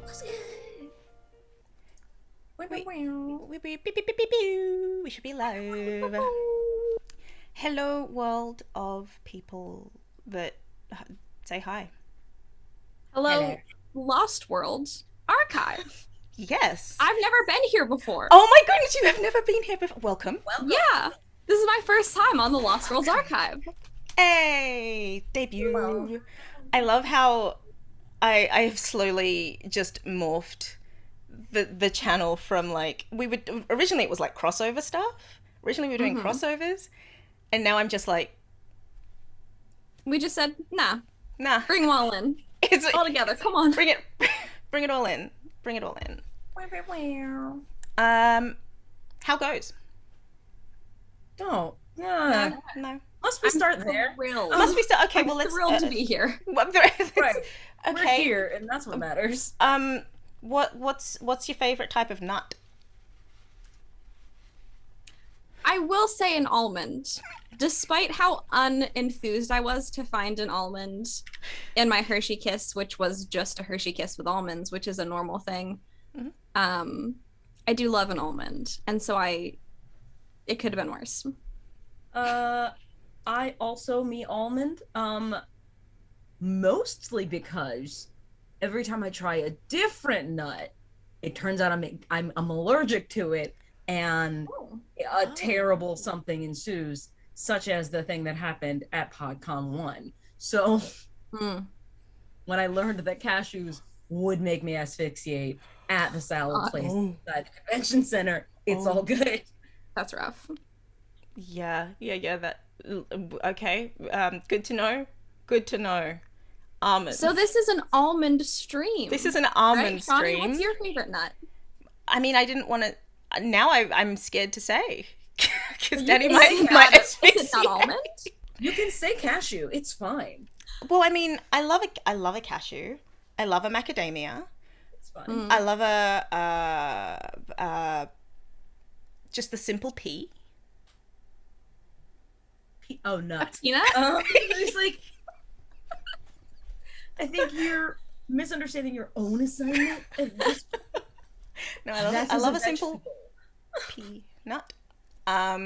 We should be live. Hello, world of people that say hi. Hello, Lost Worlds Archive. Yes. I've never been here before. Oh my goodness, you have never been here before. Welcome. Yeah, this is my first time on the Lost Worlds Archive. Hey, debut. Hello. I love how I have slowly just morphed the channel from like we would originally it was like crossover stuff. Originally we were doing crossovers, and now I'm just like We just said, nah, nah. bring them all in. It's All together, come on. bring it all in. Bring it all in. How goes? Don't. No. Must we start there? Thrilled. Must we start? Okay, well let's. Thrilled to be here. Right. Okay. We're here, and that's what matters. What's your favorite type of nut? I will say an almond. Despite how unenthused I was to find an almond in my Hershey Kiss, which was just a Hershey Kiss with almonds, which is a normal thing, I do love an almond, and so it could have been worse. I also me almond. Mostly because every time I try a different nut, it turns out I'm allergic to it, and a terrible something ensues, such as the thing that happened at PodCon 1. So when I learned that cashews would make me asphyxiate at the salad place at the convention center, it's all good. That's rough. Yeah. That okay. Good to know. Good to know. Almonds. So this is an almond stream. This is an almond right? Shawnee, stream. what's your favorite nut? I mean, I didn't want to. Now I'm scared to say because Danny might asphyxiate. Is it not almond? You can say cashew. It's fine. Well, I mean, I love a cashew. I love a macadamia. It's fine. I love a just the simple pea. Oh, nuts. Peanut? It's like, I think you're misunderstanding your own assignment. No, I love a simple pea nut. I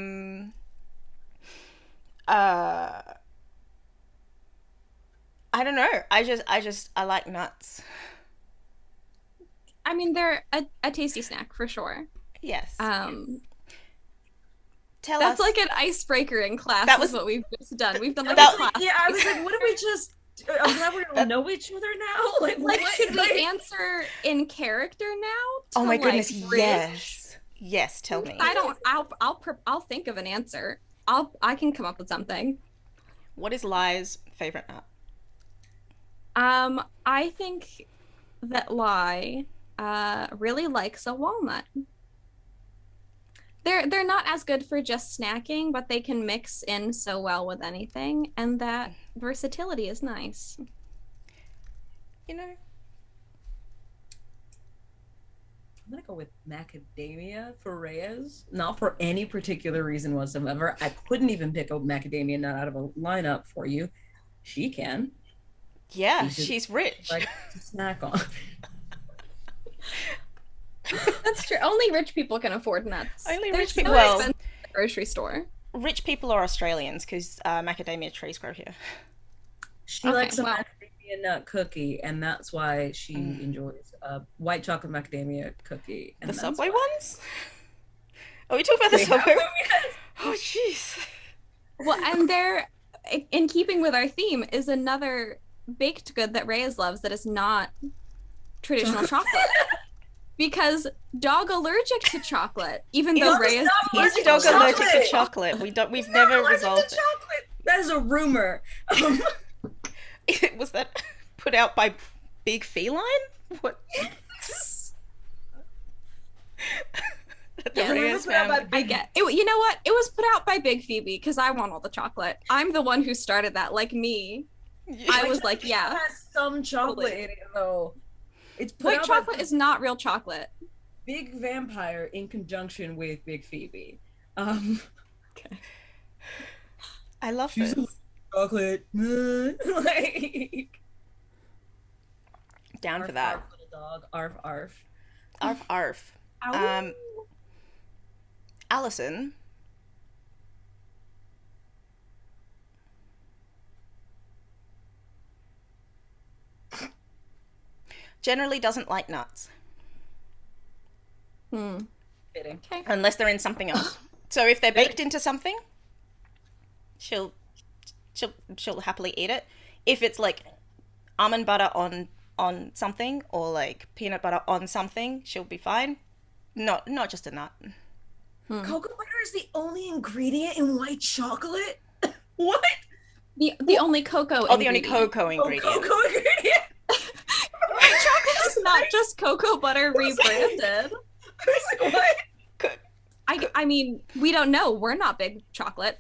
don't know. I like nuts. I mean, they're a tasty snack for sure. Yes. That's like an icebreaker in class. That was what we've just done. We've done like a class. Yeah, I was like, what did we just? I'm glad we don't know each other now. Like should we answer in character now? Oh my goodness, bridge? yes. Tell me. I don't. I'll think of an answer. I can come up with something. What is Lai's favorite nut? I think that Lai really likes a walnut. They're not as good for just snacking, but they can mix in so well with anything, and that versatility is nice. You know, I'm gonna go with macadamia for Reyes, not for any particular reason whatsoever. I couldn't even pick a macadamia nut out of a lineup for you. She can. Yeah, she's rich. Like to snack on. That's true. Only rich people can afford nuts. Only They're rich people. So Well, expensive at the grocery store. Rich people are Australians because macadamia trees grow here. She likes a macadamia nut cookie, and that's why she enjoys a white chocolate macadamia cookie. And the Subway ones? Are we talking about the Subway ones? Oh, jeez. Well, and they're in keeping with our theme is another baked good that Reyes loves that is not traditional chocolate. Because dog allergic to chocolate, even though Reyes is dog allergic to chocolate. We've never resolved it. That is a rumor. Was that put out by Big Feline? What? Yes. I get it. You know what? It was put out by Big Phoebe because I want all the chocolate. I'm the one who started that, like me. I was like, yeah. It has some chocolate in it, though. It's white chocolate is not real chocolate. Big Vampire in conjunction with Big Phoebe. Okay. I love this. Chocolate. Like, down for that. Little dog. Arf, arf. Arf, arf. Ow. Allison. Generally doesn't like nuts. Fitting. Okay. Unless they're in something else. So if they're baked into something, she'll happily eat it. If it's like almond butter on something or like peanut butter on something, she'll be fine. Not just a nut. Cocoa butter is the only ingredient in white chocolate? What? The only cocoa. Oh, the only cocoa ingredient. Oh, cocoa ingredient. White chocolate is not just cocoa butter rebranded. I was like, what? I mean, we don't know. We're not big chocolate.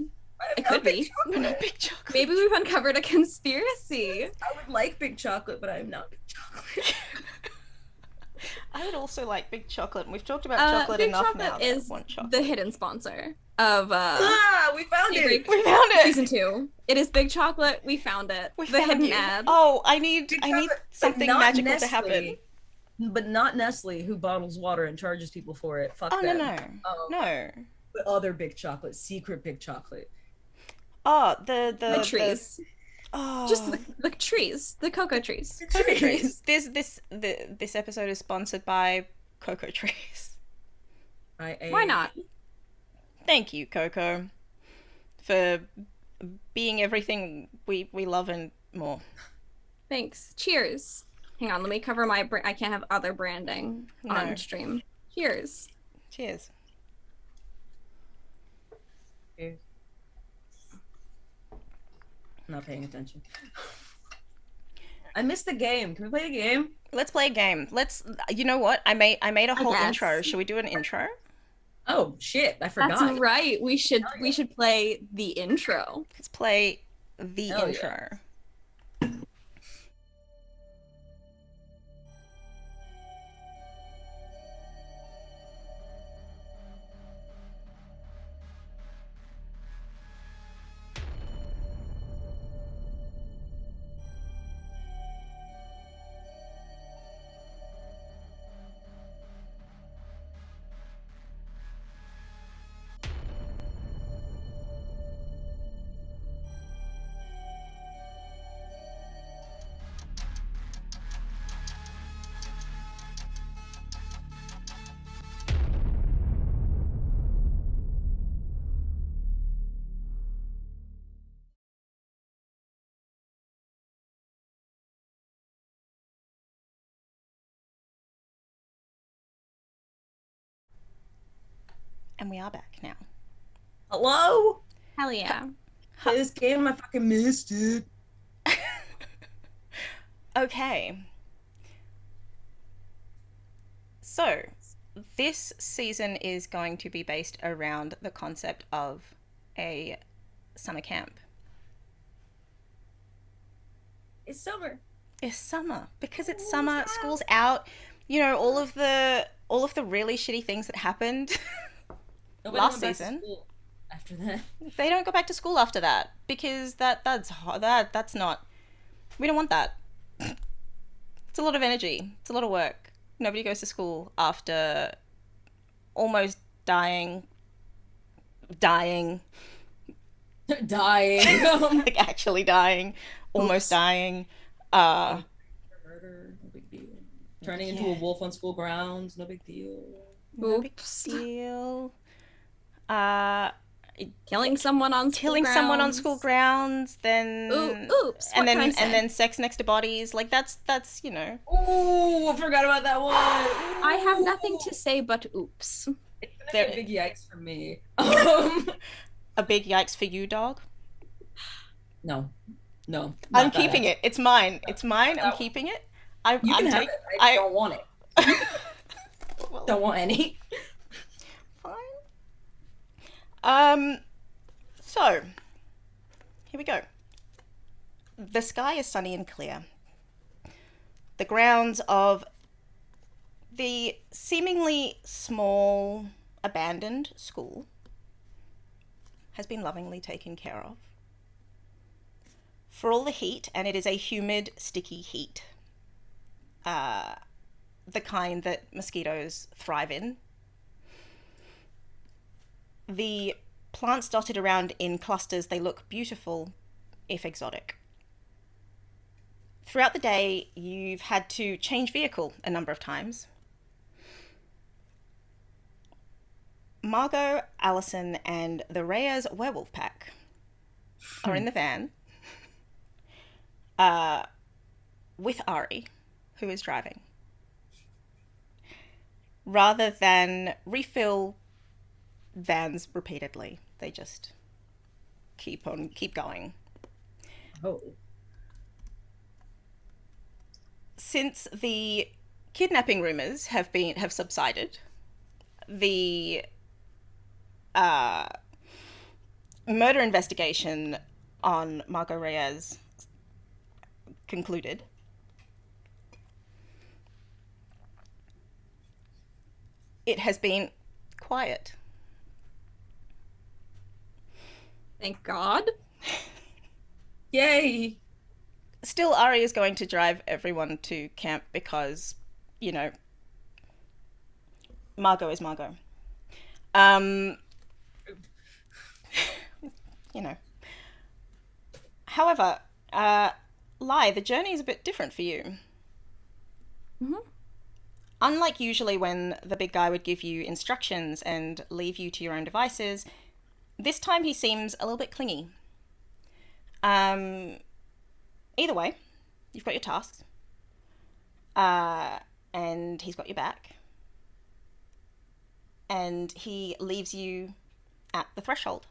It could be. We're not big chocolate. Maybe we've uncovered a conspiracy. I would like big chocolate, but I'm not big chocolate. I would also like big chocolate. We've talked about chocolate Big enough chocolate now. is One chocolate. the hidden sponsor of We found it. We found it. season 2. It is big chocolate. We found it. We the found hidden you. ad. Oh, I need Chocolate, but something not magical to Nestle. happen. But not Nestle, who bottles water and charges people for it. Fuck Oh them. no. But other big chocolate, secret big chocolate. Oh, the The trees. oh, Just the trees. The cocoa trees. cocoa trees. This episode is sponsored by cocoa trees. Why not? Thank you, Coco, for being everything we love and more. Thanks. Cheers. Hang on, let me cover my I can't have other branding on No. stream. Cheers. Cheers. I'm not paying attention. I missed the game. Can we play a game? Let's play a game. You know what? I made a whole guess. intro. Should we do an intro? Oh shit! I forgot. That's right. We should play the intro. Let's play the Hell yeah. intro. And we are back now. Hello. Hell yeah. This game, I fucking missed it. Okay. So, this season is going to be based around the concept of a summer camp. It's summer. It's summer because it's summer. School's out. You know, all of the really shitty things that happened Nobody last went back to season. school after that. They don't go back to school after that because that's not. We don't want that. It's a lot of energy. It's a lot of work. Nobody goes to school after almost dying, Dying. like actually dying, almost dying. Murder, no big deal. Turning into Yeah. a wolf on school grounds, no big deal. No big Oops. deal. Killing someone on school Killing someone on grounds. school grounds, then Oops. and What can I then say? and then sex next to bodies. Like that's you know. Oh, I forgot about that one. I have nothing to say but oops. It's gonna There- be a big yikes for me. A big yikes for you, dog. No. I'm keeping it. It's mine. It's mine. I'm keeping it. You can have it. I don't want it. Well, Don't want any. fine. So here we go. The sky is sunny and clear. The grounds of the seemingly small, abandoned school has been lovingly taken care of. For all the heat, and it is a humid, sticky heat, the kind that mosquitoes thrive in. The plants dotted around in clusters, they look beautiful, if exotic. Throughout the day, you've had to change vehicle a number of times. Margot, Allison, and the Reyes werewolf pack are in the van with Ari, who is driving. Rather than refill vans repeatedly, they just keep going. Oh. Since the kidnapping rumors have subsided, the murder investigation on Margot Reyes concluded. It has been quiet. Thank God. Yay. Still, Ari is going to drive everyone to camp because, Margot is Margot. However, Lai, the journey is a bit different for you. Mm-hmm. Unlike usually when the big guy would give you instructions and leave you to your own devices, this time he seems a little bit clingy. Either way, you've got your tasks. And he's got your back. And he leaves you at the threshold.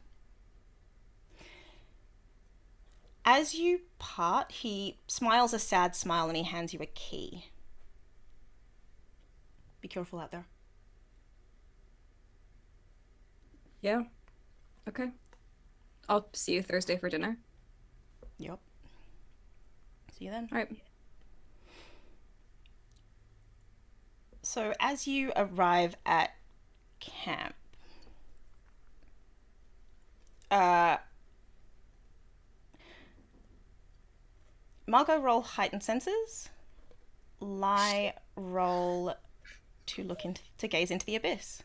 As you part, he smiles a sad smile and he hands you a key. Be careful out there. Yeah. Okay. I'll see you Thursday for dinner. Yep. See you then. All right. So as you arrive at camp, Margot, roll heightened senses. Lai, roll to gaze into the abyss.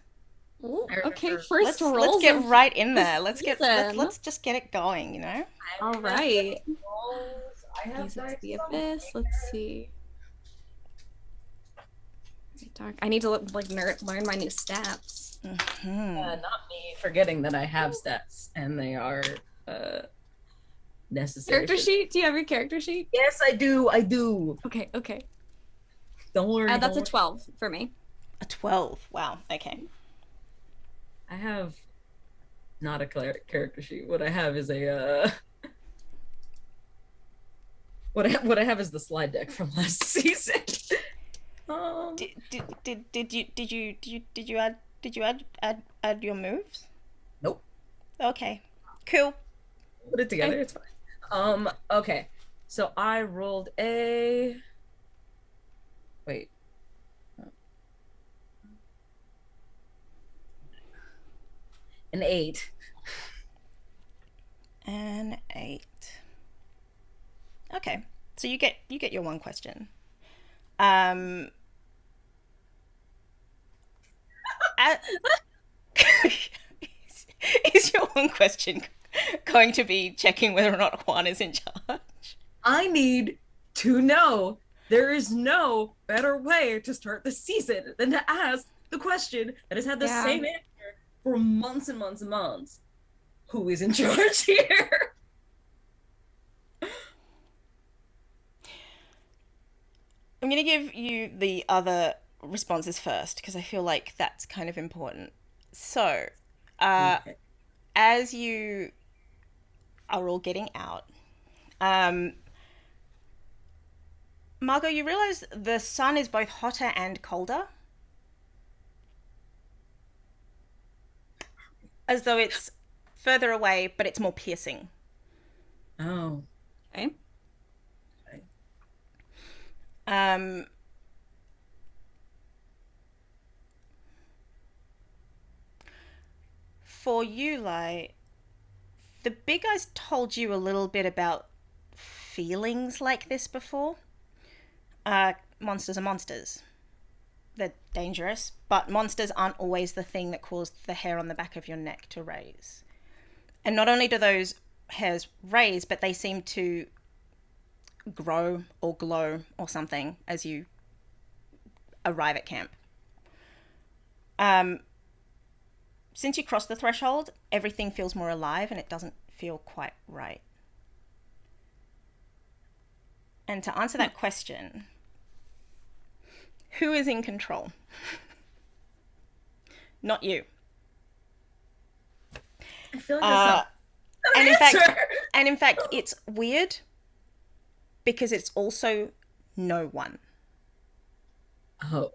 Ooh, okay, remember- first rolls. Let's get of right in there. the Let's season. just get it going. All right. I have Gaze into dice the on abyss. Let's see. Dark. I need to learn my new stats. Not me forgetting that I have stats and they are necessary. Character sheet? Do you have your character sheet? Yes, I do. Okay. Don't worry. That's don't a 12 for me. A 12. Wow. Okay. I have not a character sheet. What I have is a what I have is the slide deck from last season. Did you add your moves? Nope. Okay. Cool. Put it together. It's fine. Okay. So I rolled a. Wait. An 8. An 8. Okay. So you get your one question. Is your one question going to be checking whether or not Juan is in charge? I need to know. There is no better way to start the season than to ask the question that has had the same answer for months and months and months. Who is in charge here? I'm going to give you the other responses first because I feel like that's kind of important. So, Okay. as you are all getting out, Margot, you realize the sun is both hotter and colder. As though it's further away, but it's more piercing. Oh. Okay. For you, Lai, the big guys told you a little bit about feelings like this before. Monsters are monsters. they're dangerous, but monsters aren't always the thing that caused the hair on the back of your neck to raise. And not only do those hairs raise, but they seem to grow or glow or something as you arrive at camp. Since you cross the threshold, everything feels more alive and it doesn't feel quite right. And to answer that question, who is in control? Not you. I feel like that's not and an answer. in fact, it's weird because it's also no one. Oh.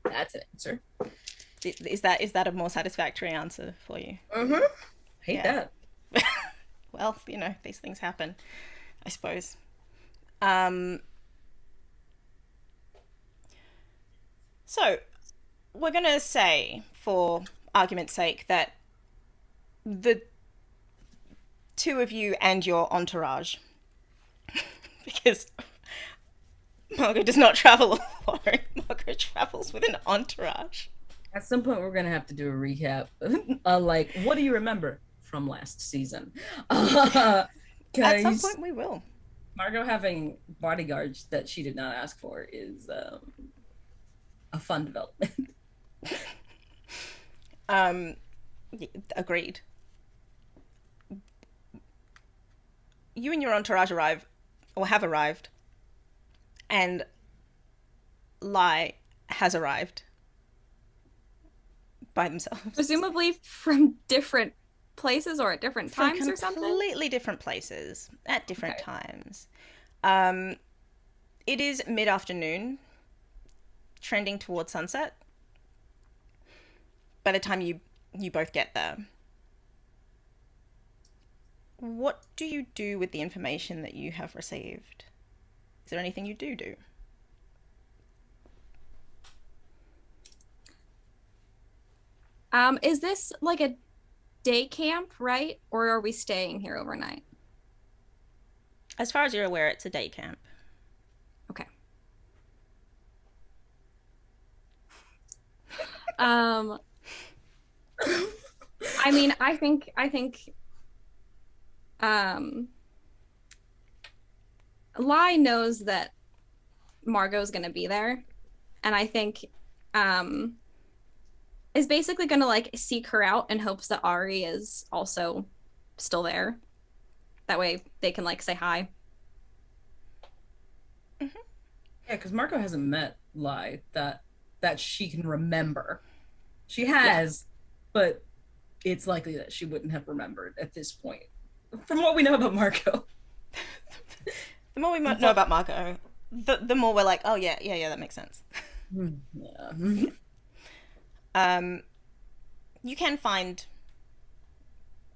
That's an answer. Is that a more satisfactory answer for you? Mm-hmm. Hate that. Well, you know, these things happen, I suppose. So, we're going to say, for argument's sake, that the two of you and your entourage, because Margot does not travel alone. Margot travels with an entourage. At some point, we're gonna have to do a recap. Like, what do you remember from last season? At some point, we will. Margot having bodyguards that she did not ask for is a fun development. Agreed. You and your entourage arrive, or have arrived, and Lai has arrived by themselves. Presumably from different places or at different times or something? Completely different places at different times. It is mid-afternoon, trending towards sunset. By the time you both get there. What do you do with the information that you have received? Is there anything you do? Is this like a day camp, right? Or are we staying here overnight? As far as you're aware, it's a day camp. Okay. I mean, I think Lai knows that Margot's gonna be there, and I think is basically gonna like seek her out in hopes that Ari is also still there. That way they can like say hi. Mm-hmm. Yeah, because Margot hasn't met Lai that she can remember. She has, but it's likely that she wouldn't have remembered at this point. From what we know about Margot. The more we know about Margot, the more we're like, oh yeah, that makes sense. Yeah. You can find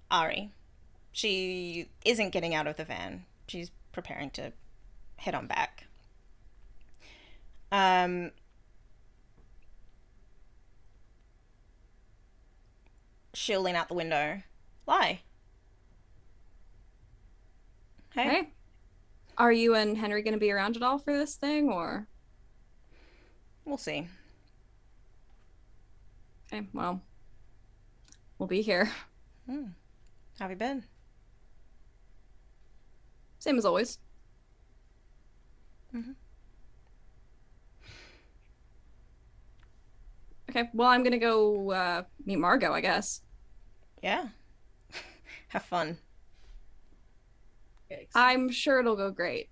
Ari. She isn't getting out of the van. She's preparing to head on back. She'll lean out the window. Lie. Hey. Are you and Henry going to be around at all for this thing, or? We'll see. Okay, well, we'll be here. How have you been? Same as always. Mm-hmm. Okay, well, I'm gonna go meet Margot, I guess. Yeah. Have fun. I'm sure it'll go great.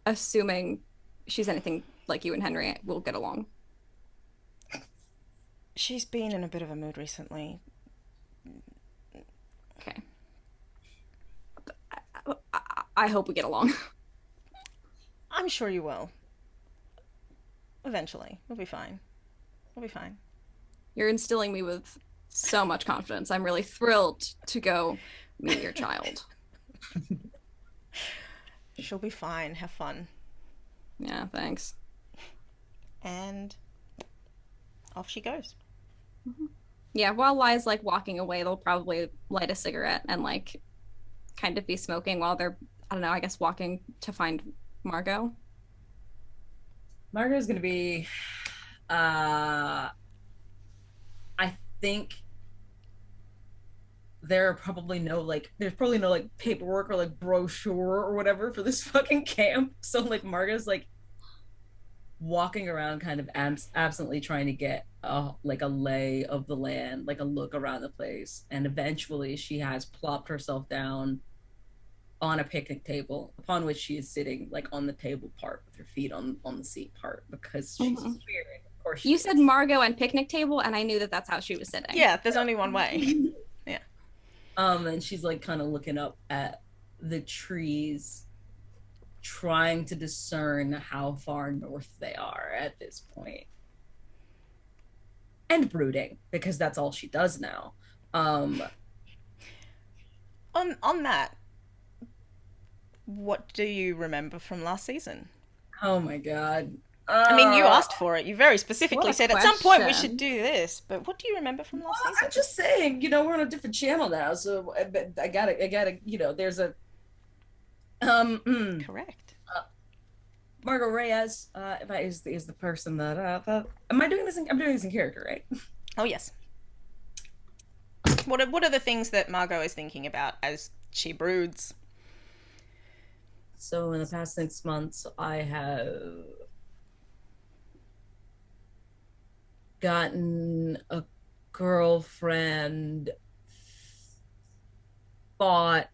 Assuming she's anything like you and Henry, we'll get along. She's been in a bit of a mood recently. Okay. I hope we get along. I'm sure you will. Eventually. We'll be fine. We'll be fine. You're instilling me with so much confidence. I'm really thrilled to go meet your child. She'll be fine. Have fun. Yeah, thanks. And off she goes. Mm-hmm. Yeah, while Lai's like walking away, they'll probably light a cigarette and like kind of be smoking while they're, I don't know, I guess walking to find Margot? Margot's gonna be uh I think there's probably no like paperwork or like brochure or whatever for this fucking camp. So like Margot's like walking around kind of absently trying to get a lay of the land, like a look around the place. And eventually she has plopped herself down on a picnic table upon which she is sitting like on the table part with her feet on the seat part because she's Mhm. weird. Of course she You is. said Margot and picnic table, and I knew that that's how she was sitting. Yeah, there's only one way. Yeah. And she's like kind of looking up at the trees, trying to discern how far north they are at this point. And brooding, because that's all she does now. Um, On that, what do you remember from last season? oh my god. I mean, you Uh, asked for it. You very What specifically a said at some point we should question. do this. But what do you remember from last I'm season? just saying, we're on a different channel now, so I gotta, there's a Correct. Margot Reyes. If I is the person that am I doing this? I'm doing this in character, right? Oh yes. What are the things that Margot is thinking about as she broods? So in the past 6 months, I have gotten a girlfriend, fought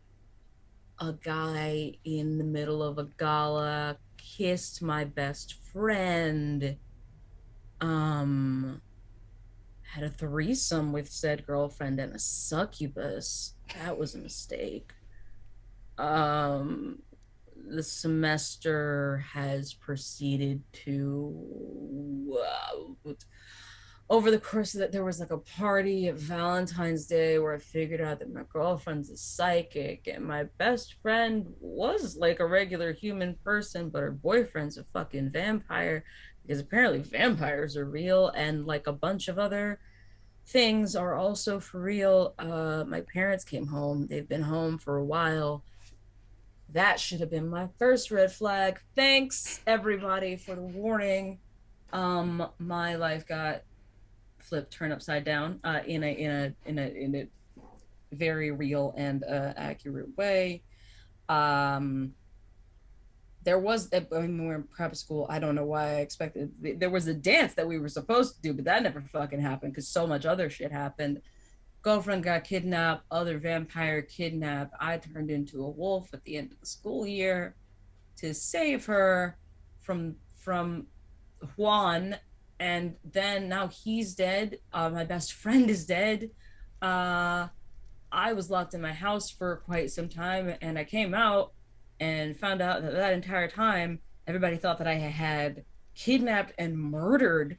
a guy in the middle of a gala, kissed my best friend, um, had a threesome with said girlfriend and a succubus. That was a mistake. Um, the semester has proceeded to over the course of that, there was like a party at Valentine's Day where I figured out that my girlfriend's a psychic and my best friend was like a regular human person, but her boyfriend's a fucking vampire because apparently vampires are real and like a bunch of other things are also for real. My parents came home. They've been home for a while. That should have been my first red flag. Thanks everybody for the warning. My life got flip turned upside down in a very real and accurate way. Um, there was I mean, we were in prep school. I don't know why I expected there was a dance that we were supposed to do, but that never fucking happened because so much other shit happened. Girlfriend got kidnapped, other vampire kidnapped. I turned into a wolf at the end of the school year to save her from Juan, and then now he's dead. My best friend is dead. Uh, I was locked in my house for quite some time, and I came out and found out that that entire time everybody thought that I had kidnapped and murdered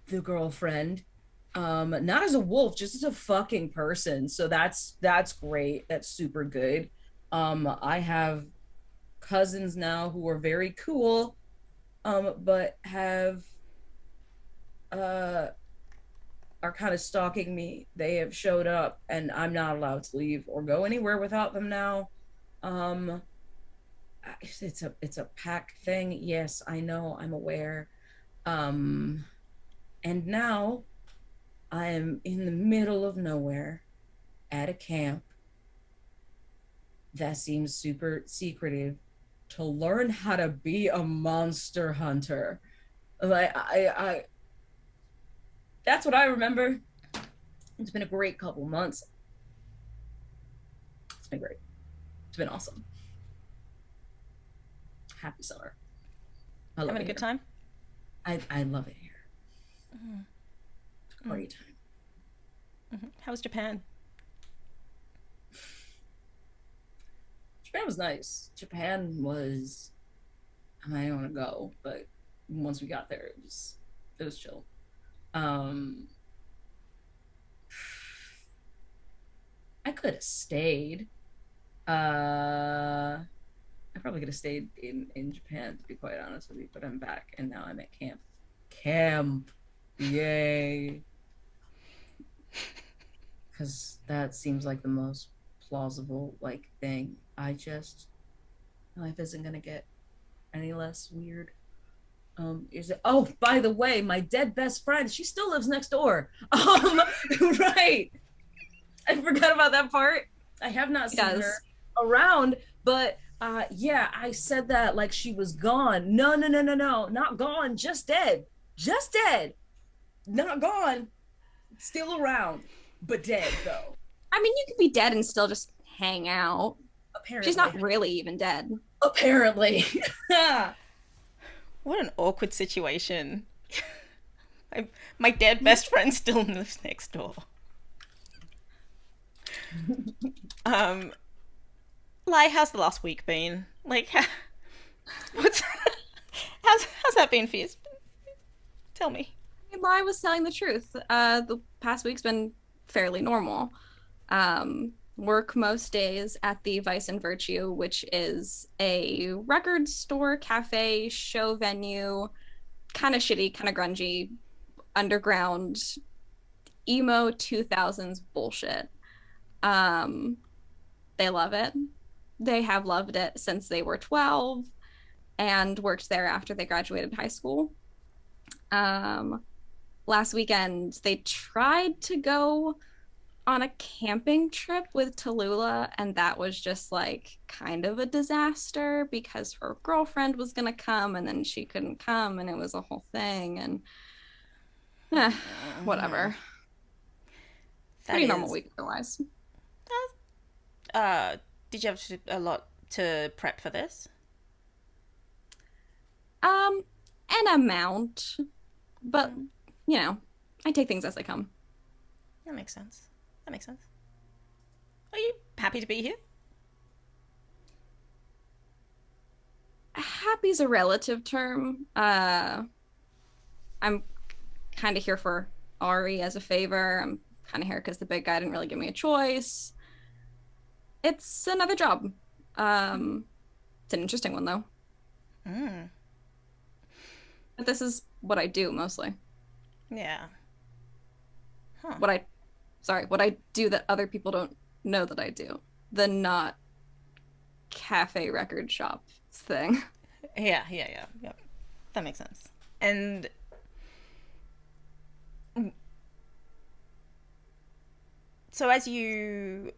the girlfriend. Not as a wolf, just as a fucking person. So that's great. That's super good. I have cousins now who are very cool, but have uh are kind of stalking me. They have showed up and I'm not allowed to leave or go anywhere without them now. Um it's a pack thing. Yes, I know, I'm aware. Um and now I am in the middle of nowhere at a camp that seems super secretive to learn how to be a monster hunter. Like I that's what I remember. It's been a great couple months. It's been great. It's been awesome. Happy summer. I love Having a it good here. time? I love it here. It's a great time. How was Japan? Japan was nice. Japan was I don't want to go, but once we got there it was chill. Um I could have stayed. I probably could have stayed in Japan to be quite honest with you, but I'm back and now I'm at camp. Camp, yay! Because that seems like the most plausible like thing. I just life isn't gonna get any less weird. Is it? Oh, by the way, my dead best friend, she still lives next door. Right. I forgot about that part. I have not He seen her does. around, but yeah, I said that like she was gone. No, no, no, no, no, not gone, just dead. Just dead. Not gone. Still around, but dead though. I mean, you could be dead and still just hang out. She's Apparently. not really even dead. Apparently. What an awkward situation. I, my dead best friend still lives next door. Um, like, how's the last week been? Like, what's how's that been for you? Tell me. I was telling the truth. The past week's been fairly normal. Work most days at the Vice and Virtue, which is a record store, cafe, show venue, kind of shitty, kind of grungy, underground, emo 2000s bullshit. Um, they love it. They have loved it since they were 12 and worked there after they graduated high school. Um, Last weekend, they tried to go on a camping trip with Tallulah, and that was just like kind of a disaster because her girlfriend was gonna come and then she couldn't come, and it was a whole thing. And whatever. That Pretty normal is. week otherwise. Uh, did you have a lot to prep for this? An amount, but you know, I take things as they come. That makes sense. That makes sense. Are you happy to be here? Happy's a relative term. I'm kind of here for Ari as a favor. I'm kind of here because the big guy didn't really give me a choice. It's another job. It's an interesting one though. Mm. But this is what I do mostly. Yeah. Huh. What I do that other people don't know that I do. The not cafe record shop thing. Yeah. That makes sense. And so as you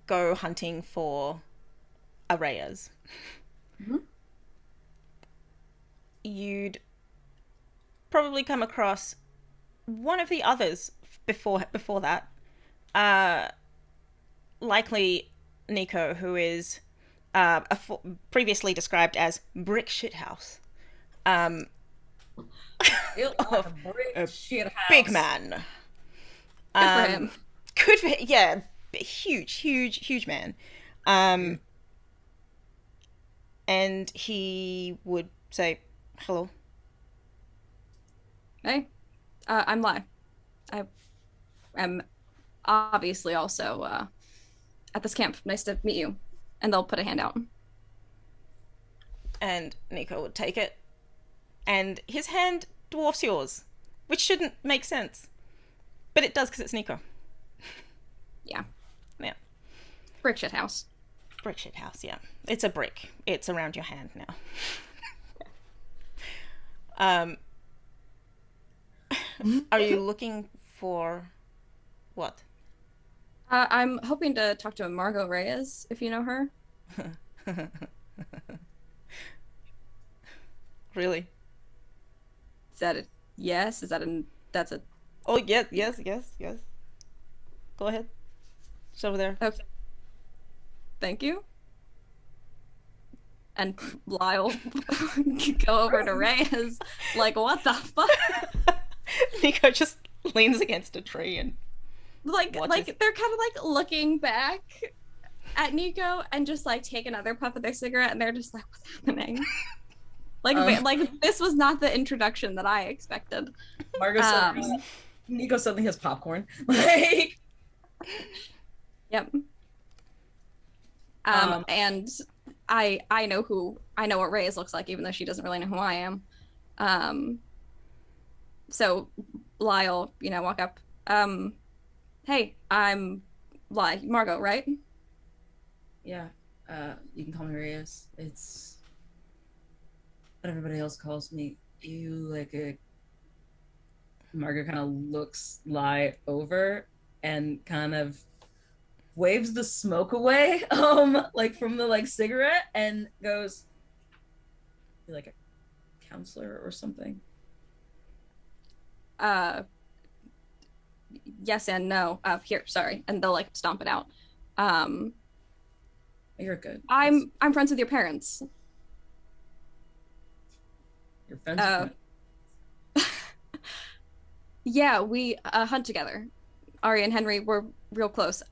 go hunting for arrayas, Mhm. you'd probably come across one of the others before that. Uh, Likely Nico, who is previously described as brick shithouse. It like Of a brick a shit big house. man. Good for him. Good for, yeah, huge man. Um, and he would say, "Hello." Hey, I'm Lai. I am obviously also at this camp. Nice to meet you. And they'll put a hand out. And Nico would take it, and his hand dwarfs yours, which shouldn't make sense, but it does because it's Nico. Yeah. Yeah, Brick shit house. brick shit house. Yeah, it's a brick. It's around your hand now. um, are you looking for what? I'm hoping to talk to Margot Reyes, if you know her. Really? Is that a yes? Is that a that's a Oh, yes. Go ahead. It's over there. okay? Thank you. And Lyle go over to Reyes, like what the fuck? Nico just leans against a tree and Like watches. they're kind of like looking back at Nico and just like take another puff of their cigarette, and they're just like, what's happening? Like this was not the introduction that I expected. Margot suddenly, Nico suddenly has popcorn. Like, Yep. Um, And I know what Reyes looks like, even though she doesn't really know who I am. So Lyle, walk up. Hey, I'm Margot, right? yeah. You can call me Reyes. It's everybody else calls me. You like a Margaret kind of looks Lie over and kind of waves the smoke away, like from the like cigarette and goes, "You're like a counselor or something." Uh, yes and no. Here, sorry, and they'll like stomp it out. Um, You're good. I'm friends with your parents. Your friends. Uh, yeah, we hunt together. Ari and Henry were real close,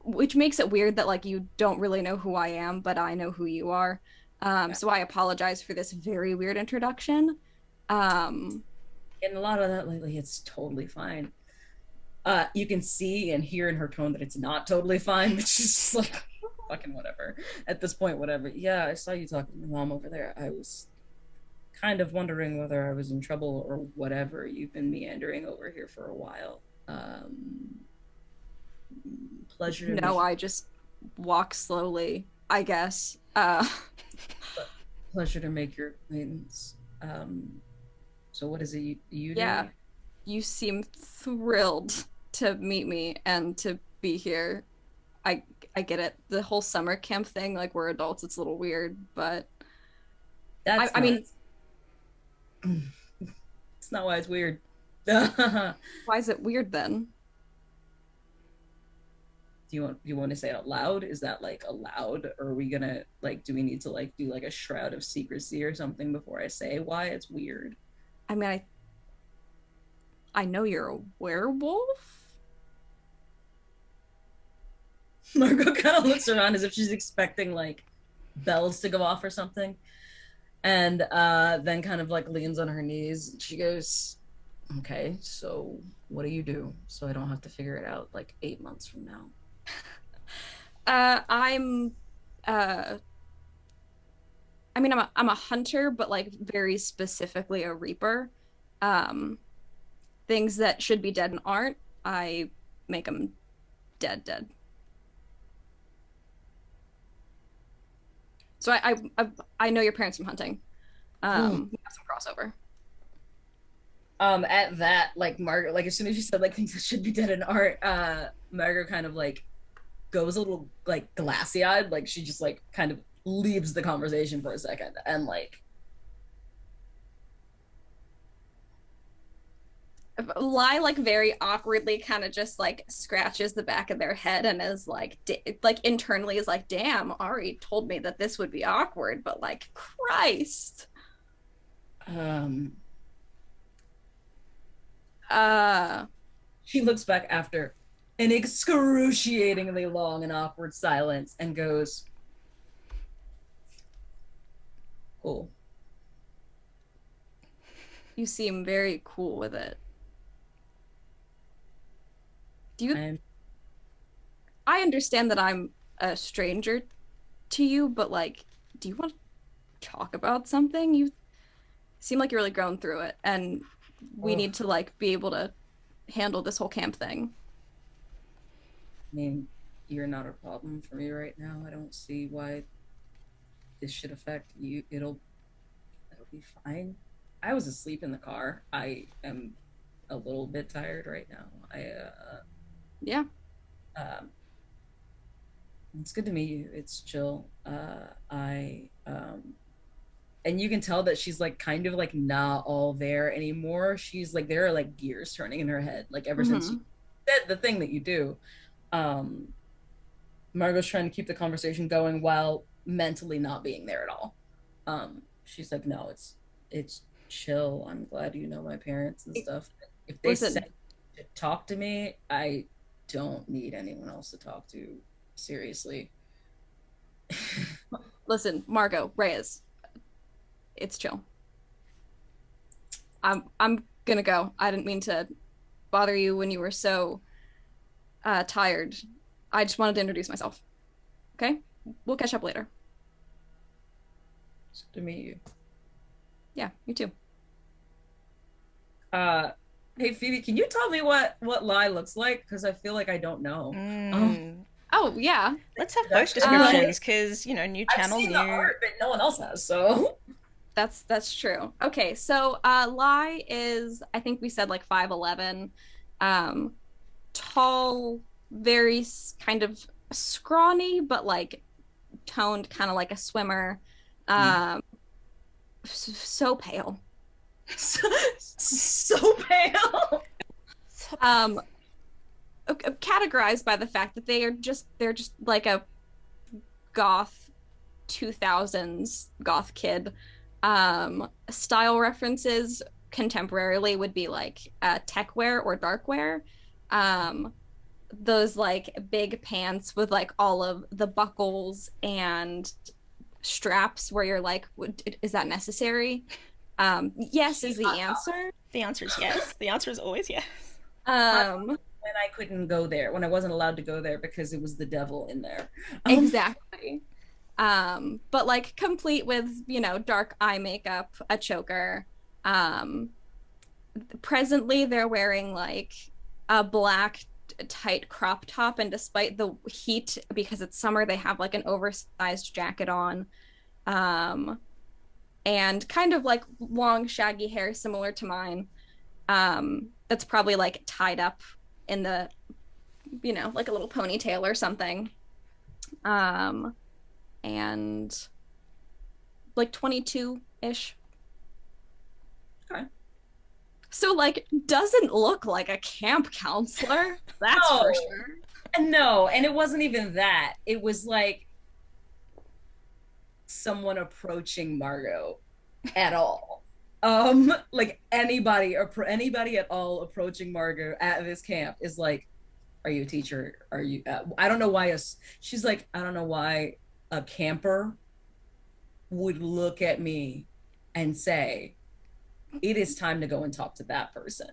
which makes it weird that like you don't really know who I am, but I know who you are. So I apologize for this very weird introduction. And a lot of that lately, it's totally fine. You can see and hear in her tone that it's not totally fine, but she's just like, fucking whatever. At this point, whatever. Yeah, I saw you talking to my mom over there. I was kind of wondering whether I was in trouble or whatever. You've been meandering over here for a while. Pleasure to No, I just walk slowly, I guess. Pleasure to make your acquaintance. So what is it you do? Yeah, you seem thrilled to meet me and to be here. I I get it. The whole summer camp thing, like we're adults, it's a little weird, but That's I mean, it's not why it's weird. why is it weird then? Do you want to say it out loud? Is that like allowed? Or are we gonna like do we need to like do like a shroud of secrecy or something before I say why it's weird? I mean, I know you're a werewolf. Margot kind of looks around as if she's expecting like bells to go off or something. And then kind of like leans on her knees. She goes, "Okay, so what do you do? So I don't have to figure it out like 8 months from now." I'm I mean, I'm a hunter, but like very specifically a reaper. Um, Things that should be dead and aren't, I make them dead. So I know your parents from hunting. We have some crossover. At that, like Margaret, like as soon as you said like things that should be dead in art, Margaret kind of like goes a little like glassy eyed, like she just like kind of leaves the conversation for a second and like Lie like very awkwardly kind of just like scratches the back of their head and is like like internally is like, damn, Ari told me that this would be awkward, but like Christ. um Uh she looks back after an excruciatingly long and awkward silence and goes, "Cool." you seem very cool with it. Do you I understand that I'm a stranger to you, but like, do you want to talk about something? You seem like you're really grown through it, and we need to like be able to handle this whole camp thing. I mean, you're not a problem for me right now. I don't see why this should affect you. It'll be fine. I was asleep in the car. I am a little bit tired right now. Yeah. Um, it's good to meet you. It's chill. And you can tell that she's like kind of like not all there anymore. She's like there are like gears turning in her head. Like ever since you said the thing that you do. Margot's trying to keep the conversation going while mentally not being there at all. She's like, "No, it's chill. I'm glad you know my parents and stuff. If they said to talk to me, I don't need anyone else to talk to. Seriously." Listen, Margot Reyes, it's chill. I'm gonna go. I didn't mean to bother you when you were so tired. I just wanted to introduce myself. Okay? We'll catch up later. It's good to meet you. Yeah, you too. Hey Phoebe, can you tell me what Lie looks like? Because I feel like I don't know. Oh yeah. Let's have both descriptions because new I've channel, seen new. the art, but no one else has. So That's true. Okay, so Lai is, I think we said like 5'11", um, tall, very kind of scrawny, but like toned, kind of like a swimmer. Mm. Um, so pale. So, so pale. Um, categorized by the fact that they're just like a goth 2000s goth kid. Style references contemporarily would be like tech wear or dark wear. Um, those like big pants with like all of the buckles and straps where you're like, is that necessary? Yes is the answer. The answer is yes. The answer is always yes. Um, When I couldn't go there, when I wasn't allowed to go there because it was the devil in there. exactly. But like complete with, dark eye makeup, a choker. Um, Presently they're wearing like a black tight crop top, and despite the heat, because it's summer, they have like an oversized jacket on. Um, and kind of like long shaggy hair similar to mine. That's probably like tied up in the, like a little ponytail or something. Um, and like 22-ish. Okay. So like doesn't look like a camp counselor. That's No. for sure. No, and it wasn't even that. It was like someone approaching Margot at all. Like anybody at all approaching Margot at this camp is like, are you a teacher? Are you I don't know why she's like, I don't know why a camper would look at me and say, it is time to go and talk to that person.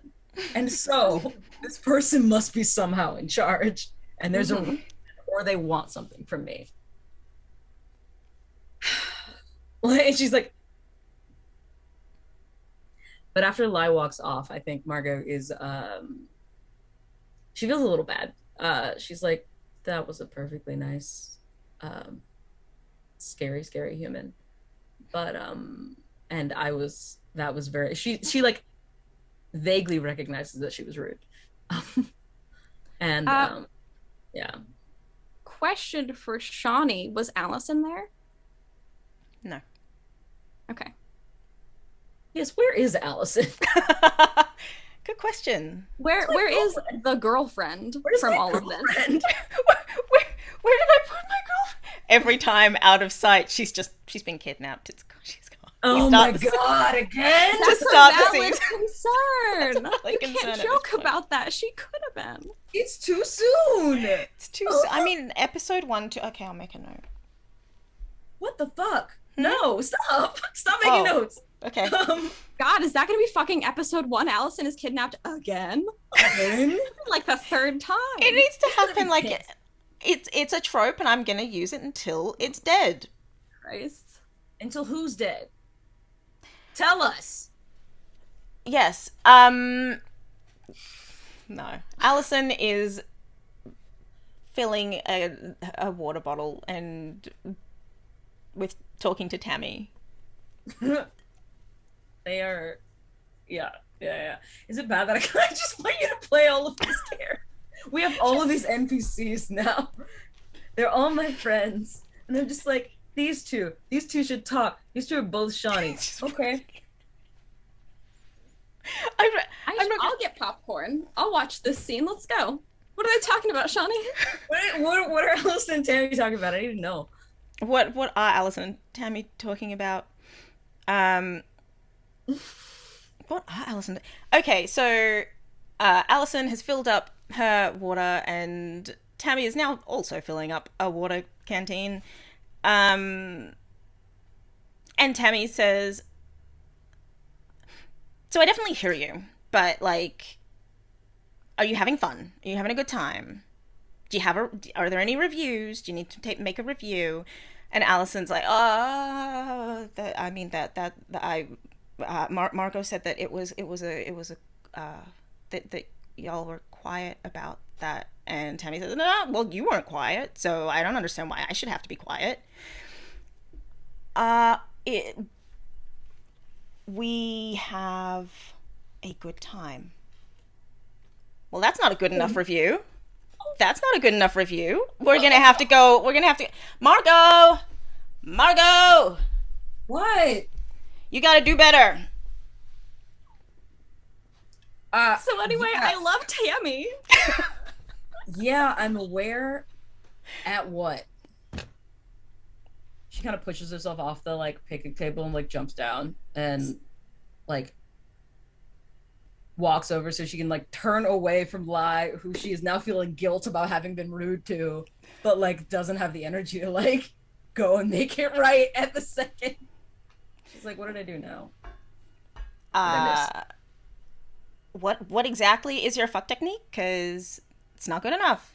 And so this person must be somehow in charge, and there's a or they want something from me. And she's like, but after Lai walks off, I think Margot is she feels a little bad. She's like, that was a perfectly nice scary, scary human. But and that was very, she like vaguely recognizes that she was rude. And yeah. Question for Shawnee, was Allison there? No. Okay. Yes, where is Allison? Good question. Where is the girlfriend from all of this? where did I put my girlfriend? Every time out of sight, she's been kidnapped. She's gone. Oh my god, again? That's start the a valid concern. That's You concern can't at joke this point. about that. She could have been. It's too soon. It's too. I mean, episode 1, 2. Okay, I'll make a note. What the fuck? No, stop. Stop making notes. Okay. God, is that going to be fucking episode 1? Allison is kidnapped again? Again? Like the third time. It needs to happen like it's a trope, and I'm gonna use it until it's dead. Christ. Until who's dead? Tell us. Yes. No. Allison is filling a water bottle and with talking to Tammy. They are, yeah. Is it bad that I just want you to play all of these characters? We have all of these NPCs now. They're all my friends, and I'm just like, these two should talk. These two are both Shawnee. Okay. I'll get popcorn. I'll watch this scene. Let's go. What are they talking about, Shawnee? What are Allison and Tammy talking about? I need to know. What are Allison and Tammy talking about? What are Allison? Okay, so Allison has filled up her water, and Tammy is now also filling up a water canteen. And Tammy says, so I definitely hear you, but like, are you having fun? Are you having a good time? Are there any reviews? Do you need to make a review? And Allison's like, Margot said that that y'all were quiet about that. And Tammy says, no, well, you weren't quiet, so I don't understand why I should have to be quiet. we have a good time. Well, that's not a good enough review. That's not a good enough review. We're gonna have to go. Margot! Margot! What? You gotta do better. So anyway, yeah. I love Tammy. Yeah, I'm aware. At what? She kind of pushes herself off the like picnic table and like jumps down and like walks over so she can like turn away from Lai, who she is now feeling guilt about having been rude to, but like doesn't have the energy to like go and make it right at the second. She's like, what did I do now? What exactly is your fuck technique? Because it's not good enough.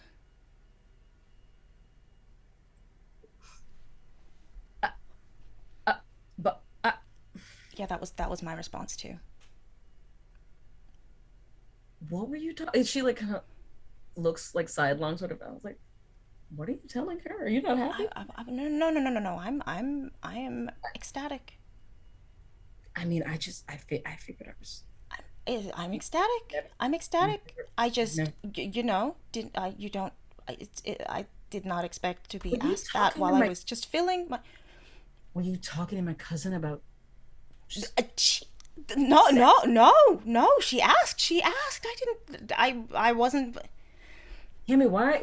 But Yeah, that was my response too. what were you talking? She like kind of looks like sidelong, sort of. I was like, what are you telling her? Are you not happy? No. I am ecstatic. I mean, I figured I was. I'm ecstatic. I'm ecstatic. I just, you know, I did not expect to be Were you asked that talking while to I my- was just feeling my. Were you talking to my cousin about? No. She asked. I didn't. I wasn't. Tammy, why?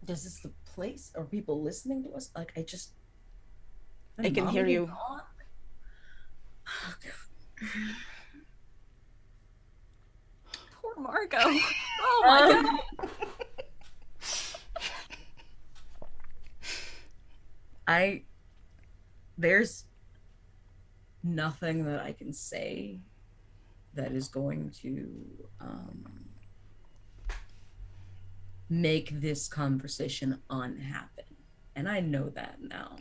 Is this the place? Are people listening to us? Like, I just. I can hear you. Poor Margot. Oh my god. There's nothing that I can say that is going to make this conversation unhappen. And I know that now.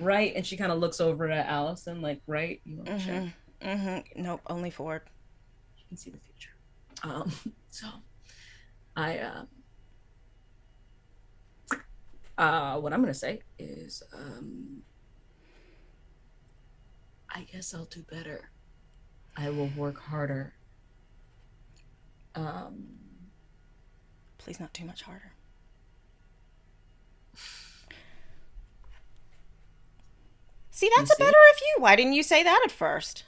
Right? And she kind of looks over at Allison, like, right? You want to check? Nope, only forward. You can see the future. So I what I'm gonna say is I guess I'll do better. I will work harder. Please not too much harder. See, that's a better review. Why didn't you say that at first?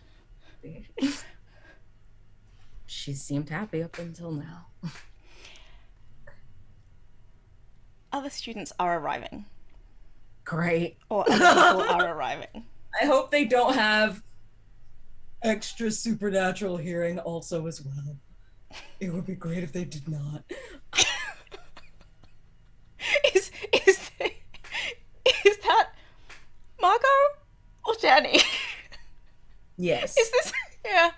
She seemed happy up until now. Other students are arriving. Great. Or other people are arriving. I hope they don't have extra supernatural hearing also as well. It would be great if they did not. Is that Margot or Jenny? Yes. Is this? Yeah.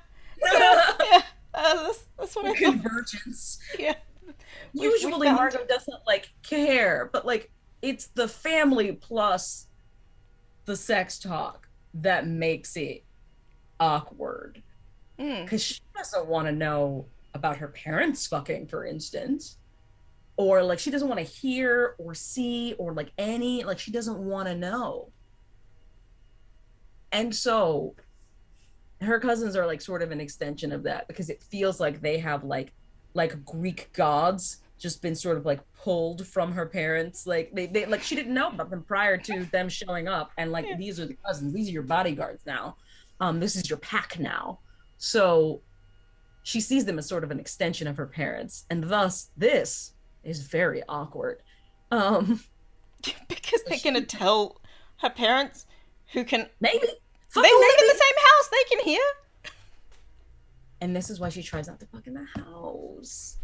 Yeah. That's what I thought. Convergence. Yeah. Usually found- Margot doesn't like care, but like it's the family plus the sex talk that makes it awkward. Because she doesn't want to know about her parents fucking, for instance. Or like she doesn't want to hear or see or like any, like she doesn't want to know. And so her cousins are like sort of an extension of that because it feels like they have like Greek gods just been sort of like pulled from her parents. Like they like she didn't know about them prior to them showing up. And like these are the cousins, these are your bodyguards now. This is your pack now. So she sees them as sort of an extension of her parents. And thus this is very awkward. Because they're gonna tell her parents who can Maybe. they live in the same house, they can hear. And this is why she tries not to fuck in the house.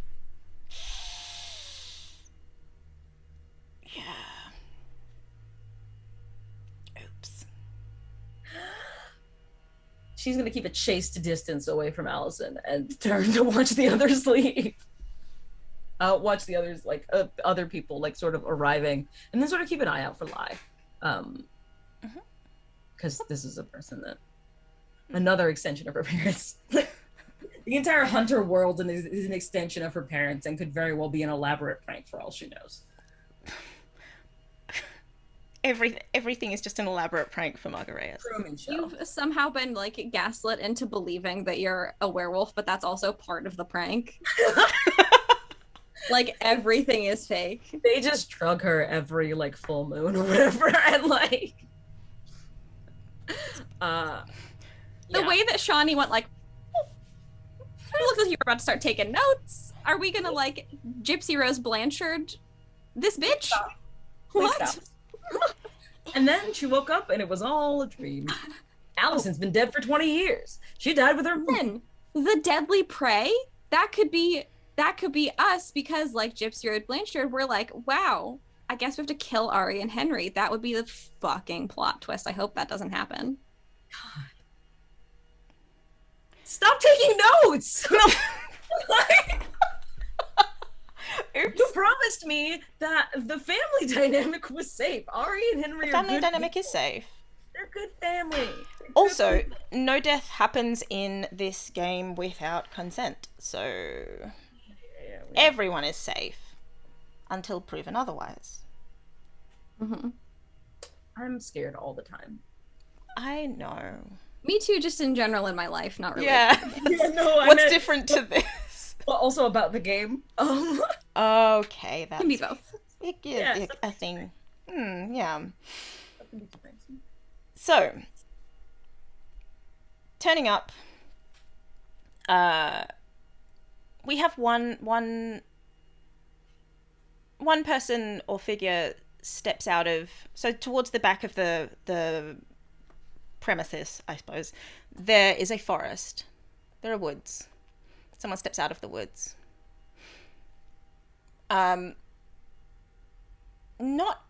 Yeah. Oops. She's gonna keep a chaste distance away from Allison and turn to watch the others leave. Watch the others, like other people, like sort of arriving, and then sort of keep an eye out for Lai, because this is a person that another extension of her parents. The entire Hunter world is an extension of her parents, and could very well be an elaborate prank for all she knows. everything is just an elaborate prank for Margot Reyes. Truman Show. You've somehow been like gaslit into believing that you're a werewolf, but that's also part of the prank. Like everything is fake. They just drug her every like full moon or whatever, and like, The way that Shawnee went like, it looks like you were about to start taking notes. Are we gonna like Gypsy Rose Blanchard this bitch? Please What? stop. And then she woke up and it was all a dream. Allison's been dead for 20 years. She died with her. Then the deadly prey, that could be us, because like Gypsy Rose Blanchard, we're like, wow, I guess we have to kill Ari and Henry. That would be the fucking plot twist. I hope that doesn't happen. God. Stop taking notes. You promised me that the family dynamic was safe. Ari and Henry The are family good dynamic people. is safe. They're good family. They're Also, good people. no death happens in this game without consent, so Yeah, everyone is safe until proven otherwise. Mm-hmm. I'm scared all the time. I know. Me too, just in general in my life, not really. Yeah. Yeah, no, I What's meant- different to this? But also about the game. Okay, that's Can be both. Yeah. a thing. Yeah. So, turning up, we have one person or figure steps out of, so towards the back of the premises, I suppose, there is a forest. There are woods. Someone steps out of the woods. Not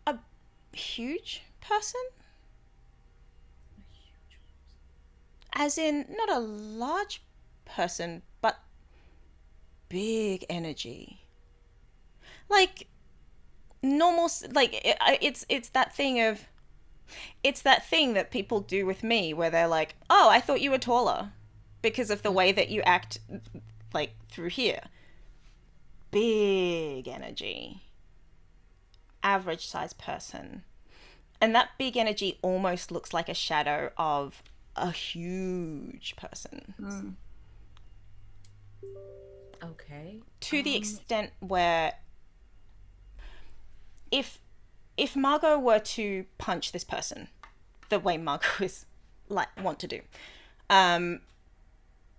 a huge person. As in, not a large person, but big energy. Like normal, like it's that thing of, it's that thing that people do with me where they're like, oh, I thought you were taller because of the way that you act, like through here. Big energy. Average size person. And that big energy almost looks like a shadow of a huge person. Okay. To the extent where if Margot were to punch this person the way Margot is like want to do,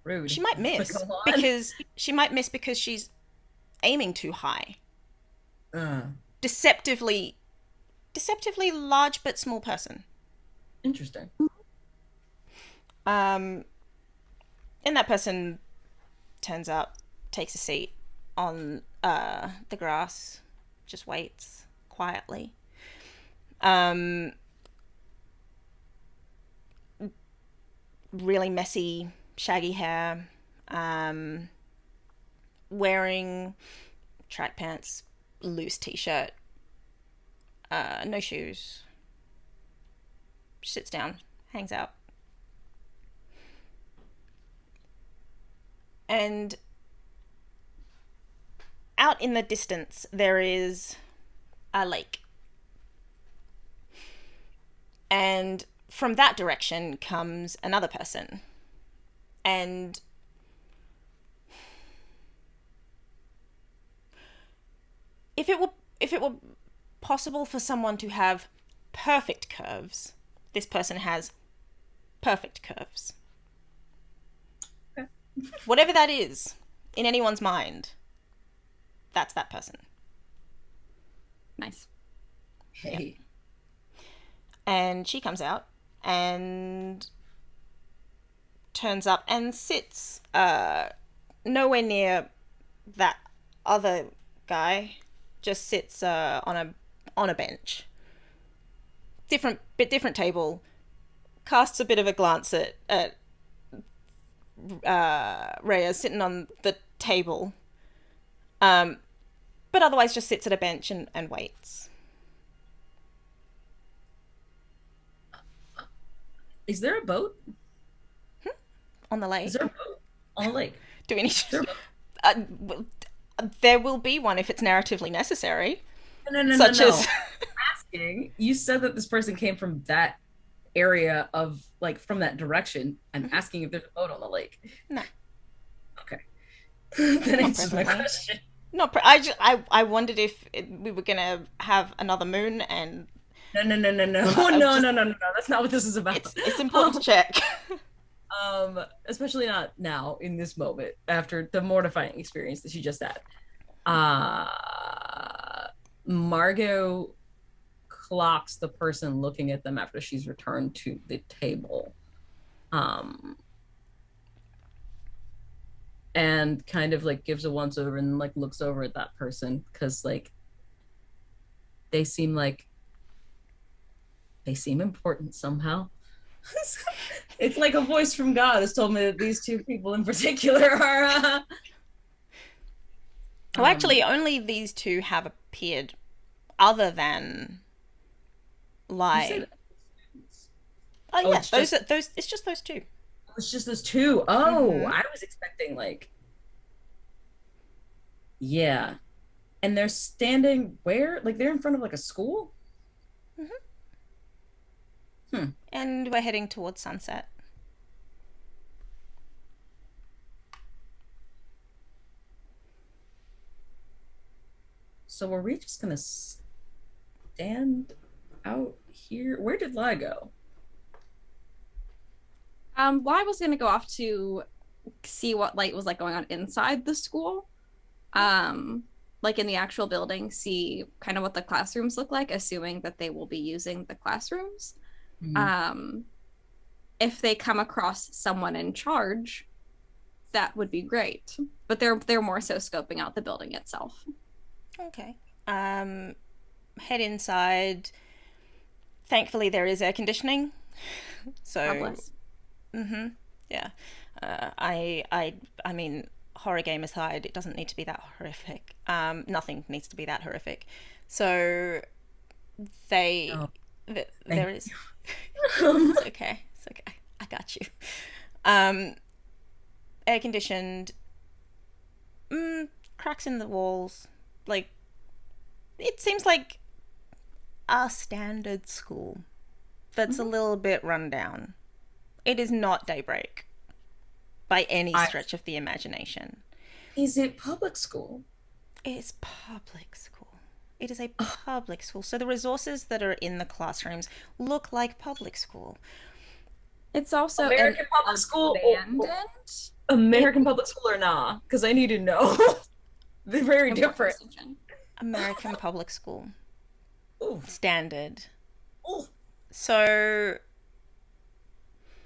Rude. she might miss Go on. because she's aiming too high. Uh, Deceptively large but small person. interesting. And that person turns up, takes a seat on the grass, just waits quietly. Really messy, shaggy hair, wearing track pants, loose t-shirt, no shoes. Sits down, hangs out. And out in the distance, there is a lake. And from that direction comes another person. And if it were possible for someone to have perfect curves, this person has perfect curves. Whatever that is, in anyone's mind, that's that person. Nice. Hey. And she comes out and turns up and sits nowhere near that other guy. Just sits on a bench. Different table. Casts a bit of a glance at Rhea sitting on the table, but otherwise just sits at a bench and waits. Is there a boat? On the lake. Is there a boat on the lake? Do we need to... There will be one if it's narratively necessary. No. Such as... asking, you said that this person came from that area of like from that direction. I'm asking if there's a boat on the lake. No, Okay. That not answers my presently. question. Not I wondered if we were gonna have another moon, and No, no, no, no, no. No, I've no, just no, no, no. That's not what this is about. it's important to check. Especially not now in this moment after the mortifying experience that she just had. Margot clocks the person looking at them after she's returned to the table. Um, and kind of like gives a once over and like looks over at that person because like they seem like they seem important somehow. It's like a voice from God has told me that these two people in particular are Well, actually, only these two have appeared, other than Lai. Oh Oh, yeah, it's those just those. It's just those two. it's just those two. Oh, I was expecting like yeah. And they're standing where? Like they're in front of like a school? And we're heading towards sunset. So are we just gonna stand out here? Where did Lai go? Well, I was gonna go off to see what light was like going on inside the school. Like in the actual building, see kind of what the classrooms look like, assuming that they will be using the classrooms. Mm-hmm. If they come across someone in charge, that would be great. But they're more so scoping out the building itself. Okay. Head inside. Thankfully, there is air conditioning. So, yeah. I mean, horror game aside, it doesn't need to be that horrific. Nothing needs to be that horrific. So, they, Oh, there is. It's okay. It's okay. I got you. Air conditioned. Cracks in the walls. Like, it seems like a standard school that's a little bit run down. It is not Daybreak by any stretch of the imagination. Is it public school? It is public school. It is a public school. So the resources that are in the classrooms look like public school. It's also American public school. abandoned. American public school or nah? Because I need to know. They're very different. American public school. Ooh. Standard. Ooh. So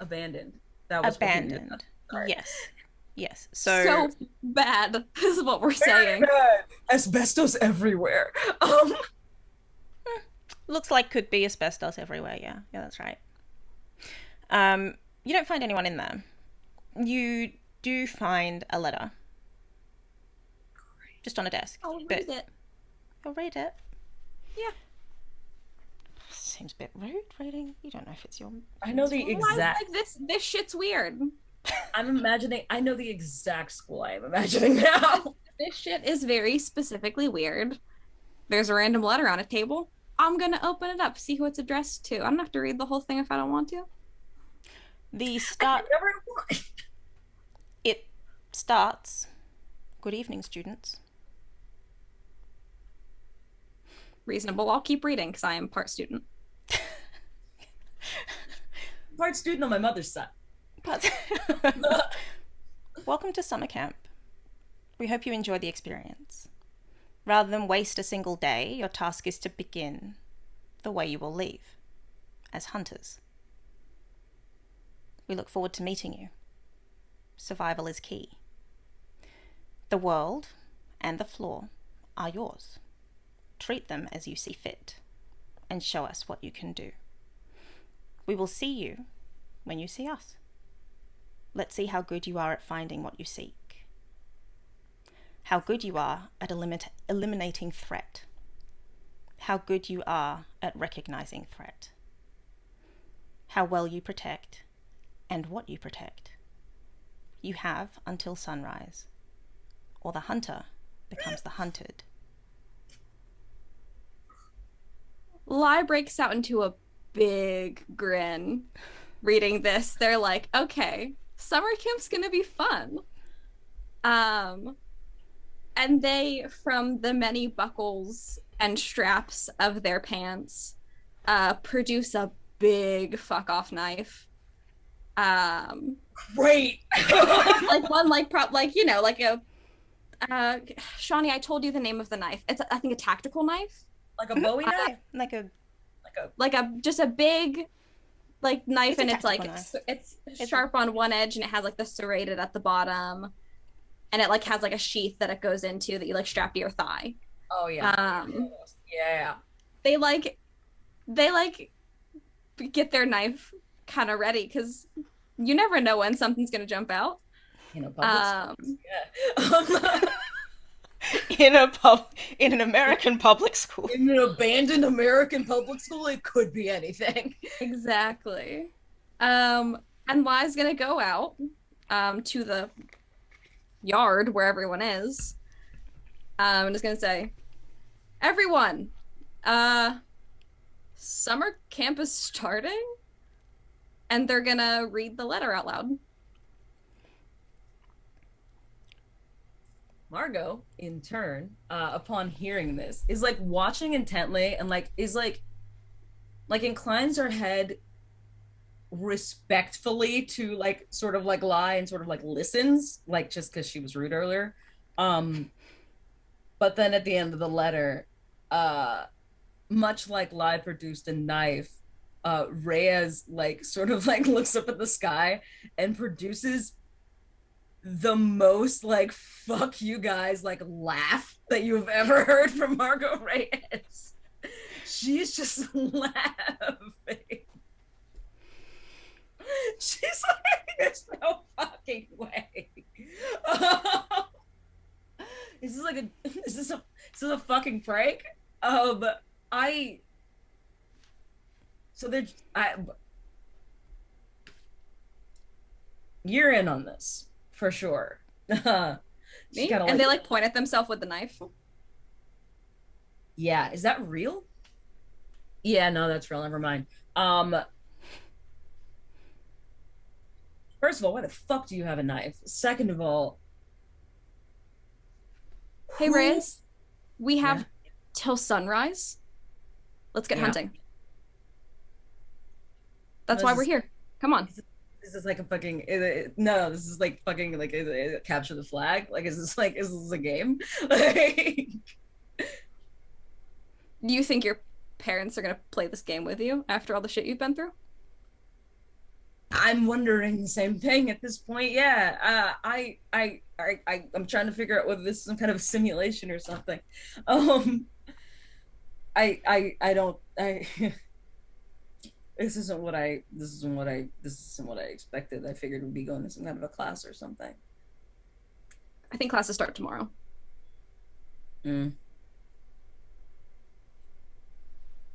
abandoned. That was abandoned. Yes. Yes. So bad is what we're saying. Bad. Asbestos everywhere. Looks like could be asbestos everywhere. Yeah. Yeah, that's right. You don't find anyone in there. You do find a letter. Just on a desk. I'll read it. You'll read it. Yeah. Seems a bit rude reading. You don't know if it's your. I know the exact. Like this shit's weird. I'm imagining. I know the exact school I am imagining now. This shit is very specifically weird. There's a random letter on a table. I'm gonna open it up, see who it's addressed to. I don't have to read the whole thing if I don't want to. The start. It starts. Good evening, students. Reasonable. I'll keep reading because I am part student. Part student on my mother's side. Welcome to summer camp. We hope you enjoy the experience. Rather than waste a single day, your task is to begin the way you will leave, as hunters. We look forward to meeting you. Survival is key. The world and the floor are yours. Treat them as you see fit, and show us what you can do. We will see you when you see us. Let's see how good you are at finding what you seek. How good you are at eliminating threat. How good you are at recognizing threat. How well you protect and what you protect. You have until sunrise, or the hunter becomes the hunted. Lai breaks out into a big grin reading this. They're like, okay, summer camp's gonna be fun. Um, and they, from the many buckles and straps of their pants, produce a big fuck off knife. Um, Great. like one like prop like you know like a Shawnee, I told you the name of the knife. It's I think a tactical knife. Like a Bowie knife? Like a Like a just a big like knife, It's a and it's like tactical knife. it's sharp on one edge and it has like the serrated at the bottom, and it like has like a sheath that it goes into that you like strap to your thigh. oh yeah. Yeah. They get their knife kind of ready because you never know when something's gonna jump out. You know, public schools. Yeah. in an American public school. In an abandoned American public school, it could be anything. Exactly. And Lai's gonna go out to the yard where everyone is. And is gonna say, everyone, summer camp is starting, and they're gonna read the letter out loud. Margot, in turn, upon hearing this, is like watching intently and like is like inclines her head respectfully to like sort of like lie and sort of like listens, like just because she was rude earlier. But then at the end of the letter, much like lie produced a knife, Reyes like sort of like looks up at the sky and produces the most like fuck you guys like laugh that you've ever heard from Margot Reyes. She's just laughing. She's like, there's no fucking way. Is this a fucking prank? You're in on this for sure. Me? And they like point at themselves with the knife. Yeah, is that real? Yeah, no, that's real. Never mind. First of all, why the fuck do you have a knife? Second of all, hey Reyes, we have till sunrise. Let's get hunting. That's why we're here. Come on. This is like a fucking no. This is like fucking like capture the flag. Like is this a game? Like, do you think your parents are gonna play this game with you after all the shit you've been through? I'm wondering the same thing at this point. Yeah, I'm trying to figure out whether this is some kind of simulation or something. I don't. This isn't what I expected. I figured we'd be going to some kind of a class or something. I think classes start tomorrow.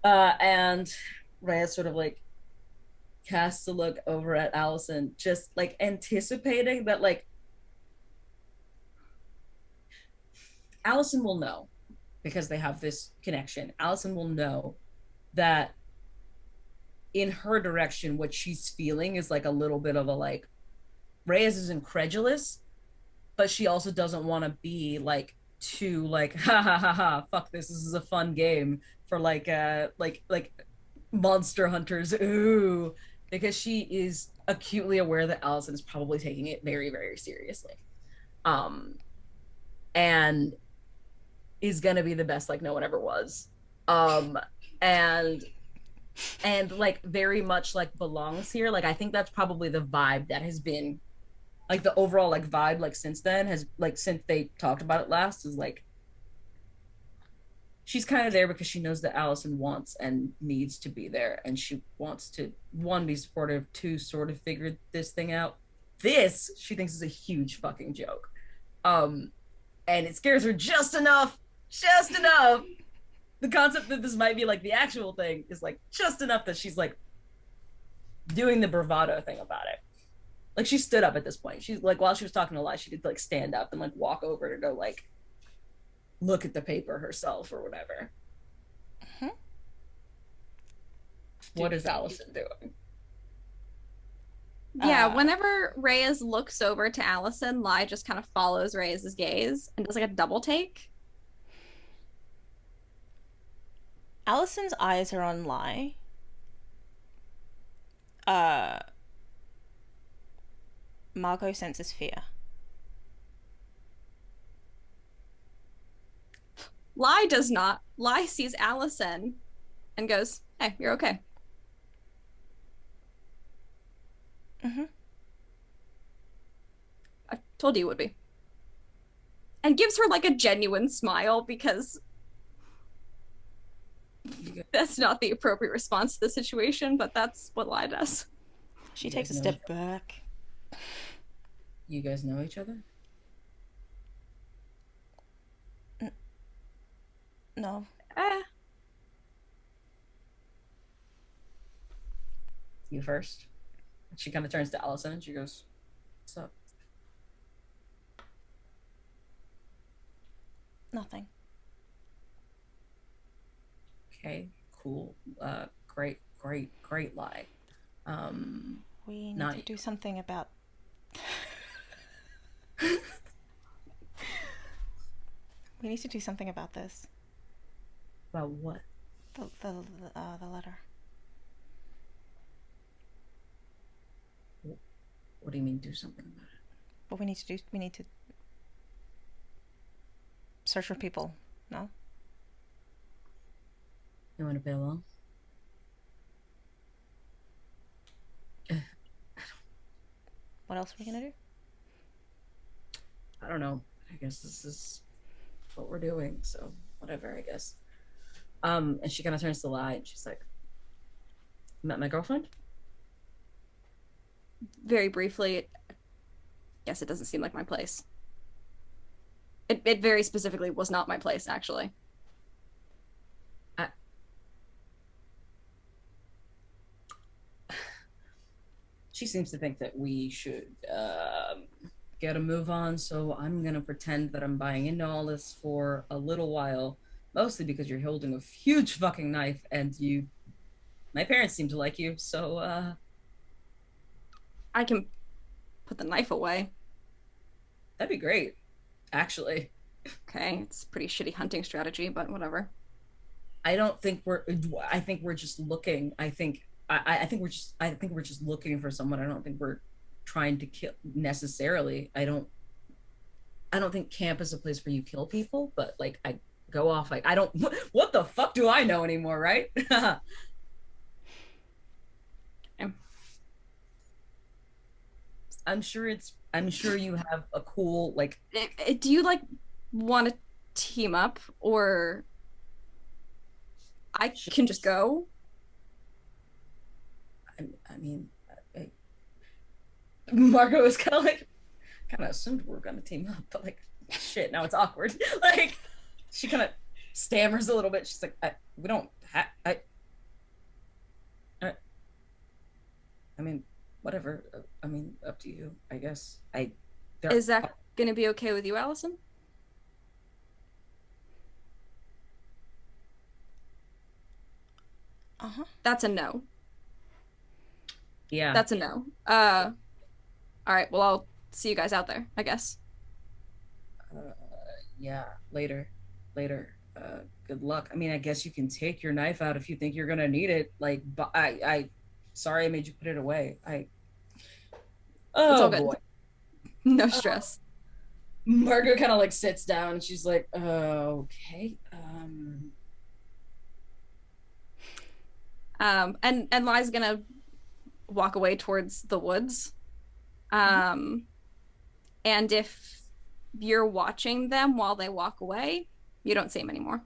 And Rhea sort of like casts a look over at Allison, just like anticipating that like Allison will know because they have this connection. Allison will know that in her direction, what she's feeling is like a little bit of a like, Reyes is incredulous, but she also doesn't want to be like too like ha ha ha ha fuck this is a fun game for like monster hunters, ooh, because she is acutely aware that Allison is probably taking it very, very seriously, and is gonna be the best like no one ever was, and like very much like belongs here. Like I think that's probably the vibe that has been like the overall like vibe like since then has like since they talked about it last is like she's kind of there because she knows that Allison wants and needs to be there, and she wants to, one, be supportive, two, sort of figure this thing out. This she thinks is a huge fucking joke, and it scares her just enough. The concept that this might be like the actual thing is like just enough that she's like doing the bravado thing about it. Like she stood up at this point. She's like, while she was talking to Lai, she did like stand up and like walk over to go like look at the paper herself or whatever. What is Allison doing? Yeah, Uh, whenever Reyes looks over to Allison, Lai just kind of follows Reyes's gaze and does like a double take. Allison's eyes are on Lai. Uh, Margot senses fear. Lai does not. Lai sees Allison and goes, "Hey, you're okay." Mm-hmm. I told you it would be. And gives her like a genuine smile because that's not the appropriate response to the situation, but that's what Lai does. She You takes a guys know step back. You guys know each other? No. Eh. You first. She kind of turns to Allison and she goes, "What's up?" Nothing. Okay, cool. Great lie. We need Not to do something about. We need to do something about this. about what? The letter. What do you mean do something about it? What we need to do. We need to search for people. No. You want to play along? What else are we gonna do? I don't know. I guess this is what we're doing, so whatever, I guess. And she kind of turns to Lai and she's like, "Met my girlfriend?" Very briefly, yes, it doesn't seem like my place. It very specifically was not my place, actually. She seems to think that we should get a move on, so I'm gonna pretend that I'm buying into all this for a little while, mostly because you're holding a huge fucking knife and my parents seem to like you, so I can put the knife away. that'd be great, actually. Okay, it's a pretty shitty hunting strategy, but whatever. I think we're just looking. I think we're just looking for someone. I don't think we're trying to kill necessarily. I don't think camp is a place where you kill people, but like I go off like I don't what the fuck do I know anymore, right? I'm sure you have a cool like Do you like want to team up, or I can just go? I mean, Margot was kind of assumed we were gonna team up, but like, shit, now it's awkward. Like, she kind of stammers a little bit. She's like, "We don't have. I mean, whatever. I mean, up to you, I guess. Is that gonna be okay with you, Allison?" Uh-huh. That's a no. Yeah. That's a no. All right. Well, I'll see you guys out there, I guess. Yeah. Later. Good luck. I mean, I guess you can take your knife out if you think you're gonna need it. Like, but sorry I made you put it away. It's all Oh good. boy. No stress. Margot kind of like sits down and she's like, okay. And Lai's gonna walk away towards the woods. And if you're watching them while they walk away, you don't see them anymore.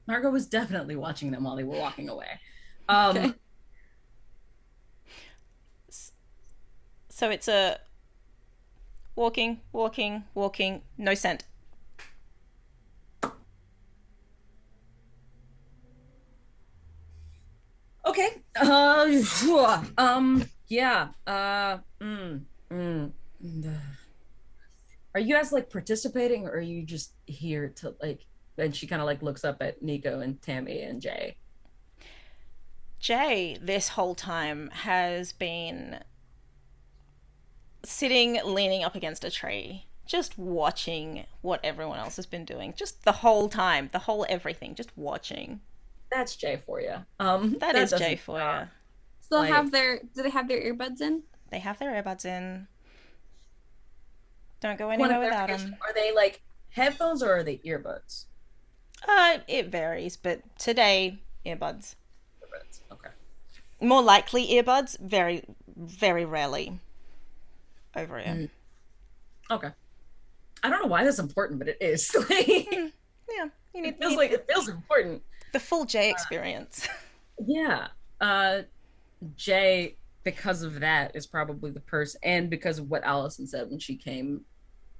Margot was definitely watching them while they were walking away. Okay. So it's a walking, no scent. Okay. Yeah. Are you guys like participating, or are you just here to like? And she kind of like looks up at Nico and Tammy and Jay. Jay, this whole time, has been sitting, leaning up against a tree, just watching what everyone else has been doing. Just the whole time, the whole everything, just watching. That's Jay for you. That is Jay for you. So Like- do they have their earbuds in? They have their earbuds in. Don't go Point of anywhere without clarification, them. Are they like headphones or are they earbuds? It varies, but today, earbuds. Earbuds. Okay. More likely earbuds, very, very rarely over ear. Mm. Okay. I don't know why that's important, but it is. Yeah, you need, It feels important. the full Jay experience. Yeah. Jay, because of that, is probably the person, and because of what Allison said when she came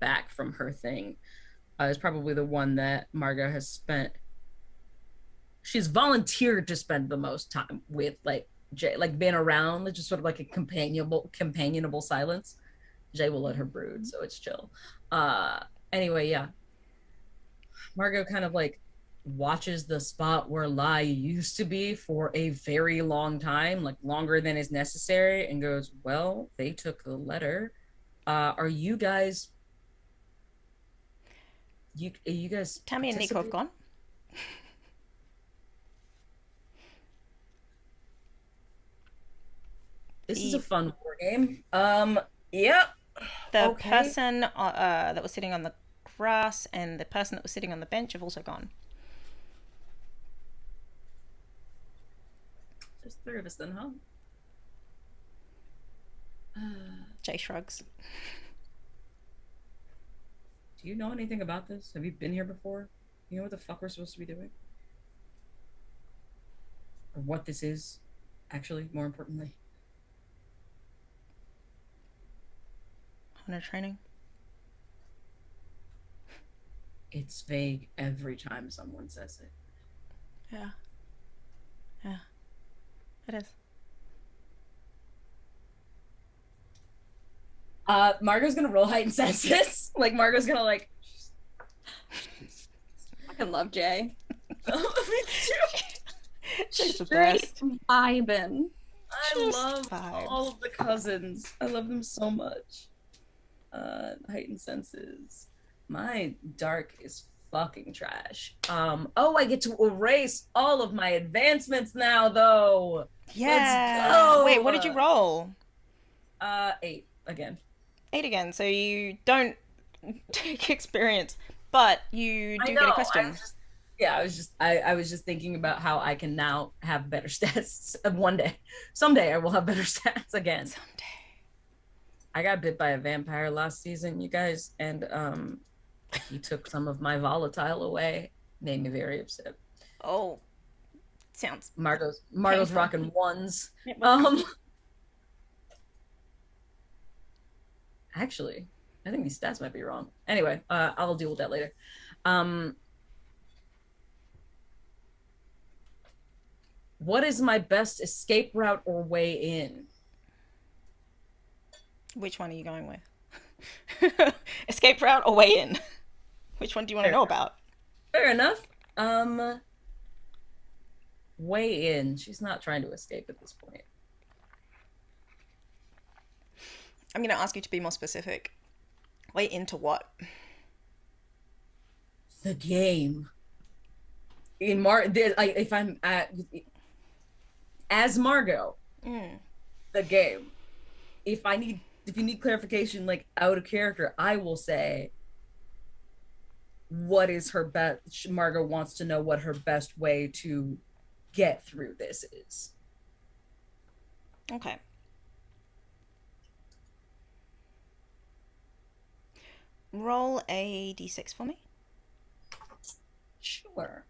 back from her thing, is probably the one that Margot has spent. She's volunteered to spend the most time with, like Jay, like being around, just sort of like a companionable silence. Jay will let her brood, so it's chill. Anyway, yeah. Margot kind of like watches the spot where Lai used to be for a very long time, like longer than is necessary, and goes, well, they took the letter. Are you guys Tammy and Nico have gone. This is a fun war game. Yep. The Okay. person that was sitting on the grass and the person that was sitting on the bench have also gone. There's three of us then, huh? Jay shrugs. Do you know anything about this? Have you been here before? You know what the fuck we're supposed to be doing? Or what this is, actually, more importantly. Hunter training. It's vague every time someone says it. Yeah. Yeah. It is. Margot's gonna roll heightened senses. Like Margot's gonna like. I fucking love Jay. Me too. She's the Straight best. vibin'. I Just love vibes. all of the cousins. I love them so much. Heightened senses. My dark is fucking trash. Oh, I get to erase all of my advancements now, though. Yeah. go. Wait, what did you roll? 8 again. 8 again. So you don't take experience, but you do get a question. I was just thinking about how I can now have better stats one day. Someday I will have better stats again. Someday. I got bit by a vampire last season, you guys, and he took some of my volatile away. Made me very upset. Oh, sounds. Margot's Painful. rocking ones. It was- Actually, I think these stats might be wrong. Anyway, I'll deal with that later. What is my best escape route or way in? Which one are you going with? Escape route or way in? Which one do you want to know about? Fair enough. Way in. She's not trying to escape at this point. I'm going to ask you to be more specific. Way into what? The game. If I'm as Margot, the game. If you need clarification, like out of character, I will say, what is her best? Margot wants to know what her best way to get through this is. Okay. Roll a d6 for me. Sure.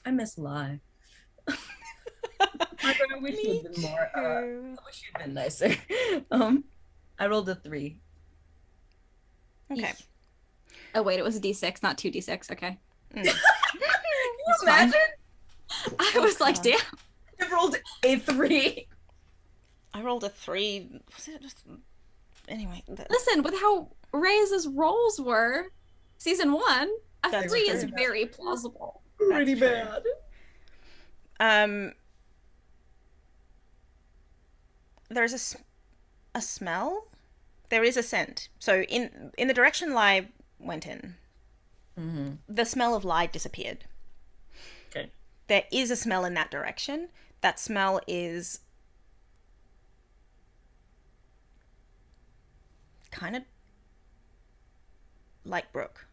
I miss Lie. Margot, I wish you'd been more. I wish you'd been nicer. I rolled a 3. Okay. Oh wait, it was a D6, not 2d6. Okay. Can you fine. imagine? I was like, damn. I rolled a 3. I rolled a 3. Was it just... Anyway. Listen, with how Reyes' roles were, season 1, a That's 3 is true. very plausible. Pretty true. bad. there's a smell. There is a scent. So in the direction Lye went in, the smell of lye disappeared. Okay. There is a smell in that direction. That smell is kind of like Brooke.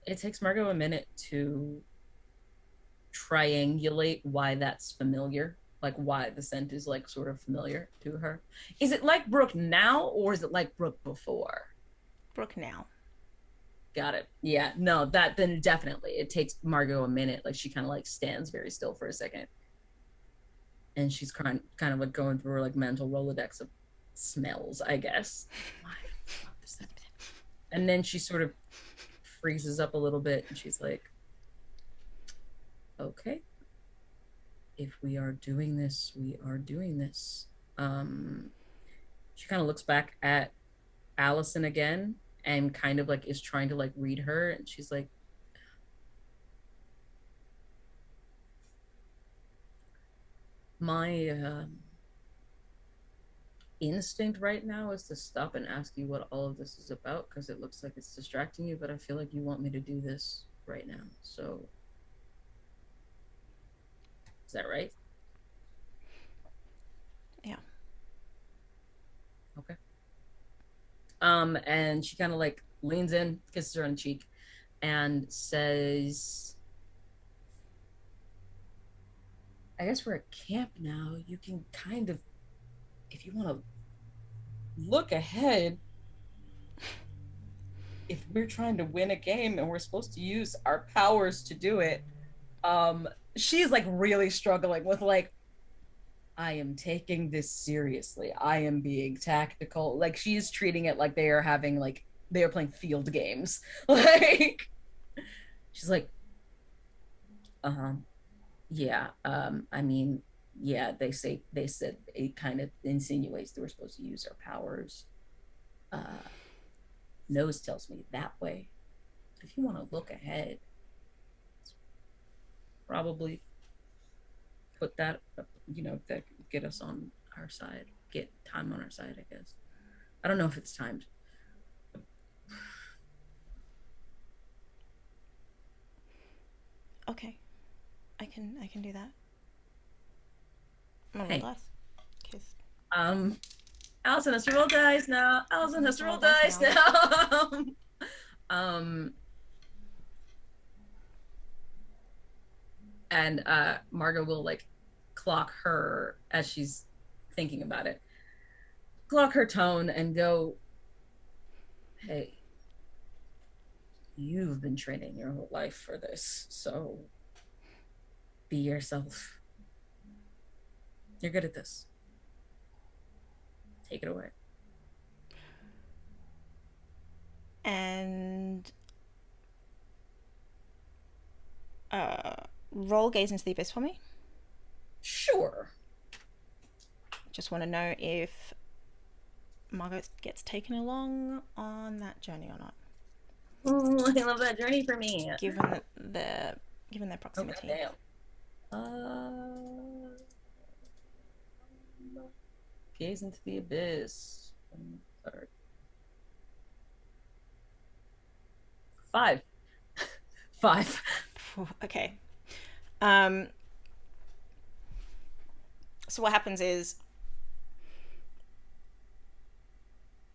It takes Margot a minute to triangulate why that's familiar, like why the scent is like sort of familiar to her. Is it like Brooke now, or is it like Brooke before? Brooke now. Got it. Yeah, no, that then definitely it takes Margot a minute. Like she kind of like stands very still for a second, and she's kind of like going through her like mental Rolodex of smells, I guess. And then she sort of freezes up a little bit, and she's like, "Okay, if we are doing this, we are doing this." She kind of looks back at Allison again and kind of like is trying to like read her, and she's like, my instinct right now is to stop and ask you what all of this is about, because it looks like it's distracting you, but I feel like you want me to do this right now. So is that right? Yeah. Okay. And she kind of like leans in, kisses her on the cheek, and says, I guess we're at camp now. You can kind of, if you want to look ahead, if we're trying to win a game and we're supposed to use our powers to do it, she's like really struggling with like, I am taking this seriously. I am being tactical. Like she's treating it like they are having like they are playing field games. Like she's like, yeah. I mean, yeah, they said it kind of insinuates that we're supposed to use our powers. Nose tells me that way. If you want to look ahead, probably put that, that get us on our side, get time on our side, I guess. I don't know if it's timed. Okay. I can do that. I'm gonna Hey. roll dice. Cause... Allison has to roll dice now. Allison has to roll dice now. And Margot will like clock her as she's thinking about it. Clock her tone and go, hey, you've been training your whole life for this, so be yourself. You're good at this. Take it away. And roll gaze into the abyss for me. Sure. Just want to know if Margot gets taken along on that journey or not. I love that journey for me. Given their proximity. Okay, damn. Gaze into the abyss. 5. 5. Okay. So what happens is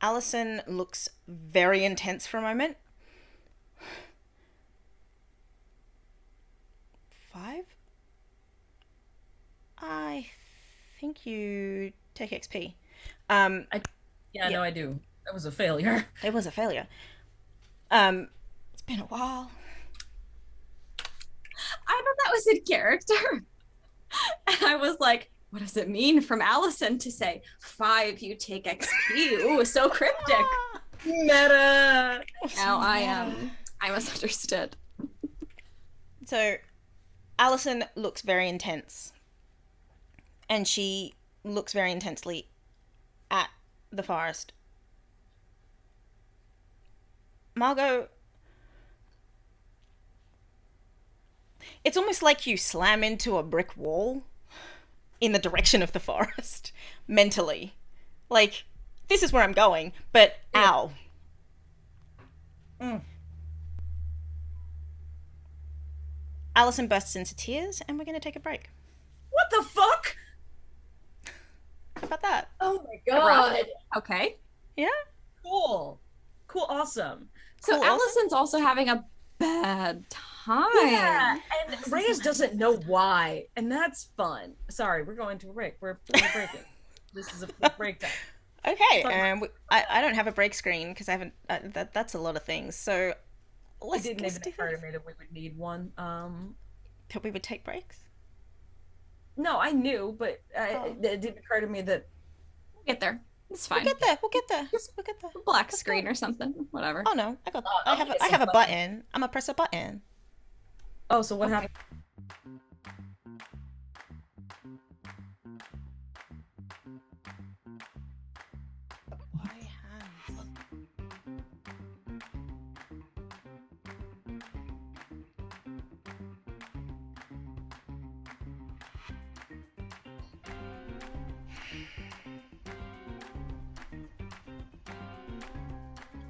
Allison looks very intense for a moment. 5? I think you take XP. No, I do. That was a failure. It was a failure. It's been a while. I thought that was in character. And I was like, what does it mean from Allison to say 5 you take XP? Ooh, so cryptic. Meta. Now I misunderstood. So Allison looks very intense. And she looks very intensely at the forest. Margot, It's almost like you slam into a brick wall in the direction of the forest mentally. Like, this is where I'm going, but ow. Mm. Allison bursts into tears, and we're going to take a break. What the fuck? How about that? Oh my god. Okay. Yeah? Cool. Cool, awesome. So Cool, Allison's also having a bad time. Yeah, and Reyes doesn't know why, and that's fun. Sorry, we're going to a break. We're breaking. This is a break time. Okay, I don't have a break screen because I haven't. That's a lot of things. So It didn't even occur to me that we would need one. That we would take breaks. No, I knew, but it didn't occur to me that We'll get there. It's fine. We'll get there. We'll get there. We'll get there. Black screen or something. Whatever. Oh no, I have a button. I'm gonna press a button. Oh, so what happened? Why hands?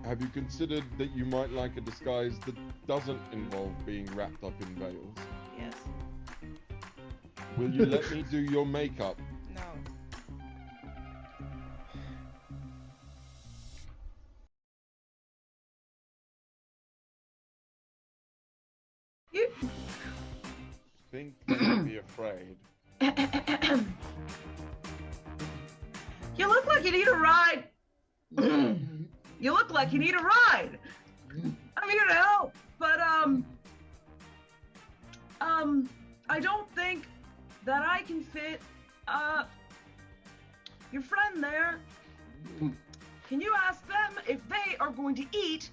Have you considered that you might like a disguise that doesn't involve being wrapped up in veils? Yes. Will you let me do your makeup? No. You... Think don't be afraid. You look like you need a ride. You look like you need a ride. I'm here to help, but I don't think that I can fit your friend there. Can you ask them if they are going to eat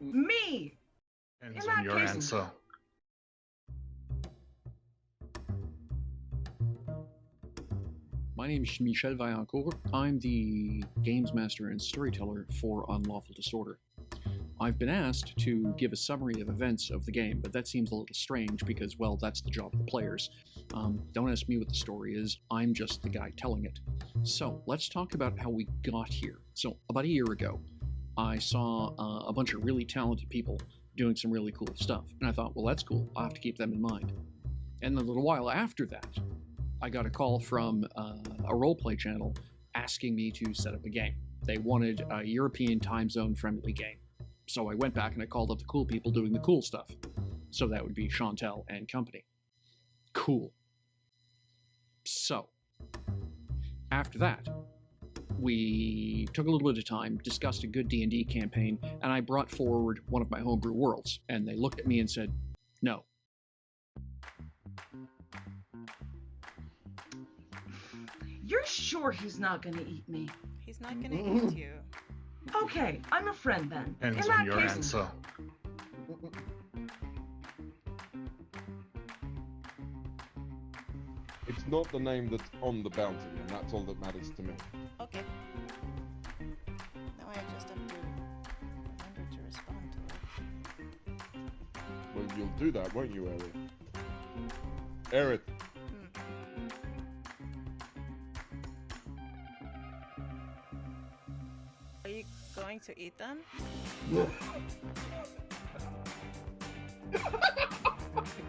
me? Depends In on that your case- answer. My name is Michel Vaillancourt. I'm the games master and storyteller for Unlawful Disorder. I've been asked to give a summary of events of the game, but that seems a little strange because, well, that's the job of the players. Don't ask me what the story is, I'm just the guy telling it. So, let's talk about how we got here. So, about a year ago, I saw a bunch of really talented people doing some really cool stuff, and I thought, well, that's cool, I'll have to keep them in mind. And a little while after that, I got a call from a roleplay channel asking me to set up a game. They wanted a European time zone friendly game. So I went back and I called up the cool people doing the cool stuff. So that would be Chantel and company. Cool. So, after that, we took a little bit of time, discussed a good D&D campaign, and I brought forward one of my homebrew worlds. And they looked at me and said, no. You're sure he's not gonna eat me? He's not gonna eat you. Okay, I'm a friend then. Depends In on that your case, answer. It's not the name that's on the bounty, and that's all that matters to me. Okay. Now I just have to remember to respond to it. Well, you'll do that, won't you, Eric? Eric, Are you going to eat them?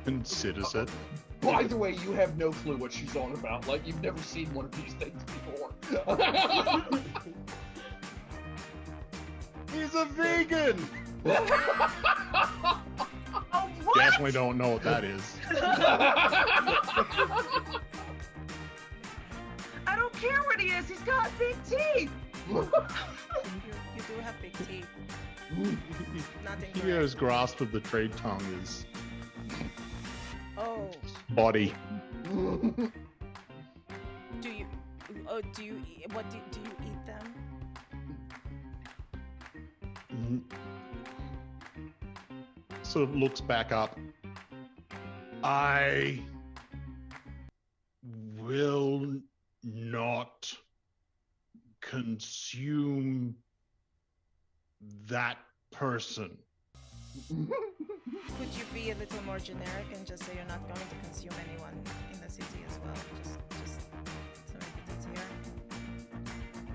Considers it. By the way, you have no clue what she's on about. Like, you've never seen one of these things before. he's a vegan! Oh, what? Definitely don't know what that is. I don't care what he is. He's got big teeth. You do have big teeth. Nothing. Hero's grasp of the trade tongue is Oh, body. do you? Oh, do you? What do you eat them? Sort of looks back up. I will not consume that person. Could you be a little more generic and just say you're not going to consume anyone in the city as well? Just to make it easier.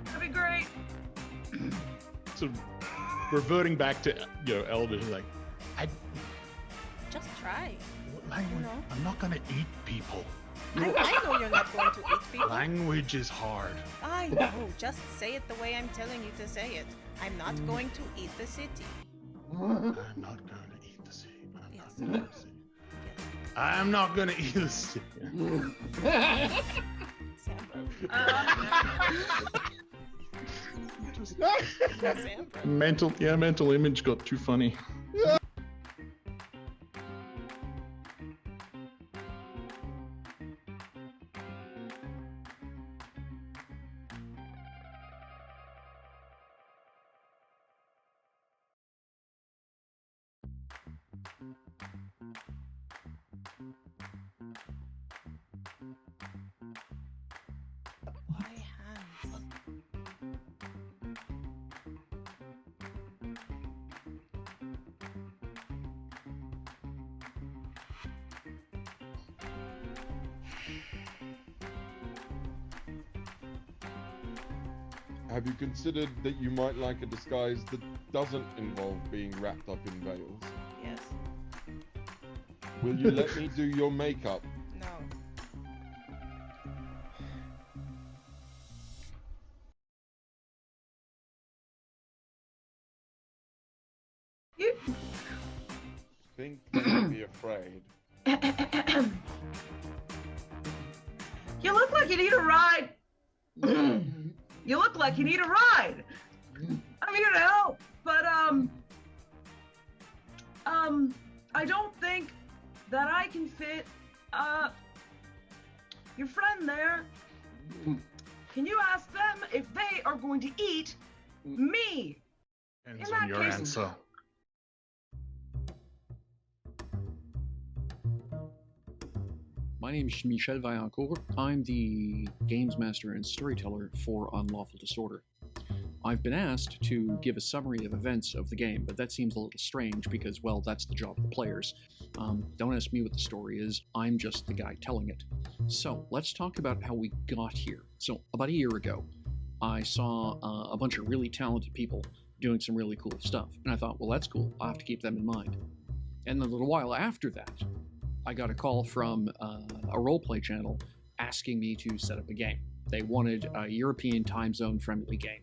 That'd be great. So reverting back to Elvish, like Just try. language. know? I'm not gonna eat people. I know you're not going to eat people. Language is hard. I know. Just say it the way I'm telling you to say it. I'm not going to eat the city. I'm not gonna eat the sea. Yes. I'm not gonna eat the sea. Mental image got too funny. Why hands? Have you considered that you might like a disguise that doesn't involve being wrapped up in veils? Yes. Will you let me do your makeup? No. You... Think you might be afraid. You look like you need a ride. You look like you need a ride. I'm here to help, but I don't think that I can fit your friend there. Can you ask them if they are going to eat me? Depends In on that your case- answer. My name is Michel Vaillancourt. I'm the games master and storyteller for Unlawful Disorder. I've been asked to give a summary of events of the game, but that seems a little strange because, well, that's the job of the players. Don't ask me what the story is, I'm just the guy telling it. So, let's talk about how we got here. So, about a year ago, I saw a bunch of really talented people doing some really cool stuff, and I thought, well, that's cool, I'll have to keep them in mind. And a little while after that, I got a call from a roleplay channel asking me to set up a game. They wanted a European time zone friendly game.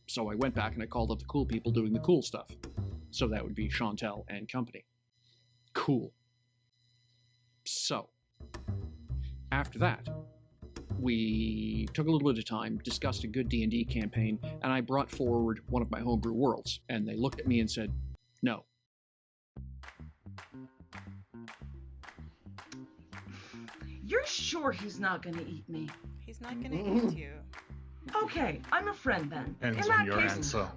So I went back and I called up the cool people doing the cool stuff. So that would be Chantel and company. Cool. So, after that, we took a little bit of time, discussed a good D&D campaign, and I brought forward one of my homebrew worlds. And they looked at me and said, no. You're sure he's not going to eat me? He's not gonna eat you. Okay, I'm a friend then. Depends In on that your case, answer.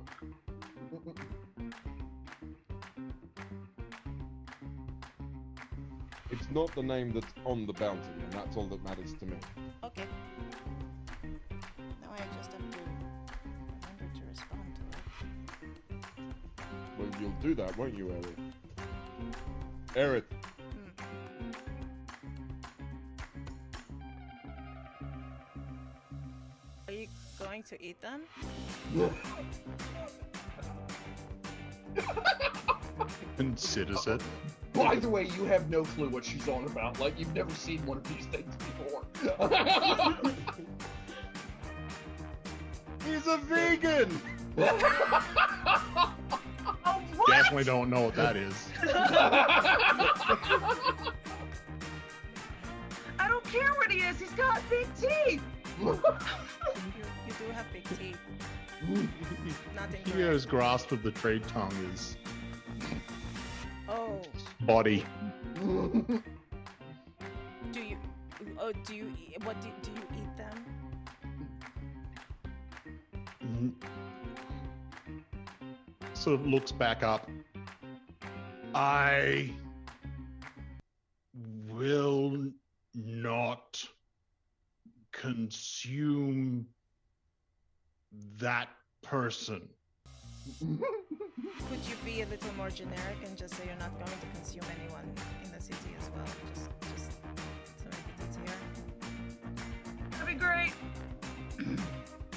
It's not the name that's on the bounty, and that's all that matters to me. Okay. Now I just have to remember to respond to it. Well, you'll do that, won't you, Eric? Eric, Are you going to eat them? Considers it. By the way, you have no clue what she's on about. Like, you've never seen one of these things before. he's a vegan! oh, what? Definitely don't know what that is. I don't care what he is. He's got big teeth. You do have big teeth. Not incorrect. Hero's grasp of the trade tongue is Oh, body. do you? Oh, do you? What do you eat them? Sort of looks back up. I will not consume that person. Could you be a little more generic and just say you're not going to consume anyone in the city as well? Just to make it easier. That'd be great.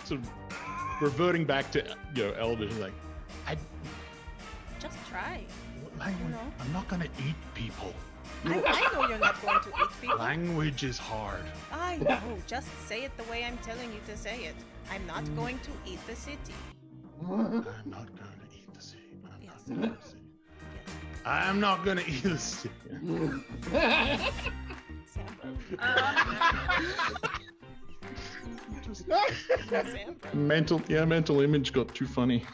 So reverting back to elders, like Just try. language. know. I'm not gonna eat people. I know you're not going to eat people. Language is hard. I know. Just say it the way I'm telling you to say it. I'm not going to eat the city. I'm not gonna eat the sea. I'm Yes. not gonna eat the sea. I'm not gonna eat the sea. Sandra. Mental image got too funny.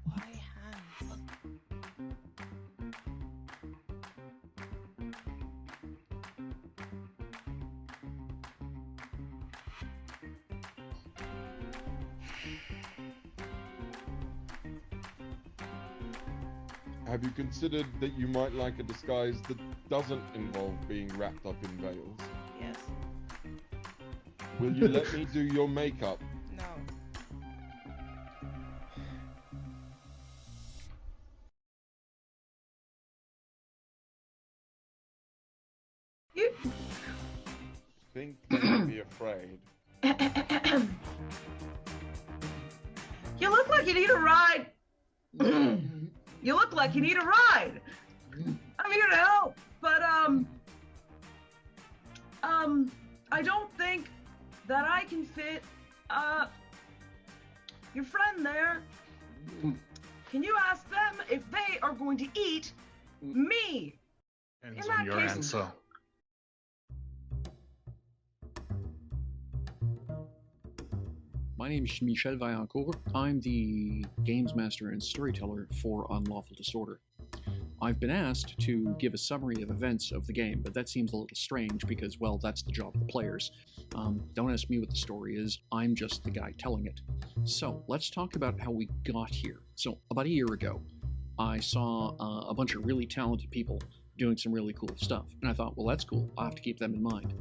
Why hands? Have you considered that you might like a disguise that doesn't involve being wrapped up in veils? Yes. Will you let me do your makeup? No. You... Think they might be afraid. You look like you need a ride. You look like you need a ride. I'm here to help, but I don't think that I can fit your friend there. Can you ask them if they are going to eat me? Depends In on that your case- answer. My name is Michel Vaillancourt. I'm the games master and storyteller for Unlawful Disorder. I've been asked to give a summary of events of the game, but that seems a little strange because, well, that's the job of the players. Don't ask me what the story is, I'm just the guy telling it. So, let's talk about how we got here. So, about a year ago, I saw a bunch of really talented people doing some really cool stuff, and I thought, well, that's cool, I'll have to keep them in mind.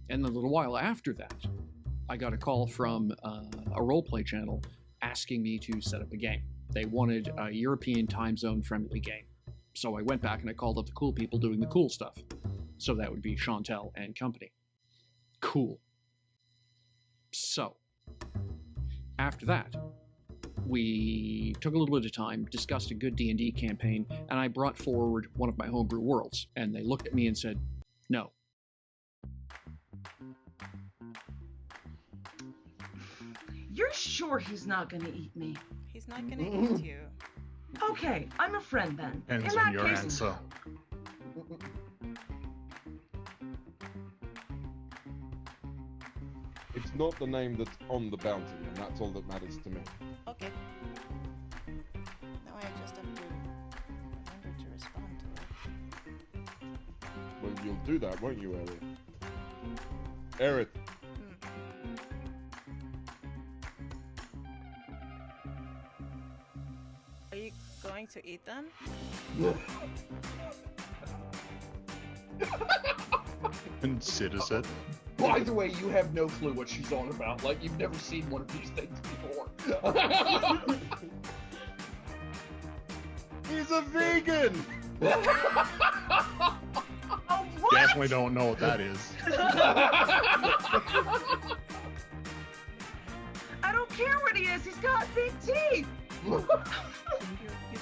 And a little while after that, I got a call from a roleplay channel asking me to set up a game. They wanted a European time zone friendly game. So I went back and I called up the cool people doing the cool stuff. So that would be Chantel and company. Cool. So, after that, we took a little bit of time, discussed a good D&D campaign, and I brought forward one of my homebrew worlds. And they looked at me and said, no. You're sure he's not gonna eat me? He's not gonna eat you. Okay, I'm a friend then. Depends In on that your case, answer. It's not the name that's on the bounty, and that's all that matters to me. Okay. Now I just have to remember to respond to it. Well, you'll do that, won't you, Eric? Eric, Are you going to eat them? Considers it. By the way, you have no clue what she's on about. Like, you've never seen one of these things before. he's a vegan! oh, what? Definitely don't know what that is. I don't care what he is. He's got big teeth. You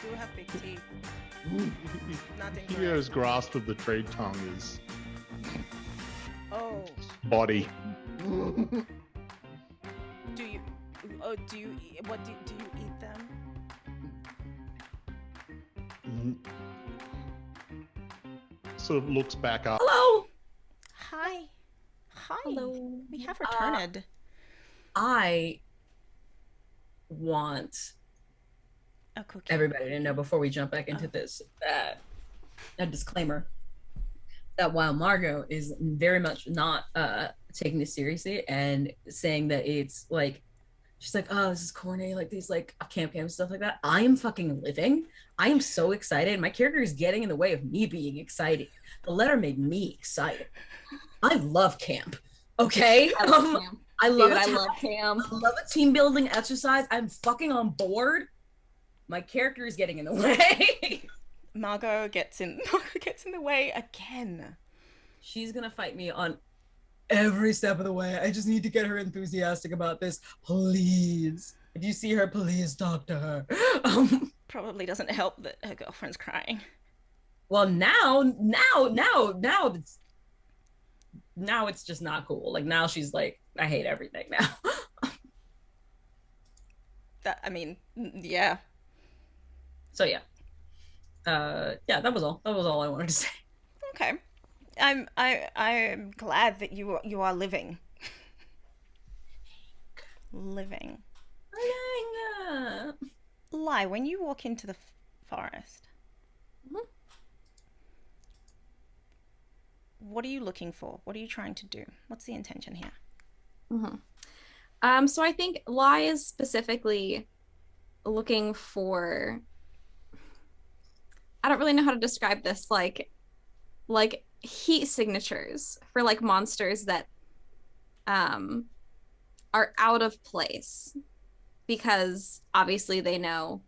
do have big teeth. Not incorrect. Here's grasp of the trade tongue is Oh, body. do you? Oh, do you? What do you eat them? Sort of looks back up. Hello. Hi, hi. Hello. We have returned. I want A cookie. everybody to know before we jump back into this a disclaimer. that while Margot is very much not taking this seriously and saying that it's like she's like, oh, this is corny, like these like camp stuff like that. I am fucking living. I am so excited. My character is getting in the way of me being excited. The letter made me excited. I love camp. Okay. I love camp. I love Dude, I love camp. love a team building exercise. I'm fucking on board. My character is getting in the way. Margot gets in the way again. She's gonna fight me on every step of the way. I just need to get her enthusiastic about this. Please. If you see her, please talk to her. Probably doesn't help that her girlfriend's crying. Well, now it's just not cool. Like now she's like, I hate everything now. Yeah. So yeah. That was all. That was all I wanted to say. Okay. I'm glad that you are living. Living. Lie, when you walk into the forest, what are you looking for? What are you trying to do? What's the intention here? So I think Lie is specifically looking for, I don't really know how to describe this, like heat signatures for like monsters that are out of place, because obviously they know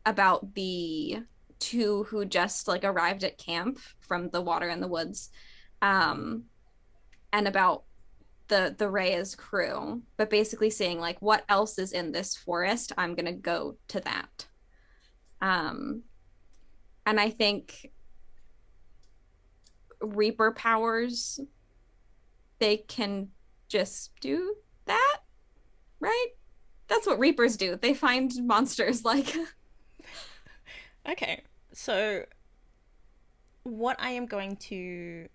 about the two who just like arrived at camp from the water in the woods, and about the Reyes crew, but basically saying like, what else is in this forest? I'm gonna go to that. And I think Reaper powers, they can just do that, right? That's what Reapers do. They find monsters like. Okay, so what I am going to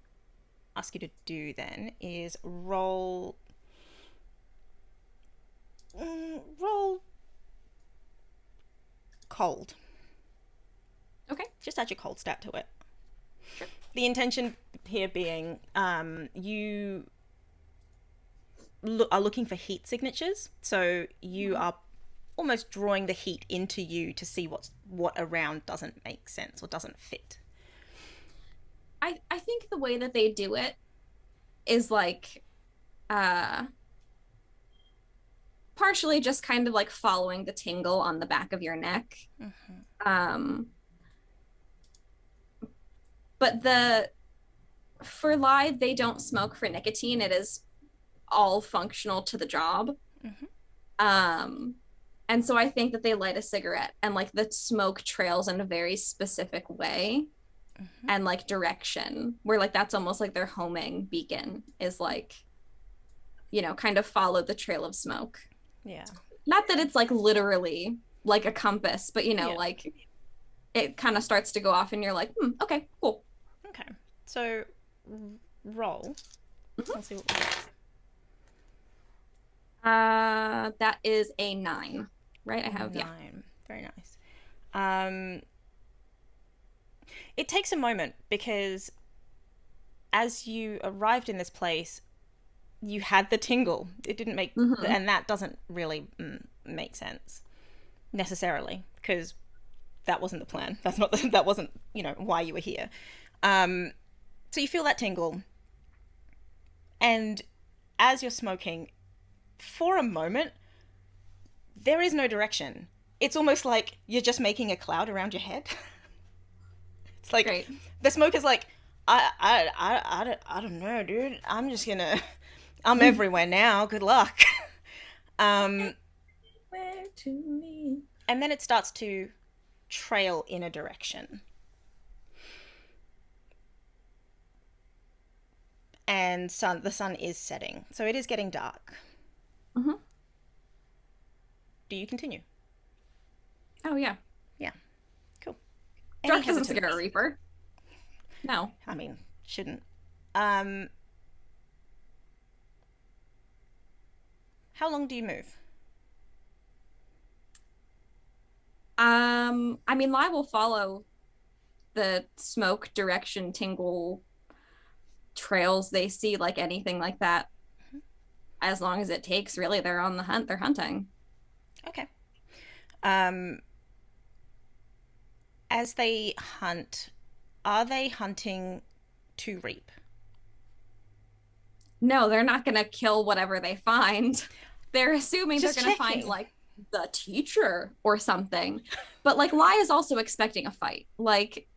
ask you to do then is roll cold. Okay. Just add your cold stat to it. Sure. The intention here being you are looking for heat signatures, so you are almost drawing the heat into you to see what around doesn't make sense or doesn't fit. I think the way that they do it is like partially just kind of like following the tingle on the back of your neck. But for Live, they don't smoke for nicotine. It is all functional to the job. And so I think that they light a cigarette and like the smoke trails in a very specific way and like direction, where like that's almost like their homing beacon is like, you know, kind of follow the trail of smoke. Yeah. Not that it's like literally like a compass, but you know, like it kind of starts to go off and you're like, okay, cool. Okay. So roll. Let's see what we get. That is a 9, right? I have 9. Very nice. It takes a moment because as you arrived in this place, you had the tingle. It didn't make, and that doesn't really make sense necessarily, because that wasn't the plan. That wasn't, you know, why you were here. So you feel that tingle, and as you're smoking, for a moment, there is no direction. It's almost like you're just making a cloud around your head. It's like the smoke is like, I don't know, dude. I'm everywhere now. Good luck. And then it starts to trail in a direction. And the sun is setting, so it is getting dark. Do you continue? Oh yeah. Yeah. Cool. Dark doesn't scare a Reaper. No. I mean, shouldn't. How long do you move? I mean, Lai will follow the smoke direction tingle trails they see, like anything like that. As long as it takes, really, they're on the hunt. They're hunting. Okay. As they hunt, are they hunting to reap? No, they're not going to kill whatever they find. They're assuming Just they're going to find checking. like the teacher or something. But like Lai is also expecting a fight. Like,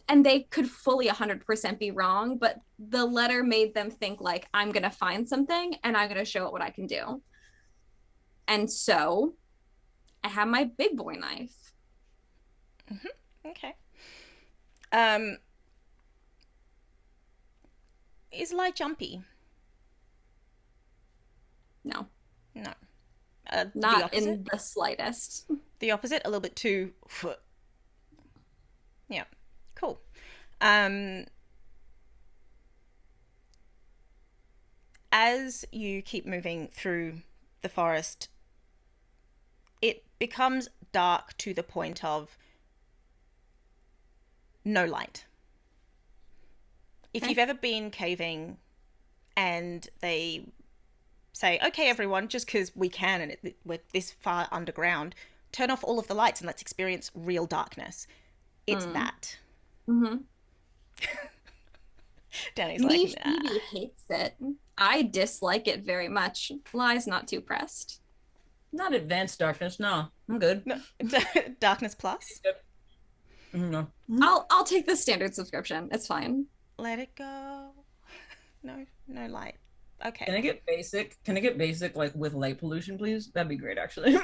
and they could fully 100% be wrong, but the letter made them think like, I'm going to find something and I'm going to show it what I can do. And so I have my big boy knife. Okay. Is Lai jumpy? No, No. not in the slightest. The opposite, a little bit too. Yeah, cool. As you keep moving through the forest, it becomes dark to the point of no light. If Okay. you've ever been caving and they say, okay, everyone, just because we can and we're this far underground, turn off all of the lights and let's experience real darkness. It's that. Mm-hmm. Danny's Me, like, nah. Phoebe hates it. I dislike it very much. Lai's not too pressed. Not advanced darkness. No, I'm good. No, Darkness Plus. No. I'll take the standard subscription. It's fine. Let it go. No light. Okay. Can I get basic? Can I get basic like with light pollution, please? That'd be great, actually.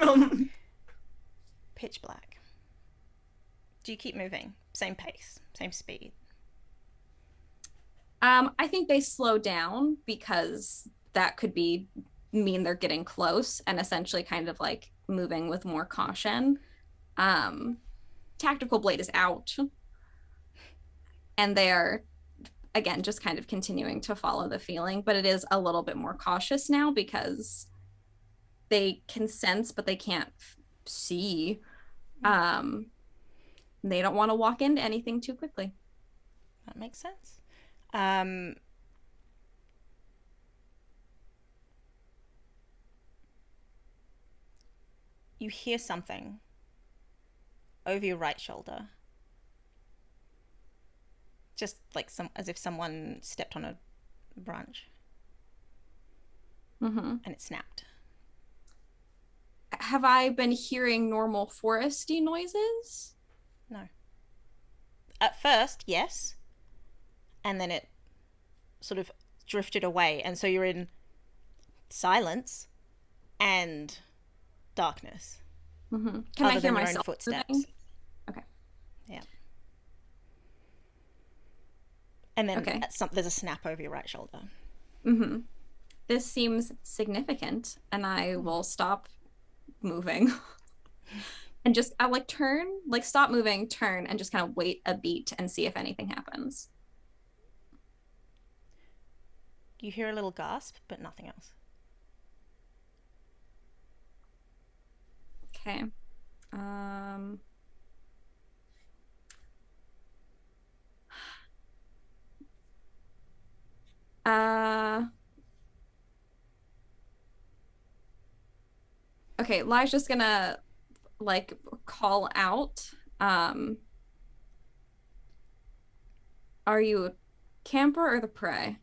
Pitch black. Do you keep moving? Same pace, same speed. I think they slow down because that could mean they're getting close and essentially kind of like moving with more caution. Tactical blade is out. And they are, again, just kind of continuing to follow the feeling, but it is a little bit more cautious now because they can sense, but they can't see. They don't want to walk into anything too quickly. That makes sense. You hear something over your right shoulder. Just like as if someone stepped on a branch. Mm-hmm. And it snapped. Have I been hearing normal foresty noises? No. At first, yes. And then it sort of drifted away. And so you're in silence and darkness. Mm-hmm. Can I hear your own myself footsteps? moving? Okay. Yeah. And then Okay. there's a snap over your right shoulder. Mm-hmm. This seems significant, and I will stop moving and just I like turn, like stop moving, turn, and just kind of wait a beat and see if anything happens. You hear a little gasp, but nothing else. Okay. Okay, Lai's just gonna like call out. Are you a camper or the prey?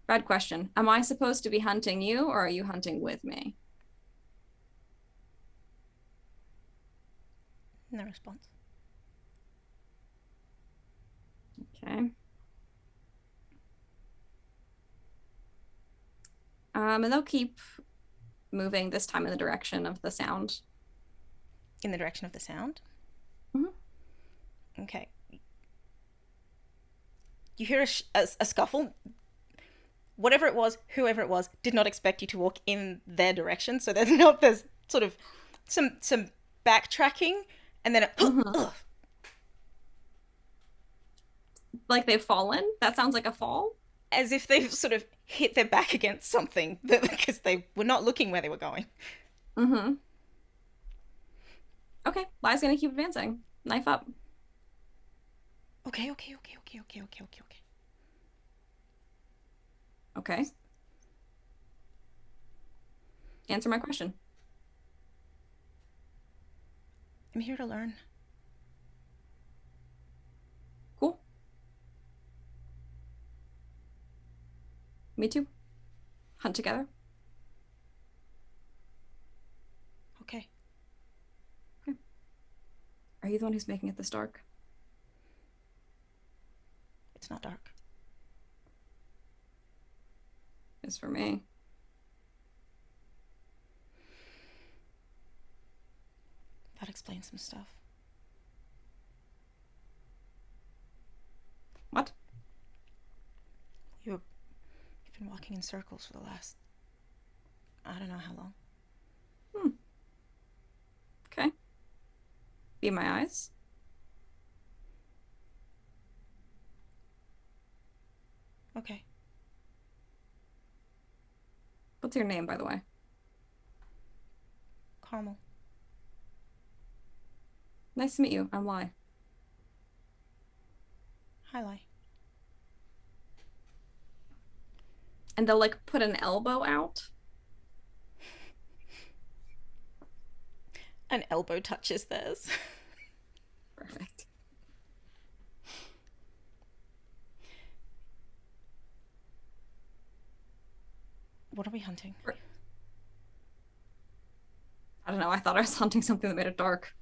Bad question. Am I supposed to be hunting you or are you hunting with me? No response. Okay. And they'll keep moving, this time in the direction of the sound. In the direction of the sound? Mm-hmm. Okay. You hear a scuffle. Whatever it was, whoever it was, did not expect you to walk in their direction. So there's sort of some backtracking, and then Like they've fallen? That sounds like a fall? as if they've sort of hit their back against something because they were not looking where they were going. Mm-hmm. Okay, Lie's gonna keep advancing. Knife up. Okay, okay, okay, okay, okay, okay, okay, okay. Okay. Answer my question. I'm here to learn. Cool. Me too. Hunt together. Okay. Are you the one who's making it this dark? It's not dark. It's for me. That explains some stuff. What? You've been walking in circles for the last, I don't know how long. Okay. Be my eyes. Okay. What's your name, by the way? Caramel. Nice to meet you. I'm Lie. Hi, Lai. And they'll like put an elbow out. An elbow touches theirs. Perfect. What are we hunting? I don't know. I thought I was hunting something that made it dark.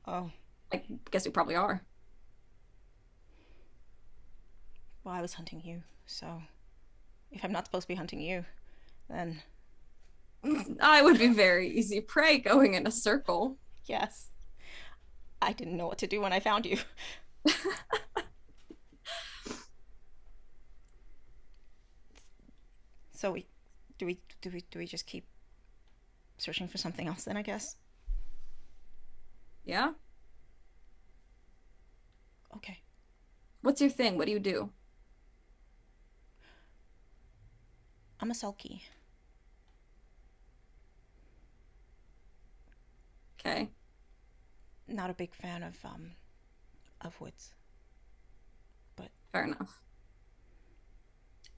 Oh, I guess we probably are. well, I was hunting you, so if I'm not supposed to be hunting you, then I would be very easy prey going in a circle. yes. I didn't know what to do when I found you. So do we just keep searching for something else then, I guess? Yeah? Okay. What's your thing? What do you do? I'm a sulky. Okay. Not a big fan of woods. Fair enough.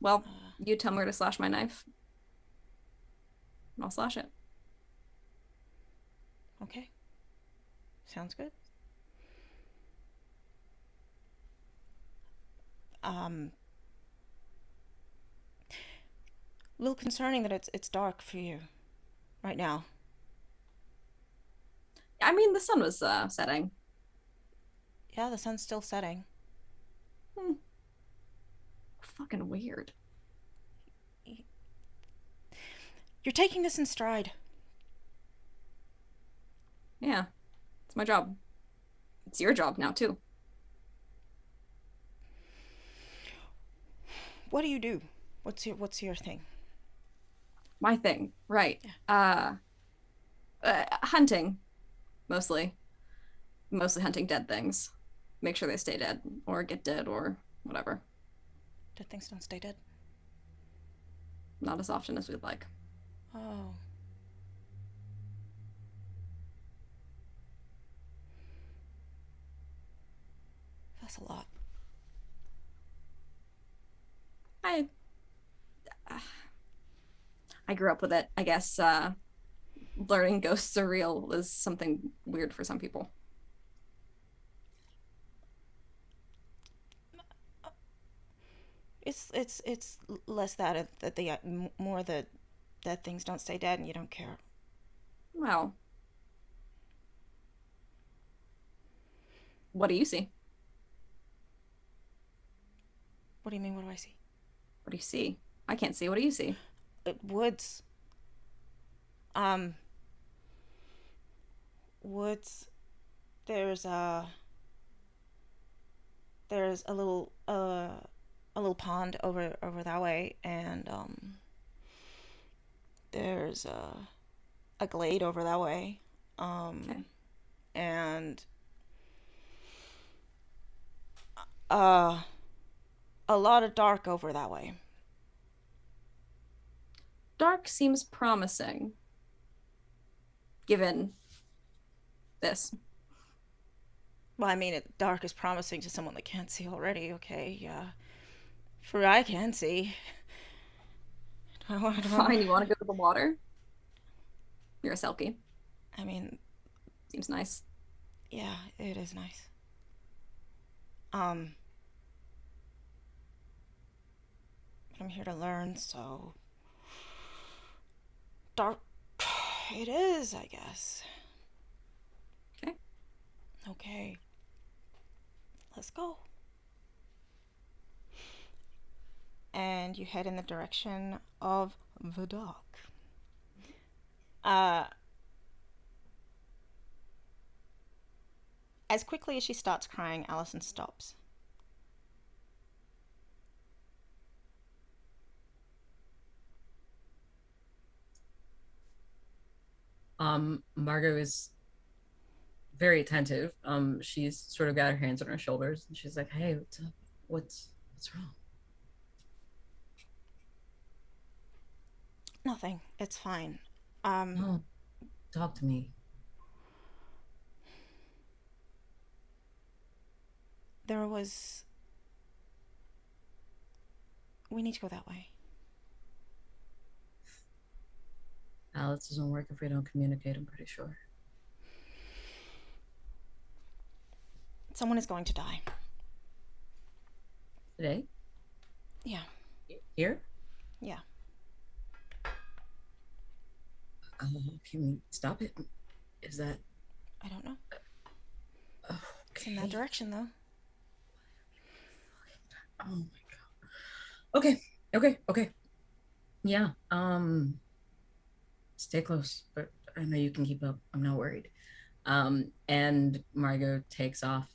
Well, you tell me where to slash my knife. And I'll slash it. Okay. Sounds good. A little concerning that it's dark for you right now. I mean, the sun was setting. Yeah, the sun's still setting. Fucking weird. You're taking this in stride. Yeah. It's my job. It's your job now, too. What do you do? What's your thing? My thing. Right. Hunting. Mostly. Mostly hunting dead things. Make sure they stay dead or get dead or whatever. Dead things don't stay dead. Not as often as we'd like. Oh. That's a lot. I grew up with it. I guess learning ghosts are real is something weird for some people. It's less that the more that things don't stay dead and you don't care. Well, what do you see? What do you mean? What do I see? What do you see? I can't see. What do you see? Woods. Woods. There's a little pond over that way, and there's a glade over that way, Okay. and a lot of dark over that way. dark seems promising, given this. Well, I mean, dark is promising to someone that can't see already, okay? Yeah. For I can see. Fine, you want to go to the water? You're a Selkie. I mean, Seems nice. yeah, it is nice. I'm here to learn, so dark it is, I guess. Okay. Okay. Let's go. And you head in the direction of the dark. As quickly as she starts crying, Allison stops. Margot is very attentive. She's sort of got her hands on her shoulders and she's like, "Hey, what's up? What's wrong?" Nothing. It's fine. No, talk to me. There was... We need to go that way. Alice doesn't work if we don't communicate, I'm pretty sure. Someone is going to die. Today? Yeah. Here? Yeah. Can we stop it? Is that... I don't know. Okay. It's in that direction, though. Oh my god. Okay. Yeah. Stay close, but I know you can keep up. I'm not worried. And Margot takes off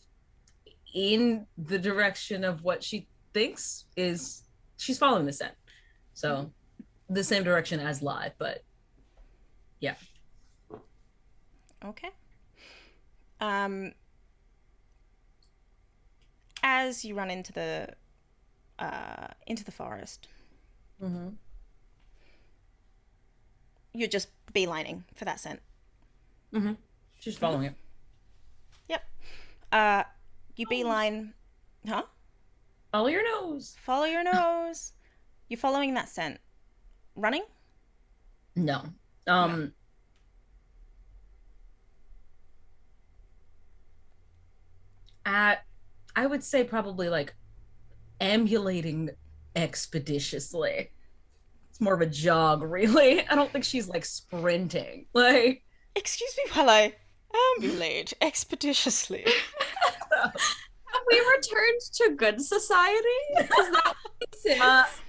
in the direction of what she thinks is she's following the scent. So the same direction as Live, but yeah. Okay. As you run into the forest, Mm-hmm. you're just beelining for that scent. Mm-hmm. She's following it. Yep. You beeline, huh? Follow your nose. Follow your nose. You're following that scent. Running? No. I would say probably like ambulating expeditiously. It's more of a jog, really. I don't think she's like sprinting. Like, Excuse me while I ambulate expeditiously. Have we returned to good society? Is that what this is?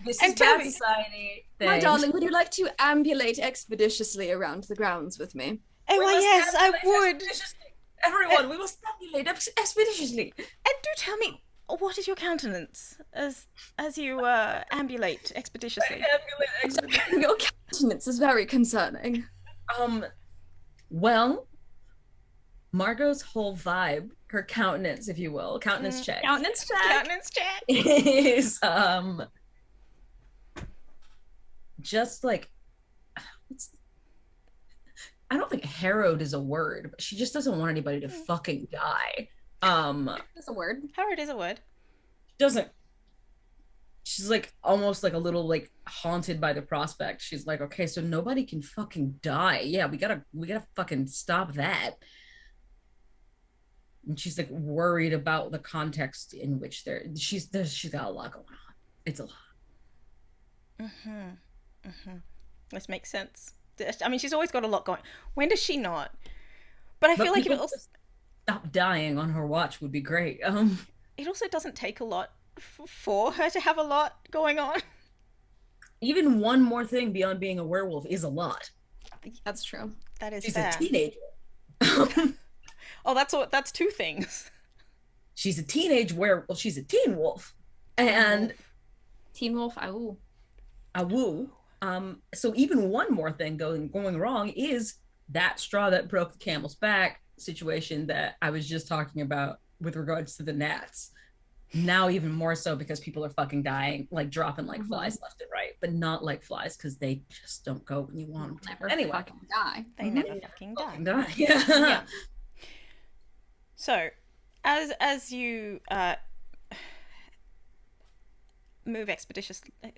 this And is tell bad me- society. My Thanks. darling, would you like to ambulate expeditiously around the grounds with me? Oh, We well, must yes, I ambulate would. expeditiously. Everyone, we must ambulate expeditiously. And do tell me, what is your countenance as you ambulate expeditiously? Ambulate expeditiously. Your countenance is very concerning. Well, Margot's whole vibe, her countenance, if you will, countenance check, Countenance check. Countenance check. is just like I don't think harrowed is a word, but she just doesn't want anybody to fucking die. That's a word. Howard is a word. Doesn't she's like almost like a little like haunted by the prospect. She's like, okay, so nobody can fucking die. Yeah, we gotta fucking stop that. And she's like worried about the context in which she's got a lot going on. It's a lot. This makes sense. I mean, she's always got a lot going. When does she not? But I feel like it people also, stop dying on her watch would be great. it also doesn't take a lot for her to have a lot going on. Even one more thing beyond being a werewolf is a lot. That's true. That is She's fair. a teenager. Oh, that's two things. She's a teenage werewolf. She's a teen wolf, and Teen Wolf, ooh. a woo. So even one more thing going wrong is that straw that broke the camel's back situation that I was just talking about with regards to the gnats. Now even more so because people are fucking dying, like dropping like flies left and right, but not like flies because they just don't go when you want them to. Never Anyway, fucking die. They never fucking die. Yeah. Yeah. So, as you move expeditiously, I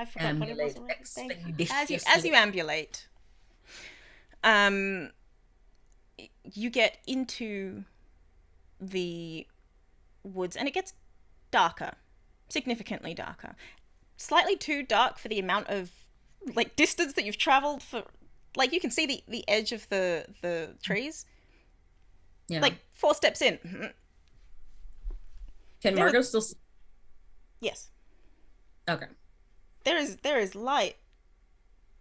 forgot what it was already. Thank you. As you ambulate, you get into the woods, and it gets darker, significantly darker, slightly too dark for the amount of like distance that you've traveled. For like, you can see the edge of the trees. Yeah. Like 4 steps in. Can Margot still? Yes. Okay. There is light,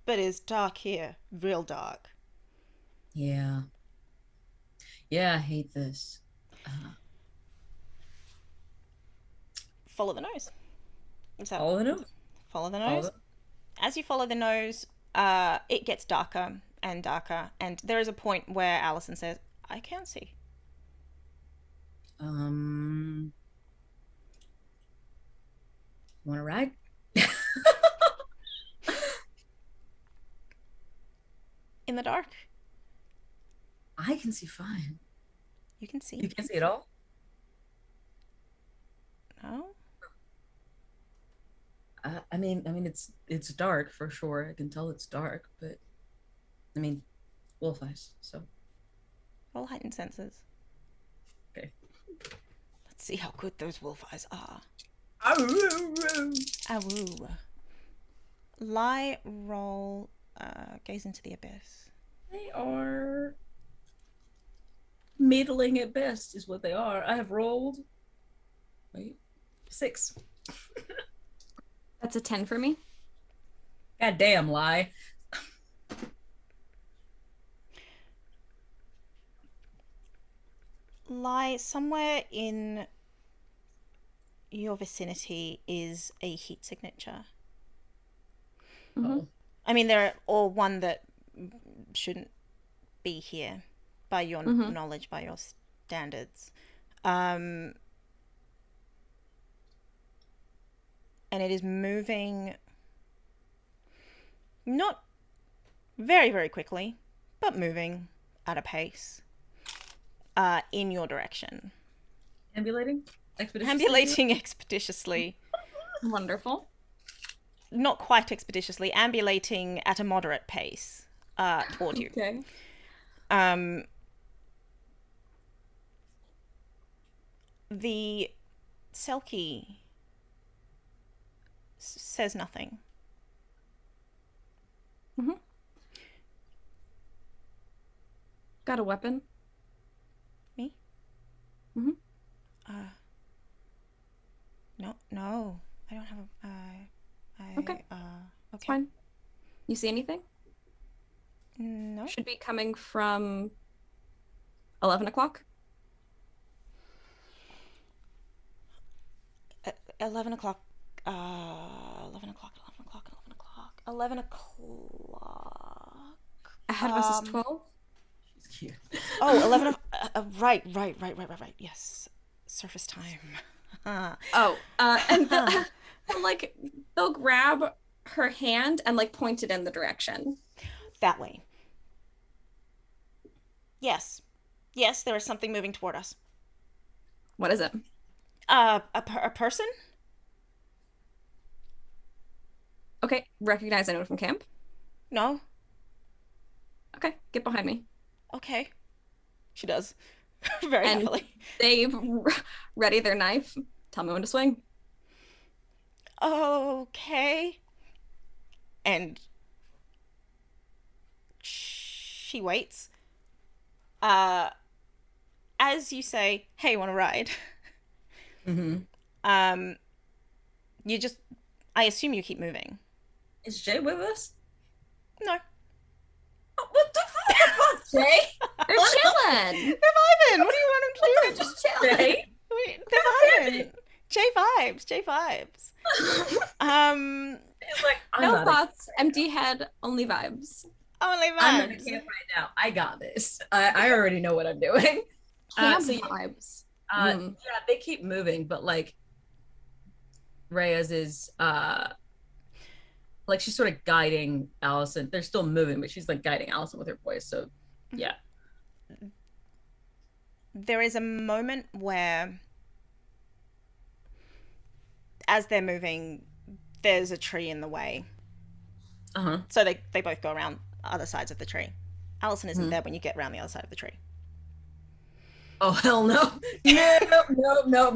but it's dark here, real dark. Yeah. Yeah, I hate this. Follow the nose. Follow the nose. Follow the nose. As you follow the nose, it gets darker and darker, and there is a point where Allison says, "I can't see." Want to ride? In the dark, I can see fine. you can see. You can't see at all? No. I mean, it's dark for sure. I can tell it's dark, but I mean, wolf eyes. So Roll heightened senses. okay. Let's see how good those wolf eyes are. Awoo. Awoo. Lie, roll, gaze into the abyss. They are middling at best, is what they are. I have rolled. Wait, 6. That's a 10 for me. God damn, lie. Lie, somewhere in your vicinity is a heat signature. Oh. I mean, they're all one that shouldn't be here by your knowledge, by your standards. And it is moving not very, very quickly, but moving at a pace in your direction. Ambulating? Ambulating expeditiously. Wonderful. Not quite expeditiously, ambulating at a moderate pace toward you. Okay. The Selkie says nothing. Got a weapon? Me? No, I don't have a. Okay. Okay. It's fine. You see anything? No. Should be coming from 11 o'clock. 11 o'clock. 11 o'clock. 11 o'clock. Ahead of us is 12. She's cute. Oh, 11 right. Yes. Surface time. And they'll grab her hand and like point it in the direction. That way. Yes, there is something moving toward us. What is it? A person? Okay, recognize anyone from camp? No. Okay, get behind me. Okay. She does. Very And happily. they ready their knife. Tell me when to swing. Okay. And she waits. As you say, "Hey, want to ride?" You just, I assume you keep moving. Is Jay with us? No. Oh, what the fuck, Jay? They're chilling. They're vibing. What do you want them to do? Just Jay. They're vibing. J vibes. He's like, I'm No not thoughts, empty head, only vibes. Only I'm in vibes. camp right now. I got this. I already know what I'm doing. Camp So vibes. Yeah, they keep moving, but like Reyes is like she's sort of guiding Allison. They're still moving, but she's like guiding Allison with her voice. So yeah. There is a moment where, as they're moving, there's a tree in the way. So they both go around other sides of the tree. Allison isn't there when you get around the other side of the tree. Oh hell no! No.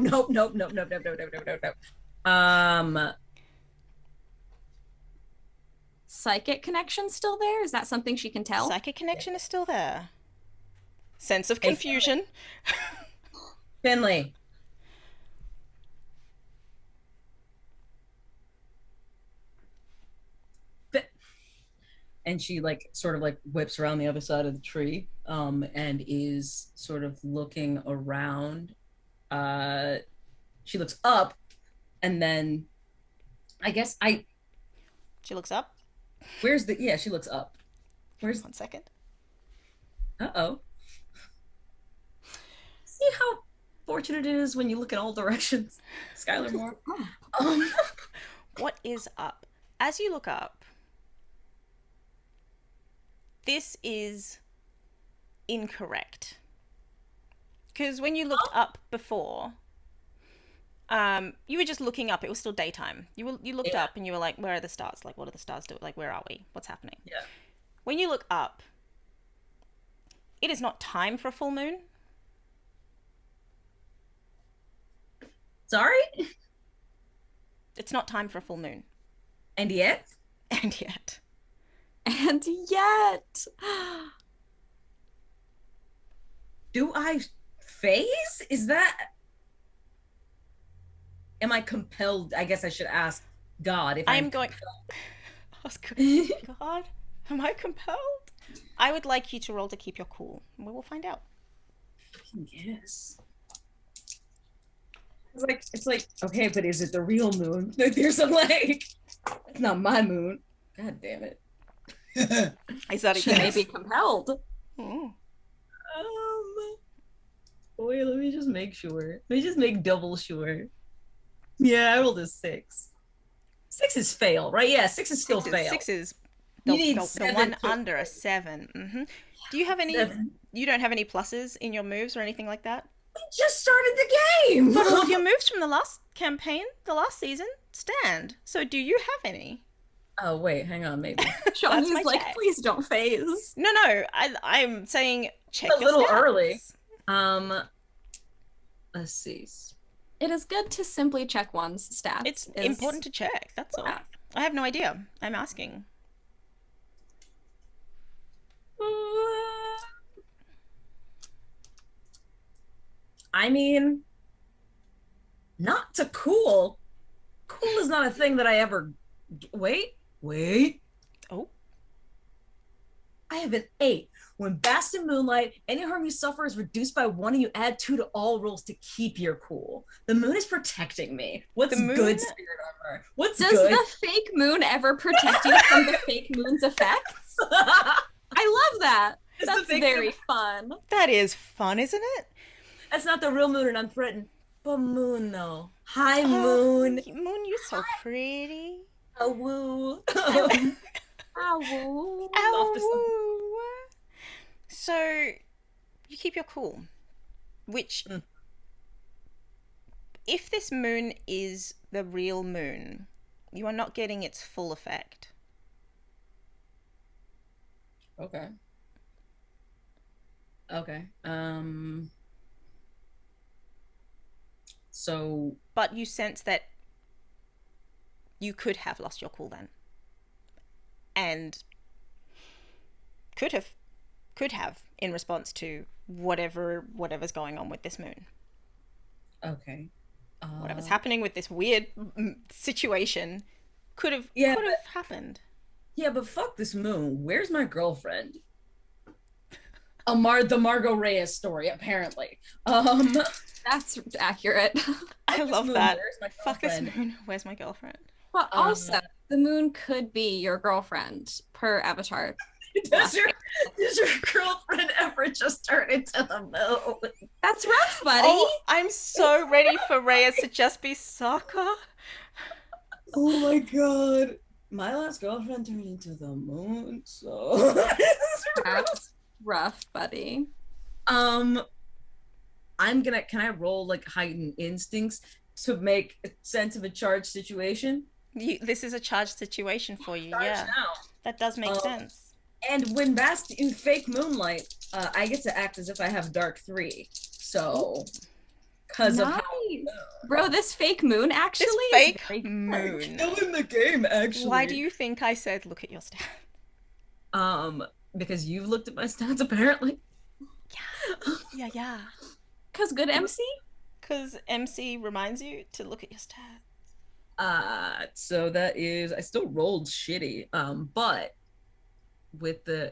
Psychic connection still there? Is that something she can tell? Psychic connection is still there. Sense of confusion. Finley. And she like sort of like whips around the other side of the tree, and is sort of looking around. She looks up, and then She looks up. Where's the? Yeah, she looks up. Where's? 1 second. Uh-oh. See how fortunate it is when you look in all directions, Skylar Moore. What is up? As you look up, this is incorrect. Because when you looked up before, you were just looking up. It was still daytime. You looked up and you were like, where are the stars? Like, what do the stars do? Like, where are we? What's happening? Yeah. When you look up, it is not time for a full moon. Sorry? It's not time for a full moon. And yet? And yet. And yet. Do I phase? Is that... Am I compelled? I guess I should ask God if I'm going... Ask God, am I compelled? I would like you to roll to keep your cool. We will find out. Yes. It's like, okay, but is it the real moon? There's a like, it's not my moon. God damn it. Is that She may be compelled. Mm. Wait, let me just make sure. Let me just make double sure. Yeah, I rolled a 6. 6 is fail, right? Yeah, 6 is still fail. 6 is You need the 7 one to under a 7. Mm-hmm. Do you have any? 7. You don't have any pluses in your moves or anything like that? We just started the game. But all of your moves from the last campaign, the last season, stand. So do you have any? Oh wait, hang on, maybe. Shawnee's my like, check. please don't phase. No, I'm saying check A your little stats. early. Let's see. It is good to simply check one's stats. It's important to check. That's all. Yeah. I have no idea. I'm asking. I mean, not to cool. Cool is not a thing that I ever. Wait. Oh. I have an 8. When basked in moonlight, any harm you suffer is reduced by 1 and you add 2 to all rolls to keep your cool. The moon is protecting me. What's The moon- good, spirit armor? What's Does good? the fake moon ever protect you from the fake moon's effects? I love that. Is the That's fake very moon- fun. That is fun, isn't it? That's not the real moon and I'm threatened. But moon, though. Hi, Oh, moon. Moon, you're so pretty. A woo. Ow. Off to some- Ow. So, you keep your cool. Which, if this moon is the real moon, you are not getting its full effect. Okay. So But you sense that you could have lost your cool then. And could have in response to whatever's going on with this moon. okay. Whatever's happening with this weird situation could have happened. Yeah, but fuck this moon. Where's my girlfriend? The Margot Reyes story, apparently. That's accurate. I love moon, that. where's my Fuck this girlfriend? moon. Where's my girlfriend? But also, the moon could be your girlfriend per Avatar. Does your girlfriend ever just turn into the moon? That's rough, buddy. Oh, I'm so ready for Reyes to just be Sokka. Oh my god. My last girlfriend turned into the moon, so That's rough, buddy. can I roll like heightened instincts to make sense of a charged situation? This is a charged situation for you, Charged yeah. now. That does make sense. And when masked in fake moonlight, I get to act as if I have dark 3. So, because of how Bro, this fake moon actually This is fake very moon. still in the game, actually. Why do you think I said look at your stats? Because you've looked at my stats apparently. Yeah. Because good MC? Because MC reminds you to look at your stats. So that is I still rolled shitty. But with the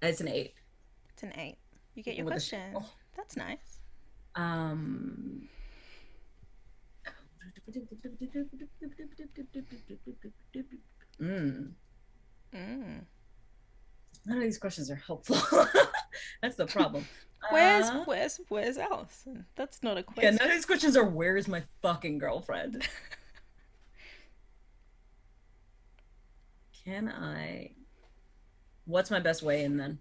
it's an 8. It's an 8. You get your With a question. oh. That's nice. None of these questions are helpful. That's the problem. Where's Allison? That's not a Yeah, question. none of these questions are where's my fucking girlfriend? What's my best way in then?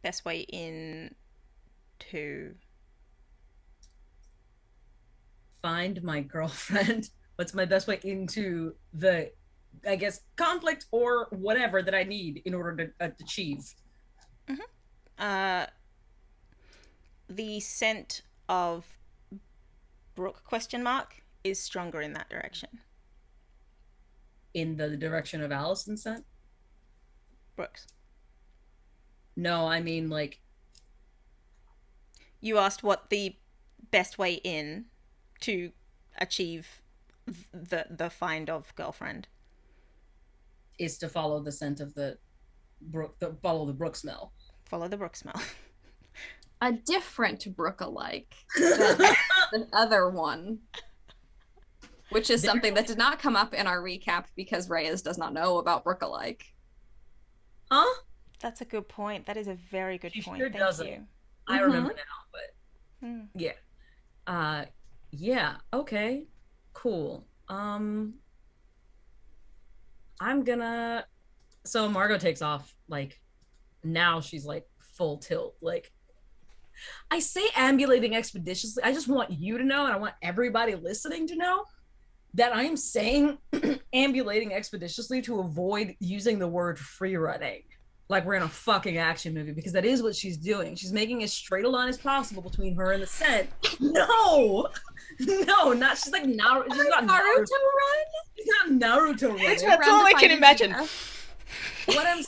Best way in to Find my girlfriend. What's my best way into the, I guess, conflict or whatever that I need in order to achieve? the scent of Brooke ? Is stronger in that direction. In the direction of Allison sent? Brooks. No, I mean like You asked what the best way in to achieve the find of girlfriend. is to follow the scent of the Brooke, follow the Brooke smell. Follow the Brooke smell. A different Brooke-alike than the other one. Which is something that did not come up in our recap because Reyes does not know about Brooke-alike. Huh? That's a good point. That is a very good She point. sure Thank doesn't. you. I remember now, but Mm. yeah. Yeah, okay. Cool. I'm gonna so Margot takes off, like now she's like full tilt. Like I say ambulating expeditiously. I just want you to know, and I want everybody listening to know that I am saying ambulating expeditiously to avoid using the word free running. Like we're in a fucking action movie, because that is what she's doing. She's making as straight a line as possible between her and the scent. No, not she's like Naruto. She's not Naruto Naruto. run? She's not Naruto running. That's all I can imagine. What I'm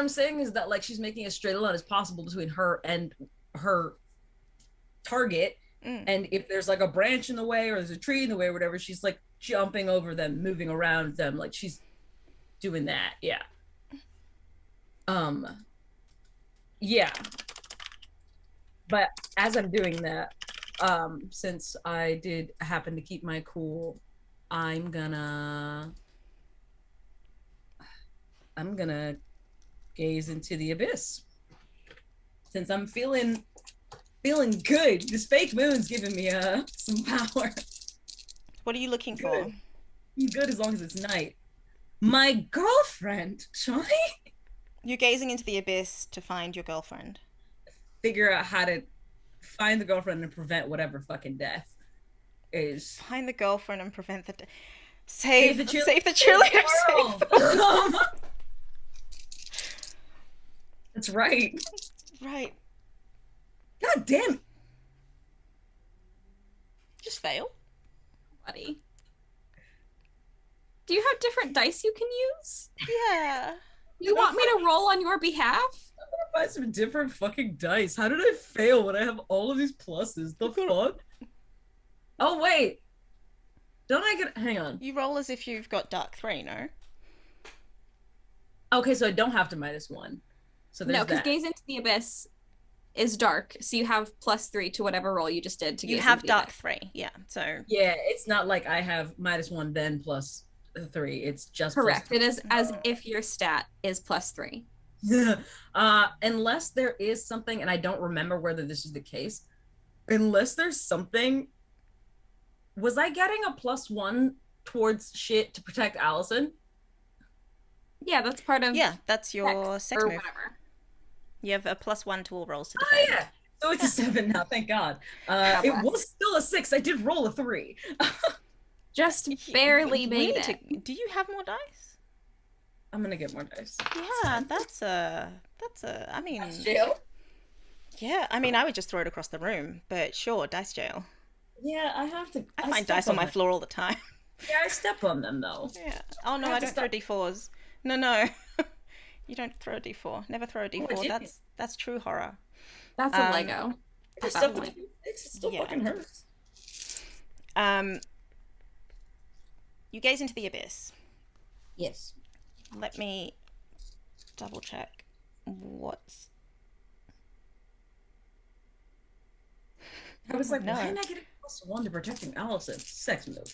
saying is that like she's making as straight a line as possible between her and her target. And if there's like a branch in the way or there's a tree in the way or whatever, she's like jumping over them, moving around them, like she's doing that. Yeah. Yeah. But as I'm doing that, since I did happen to keep my cool, I'm gonna gaze into the abyss. Since I'm feeling good. This fake moon's giving me some power. What are you looking for? Good as long as it's night. My girlfriend, Shawnee? You're gazing into the abyss to find your girlfriend. Figure out how to find the girlfriend and prevent whatever fucking death is. Find the girlfriend and prevent the save the cheerleader. That's right. Right. God damn it. Just fail. Buddy. Do you have different dice you can use? Yeah. You want me to roll on your behalf? I'm gonna buy some different fucking dice. How did I fail when I have all of these pluses? The fuck? Oh wait. Don't I get hang on. You roll as if you've got dark 3, no? Okay, so I don't have to -1. So there's No, because that. gaze into the abyss is dark, so you have +3 to whatever roll you just did to You gaze have into the dark abyss. 3, yeah. So Yeah, it's not like I have -1 then plus 3. It's just Correct. It is as if your stat is +3. Unless there is something, and I don't remember whether this is the case. Unless there's something, was I getting a +1 towards shit to protect Allison? Yeah, that's part of. Yeah, that's your sex or move. whatever. You have a +1 to all rolls to Oh defend. yeah. So it's a 7 now, thank God. It was still a 6. I did roll a 3. Just barely made it. Do you have more dice? I'm gonna get more dice. Yeah, that's a. I mean. Jail? Yeah, I mean, I would just throw it across the room, but sure, dice jail. Yeah, I have to. I find dice on my floor all the time. Yeah, I step on them though. Yeah. Oh no, I don't throw d4s. No. You don't throw a d4. Never throw a d4. That's true horror. That's a Lego. It still fucking hurts. You gaze into the abyss. Yes. Let me double check what's. I was like, no. why didn't I get a +1 to protecting Allison? Sex move.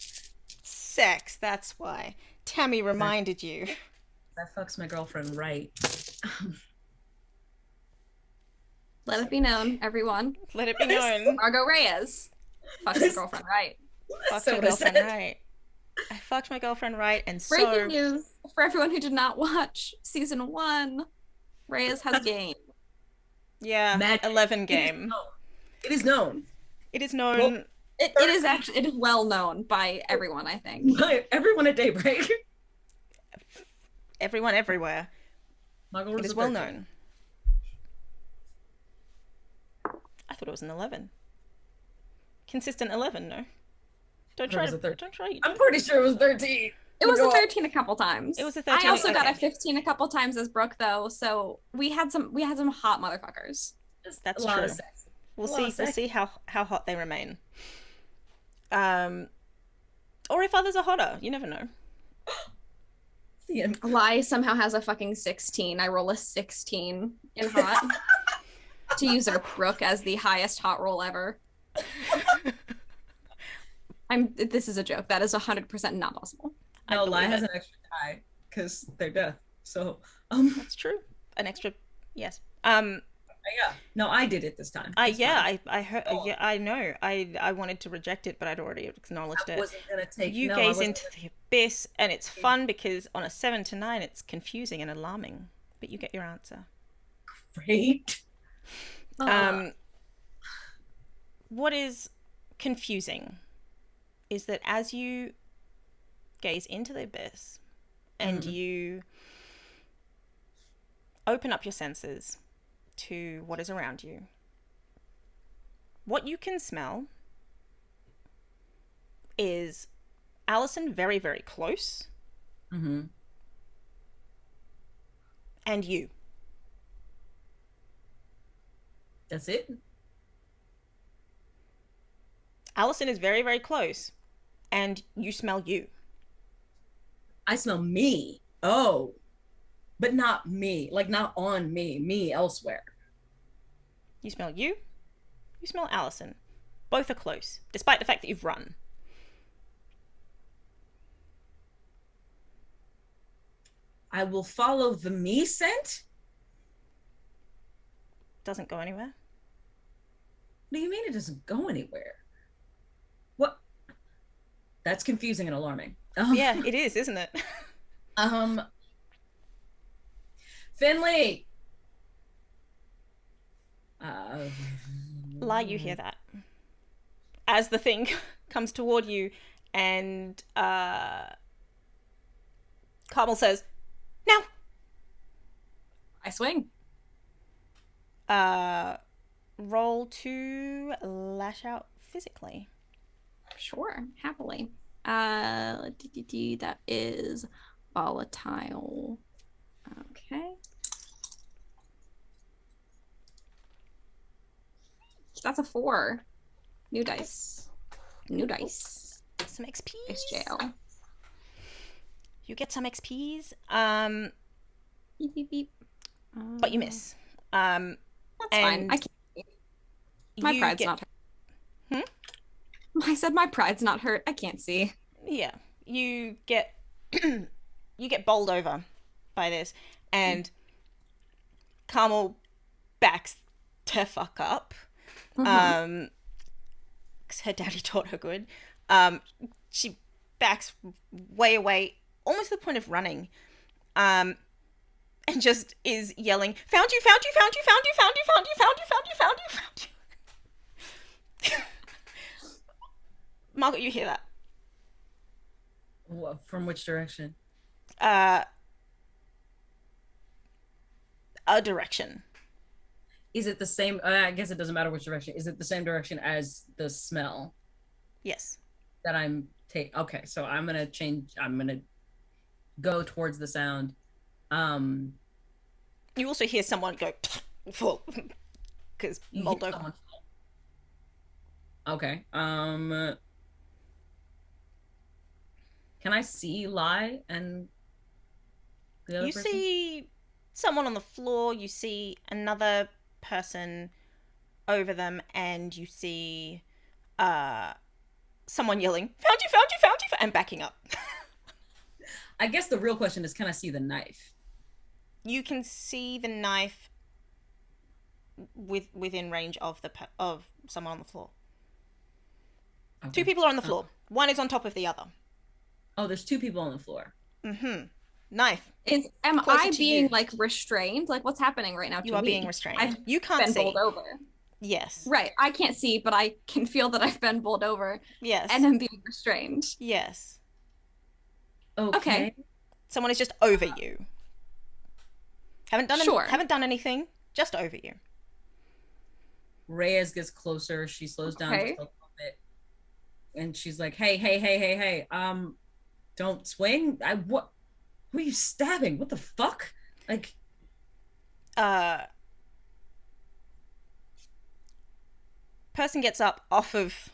Sex, that's why. Tammy reminded you. That fucks my girlfriend right. Let it be known, everyone. Let it be known. Margot Reyes. Fuck your girlfriend right. Fucked So my what I girlfriend said. right. I fucked my girlfriend right, and so. Breaking news for everyone who did not watch season 1. Reyes has game. Yeah, Magic. 11 game. It is known. It is known. Well, It is well known by everyone, I think. Everyone at Daybreak. Everyone everywhere. Margot It is was well 13. known. I thought it was an 11. Consistent 11, no? Don't try was to. a 13. Don't try. I'm pretty sure it was 13. It was a 13 a couple times. It was a 13. I also got a okay. 15 a couple times as Brooke though, so we had some hot motherfuckers. That's a lot true. of sex. We'll A lot see. of We'll sex. see how hot they remain. Or if others are hotter. You never know. Yeah. Lie somehow has a fucking 16. I roll a 16 in hot to usurp Brooke as the highest hot roll ever. This is a joke. That is 100% not possible. No, Lie believe has it. an extra die because they're deaf. So, That's true. An extra. Yes. yeah. No, I did it this time. This time. I heard. Yeah, I know. I wanted to reject it, but I'd already acknowledged I it. wasn't gonna take. You no, I gaze wasn't into the abyss, and it's fun because on a 7 to 9, it's confusing and alarming, but you get your answer. great. What is confusing is that as you gaze into the abyss and you open up your senses to what is around you, what you can smell is Allison very, very close, and you. That's it. Allison is very, very close, and you smell you. I smell me. Oh, but not me. Like not on me. Me elsewhere. You smell you. You smell Allison. Both are close, despite the fact that you've run. I will follow the me scent. Doesn't go anywhere. What do you mean it doesn't go anywhere? What? That's confusing and alarming. Yeah, it is, isn't it? Finley. Lie, you hear that. As the thing comes toward you, and Carmel says, "Now!" I swing. Roll to lash out physically. Sure, happily. That is volatile. Okay. That's a 4. New dice. New dice. Some XP. It's jail. You get some XPs. Beep, beep, beep. But you miss. That's fine. I can't. My you pride's get- not hurt. I said my pride's not hurt. I can't see. Yeah, you get you get bowled over by this, and Carmel backs to fuck up. Because her daddy taught her good. She backs way away, almost to the point of running, and just is yelling, "Found you! Found you! Found you! Found you! Found you! Found you! Found you! Found you! Found you! Found you!" Margaret, you hear that? From which direction? A direction. Is it the same? I guess it doesn't matter which direction. Is it the same direction as the smell Yes. that I'm taking? Okay, so I'm gonna change. I'm gonna go towards the sound. You also hear someone go full because You mulled hear over. someone- Okay. Can I see Lai and the other You person? see someone on the floor. You see another person over them, and you see someone yelling, "Found you! Found you! Found you!" and backing up. I guess the real question is, can I see the knife? You can see the knife within range of of someone on the floor. Okay. Two people are on the floor. One is on top of the other. Oh, there's two people on the floor. Knife. Am Closer I to being you. like restrained? Like what's happening right now? You to are me? being restrained. I've You can't been see. bowled over. Yes. Right. I can't see, but I can feel that I've been bowled over Yes. and I'm being restrained. Yes. Okay. Someone is just over you. Haven't done Sure. haven't done anything. Just over you. Reyes gets closer. She slows down Okay. just a little bit, and she's like, "Hey! Don't swing! What? Who are you stabbing? What the fuck? Like, Person gets up off of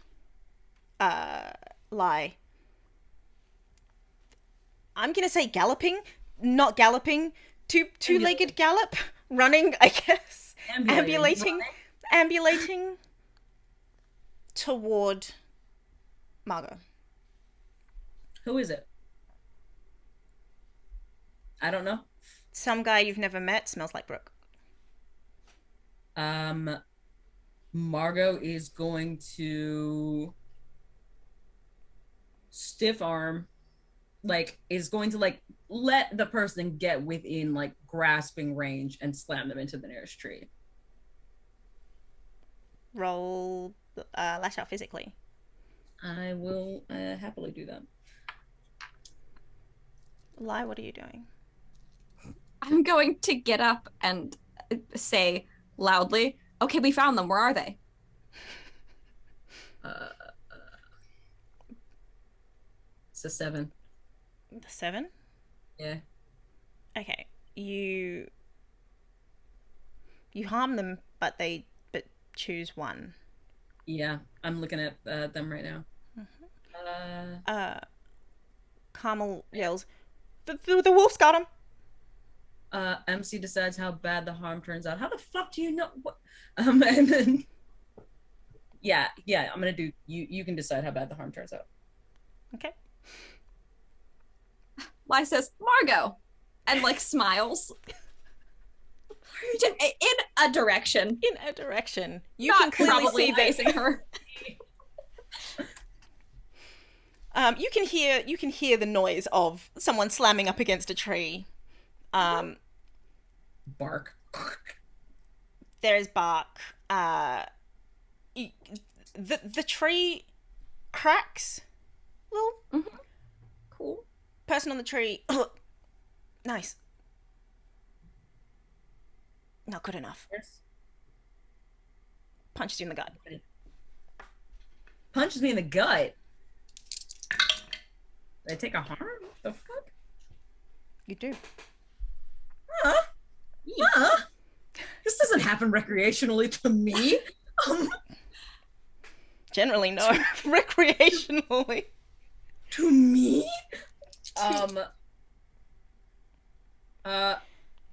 Lai. I'm gonna say galloping, not galloping. Two-legged gallop, running, I guess. Ambulating toward Margot. Who is it? I don't know. Some guy you've never met, smells like Brooke. Margot is going to stiff arm, is going to let the person get within grasping range and slam them into the nearest tree. Roll lash out physically. I will happily do that. Lai, what are you doing? I'm going to get up and say loudly, "Okay, we found them. Where are they?" It's a 7. The 7? Yeah. Okay. You harm them, but choose one. Yeah, I'm looking at them right now. Carmel yells, the wolf's got him. MC decides how bad the harm turns out. How the fuck do you know what? And then yeah, I'm gonna do. You can decide how bad the harm turns out. Okay. Lai says, "Margot," and smiles. In a direction. In a direction. You Not can clearly probably see that. facing her. You can hear the noise of someone slamming up against a tree. Bark. There is bark. The tree cracks. Little Cool. person on the tree. Nice. Not good enough. Yes. Punches you in the gut. Punches me in the gut. Did I take a harm? The fuck? You do. Huh? This doesn't happen recreationally to me. Generally, no. Recreationally. To me?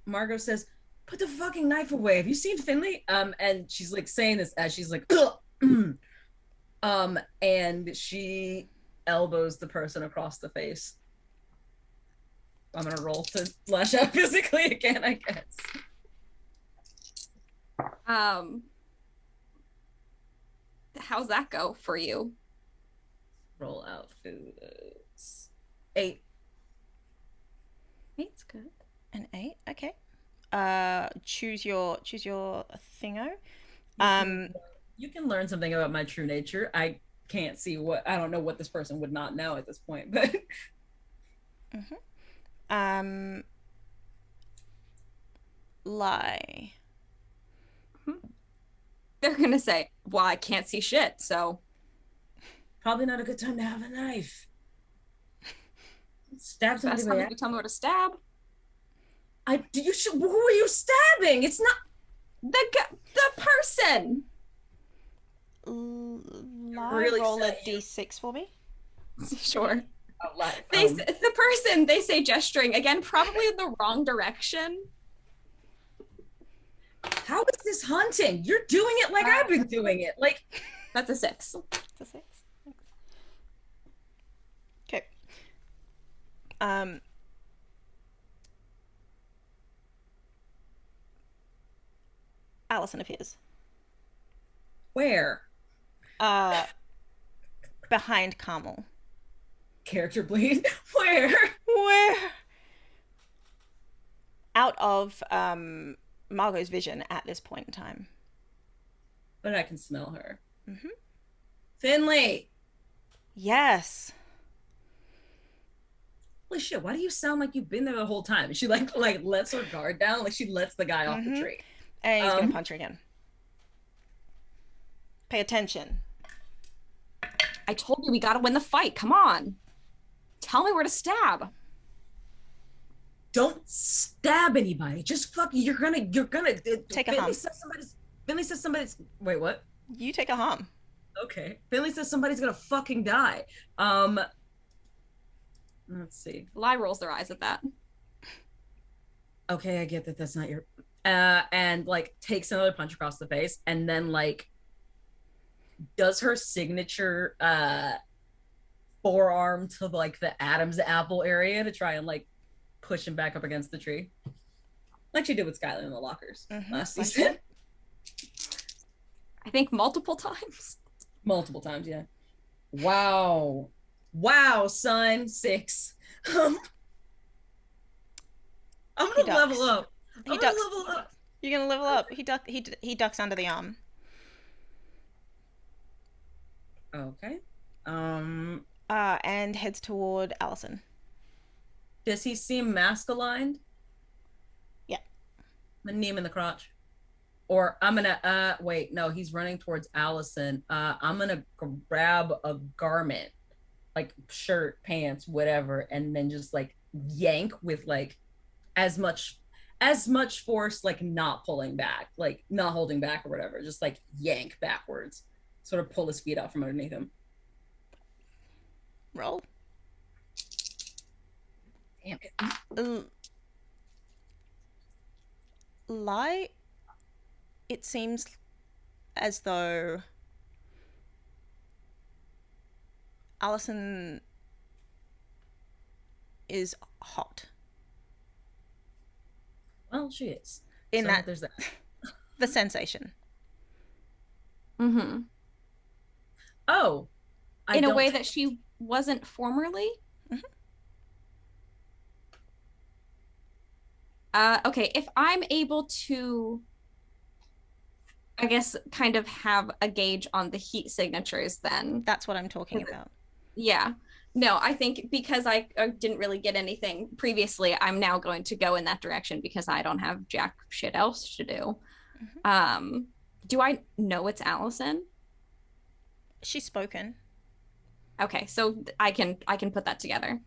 Margot says, "Put the fucking knife away. Have you seen Finley?" And she's saying this as she's and she elbows the person across the face. I'm gonna roll to lash out physically again, I guess. How's that go for you? Roll out foods. 8. Eight's good. An 8. Okay. Choose your thingo. You can learn something about my true nature. I can't see what I don't know what this person would not know at this point, but Lie. They're gonna say, well, I can't see shit, so probably not a good time to have a knife. Stab somebody. best time to tell me where to stab. Who are you stabbing? It's not The person. Lie. Really Roll a set you. d6 for me. Sure. like, The person, they say gesturing, again, probably in the wrong direction. how is this hunting? You're doing it like I've been doing it. Like That's a 6. It's a 6. Okay. Allison appears. where? Behind Carmel. Character bleed. Where? Where? Out of Margot's vision at this point in time. But I can smell her. Mm-hmm. Finley. Yes. Holy shit, why do you sound like you've been there the whole time? She like lets her guard down, like she lets the guy off the Mhm. tree. And he's gonna punch her again. Pay attention. I told you we gotta win the fight. Come on. Tell me where to stab. Don't stab anybody. Just fucking you're gonna Take a Finley hum. says somebody's wait, what? You take a harm. Okay. Finley says somebody's gonna fucking die. Let's see. Lie rolls their eyes at that. Okay, I get that that's not your and like takes another punch across the face and then like does her signature forearm to like the Adam's apple area to try and like push him back up against the tree. Like she did with Skylar in the lockers last like season. I think multiple times. Multiple times, yeah. Wow, son. 6. I'm He gonna ducks. level up. He I'm gonna ducks. level up. You're gonna level up. He ducks under the arm. Okay. And heads toward Allison. Does he seem mask aligned? Yeah. I'm gonna knee him in the crotch. Or I'm gonna wait, no, he's running towards Allison. I'm gonna grab a garment, like shirt, pants, whatever, and then just like yank with like as much force, like not pulling back, like not holding back or whatever, just like yank backwards, sort of pull his feet out from underneath him. Roll. Damn it. Lie. It seems as though Allison is hot. Well, she is. In So that, there's that. the sensation. Mm-hmm. Oh. In a way that she wasn't formerly. Okay, if I'm able to, I guess, kind of have a gauge on the heat signatures, then That's what I'm talking about. yeah. No, I think because I didn't really get anything previously, I'm now going to go in that direction because I don't have jack shit else to do. Do I know it's Allison? She's spoken. Okay, so I can put that together.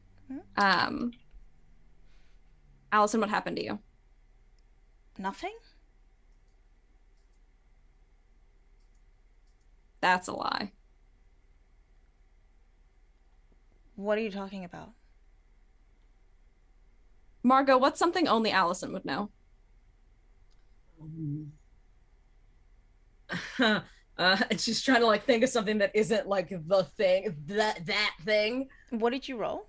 Allison, what happened to you? Nothing? That's a lie. What are you talking about? Margot, what's something only Allison would know? And she's trying to like think of something that isn't like the thing, that thing. What did you roll?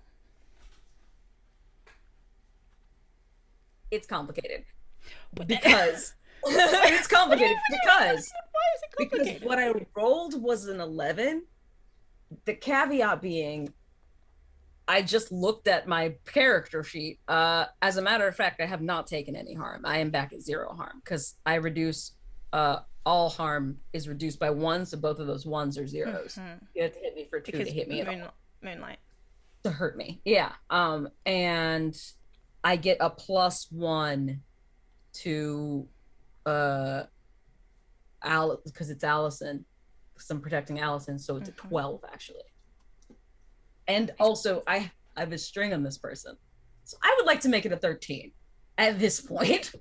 it's complicated because it's complicated because Why is it complicated? what I rolled was an 11. The caveat being, I just looked at my character sheet. As a matter of fact, I have not taken any harm. I am back at 0 harm because I reduce. All harm is reduced by 1, so both of those 1s are 0s. You have to hit me for 2 to hit me at all. Moonlight. To hurt me, yeah. And I get a +1 to because it's Allison, because I'm protecting Allison, so it's a 12 actually. And also I have a string on this person, so I would like to make it a 13 at this point.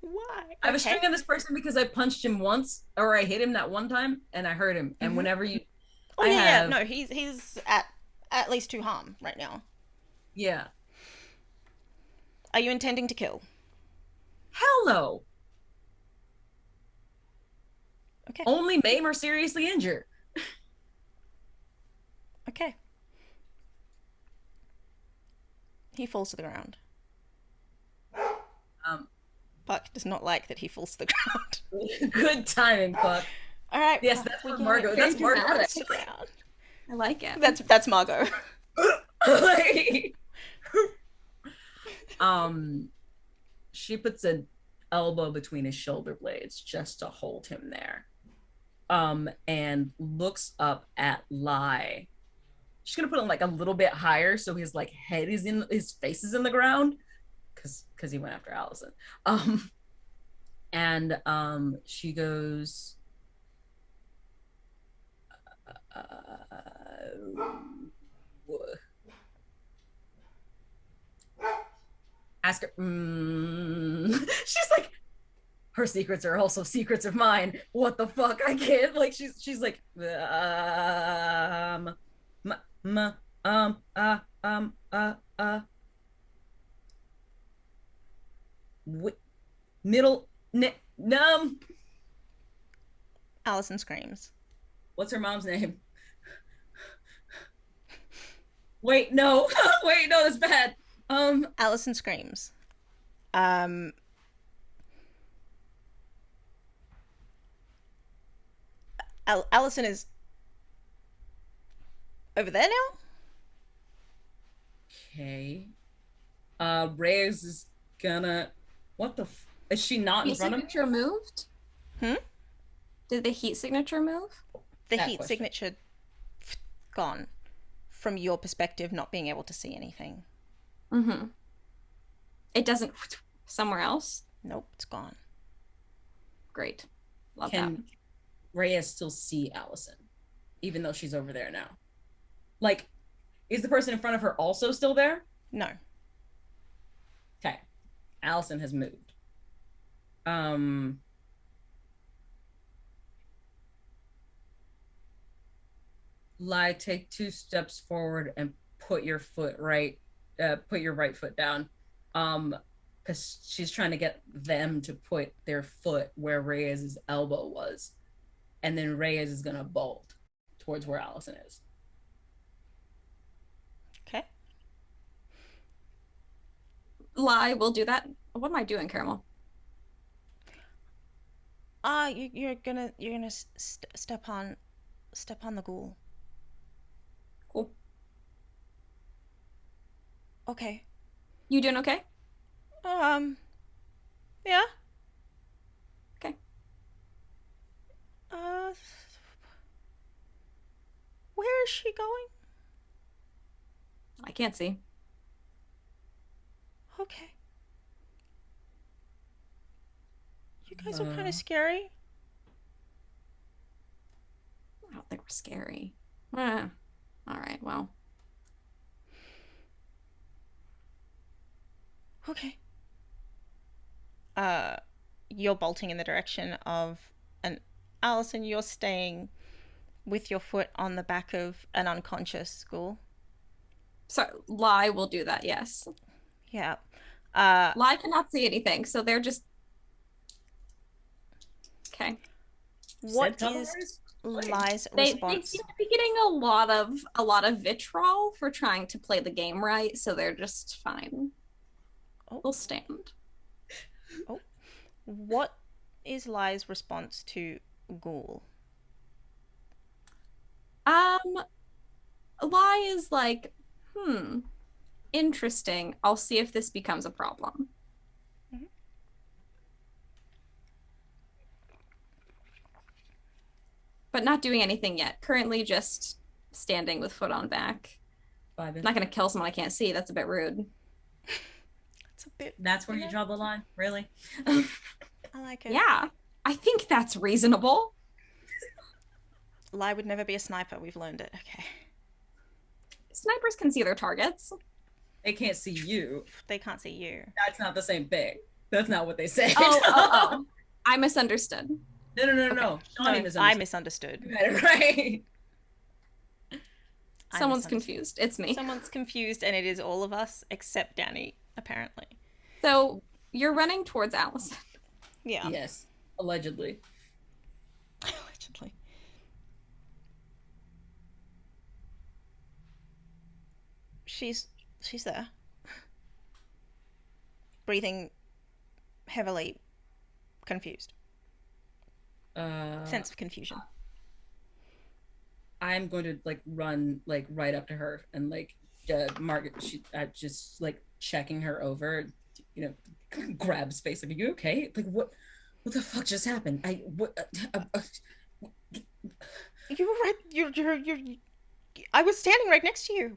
Why? I have a string on this person because I punched him once, or I hit him that one time and I hurt him. And whenever you no, he's at least 2 harm right now. Yeah. Are you intending to kill? Hell no. Okay. Only maim or seriously injure. Okay. He falls to the ground. Puck does not like that he falls to the ground. Good timing, Puck. All right. Yes, that's for Margot. That's Margot. I like it. That's Margot. She puts an elbow between his shoulder blades just to hold him there. And looks up at Lai. She's gonna put him like a little bit higher so his like head is in, his face is in the ground, because he went after Allison. And she goes, ask her. She's like, her secrets are also secrets of mine. What the fuck? I can't. Like she's like, middle num. Allison screams. What's her mom's name? Wait, no. Wait, no, that's bad. Allison screams. Allison is over there now? Okay. Reyes is gonna. What the? Is she not in front of me? Signature moved? Hmm? Did the heat signature move? The That heat question. signature gone from your perspective, not being able to see anything. Mm-hmm. It doesn't somewhere else? Nope, it's gone. Great. Love Can Reyes still see Allison, even though she's over there now? Like, is the person in front of her also still there? No. Okay. Allison has moved. Lie, take 2 steps forward and put your right foot down. Because she's trying to get them to put their foot where Reyes's elbow was. And then Reyes is gonna bolt towards where Allison is. Okay. Lie will do that. What am I doing, Caramel? You're gonna step on the ghoul. Cool. Okay. You doing okay? Yeah. Okay. Where is she going? I can't see. Okay. You guys are kind of scary. I don't think we're scary. All right, well. Okay. You're bolting in the direction of an Allison, you're staying with your foot on the back of an unconscious ghoul. So Lie will do that, yes. Yeah. Lie cannot see anything, so they're just okay. What is Lie's They response? seem to be getting a lot of vitriol for trying to play the game right, so they're just fine. Oh. They'll stand. Oh. What is Lai's response to ghoul? Lai is like, interesting. I'll see if this becomes a problem. Mhm. But not doing anything yet. Currently just standing with foot on back. I'm not gonna kill someone I can't see. That's a bit rude. It's a bit. That's where you draw the line, really? I like it. Yeah, I think that's reasonable. Lai would never be a sniper. We've learned it. Okay. Snipers can see their targets. They can't see you. They can't see you. That's not the same thing. That's not what they say. Oh. I misunderstood. No. Shawnee I misunderstood. You got it right. Someone's confused. It's me. Someone's confused, and it is all of us except Danny, apparently. So you're running towards Allison. Yeah. Yes, allegedly. Allegedly. She's there. Breathing heavily, confused. Sense of confusion. I'm going to run right up to her and Margaret. She just checking her over. Grabs face. Are you okay? What the fuck just happened? You were right. You're. I was standing right next to you.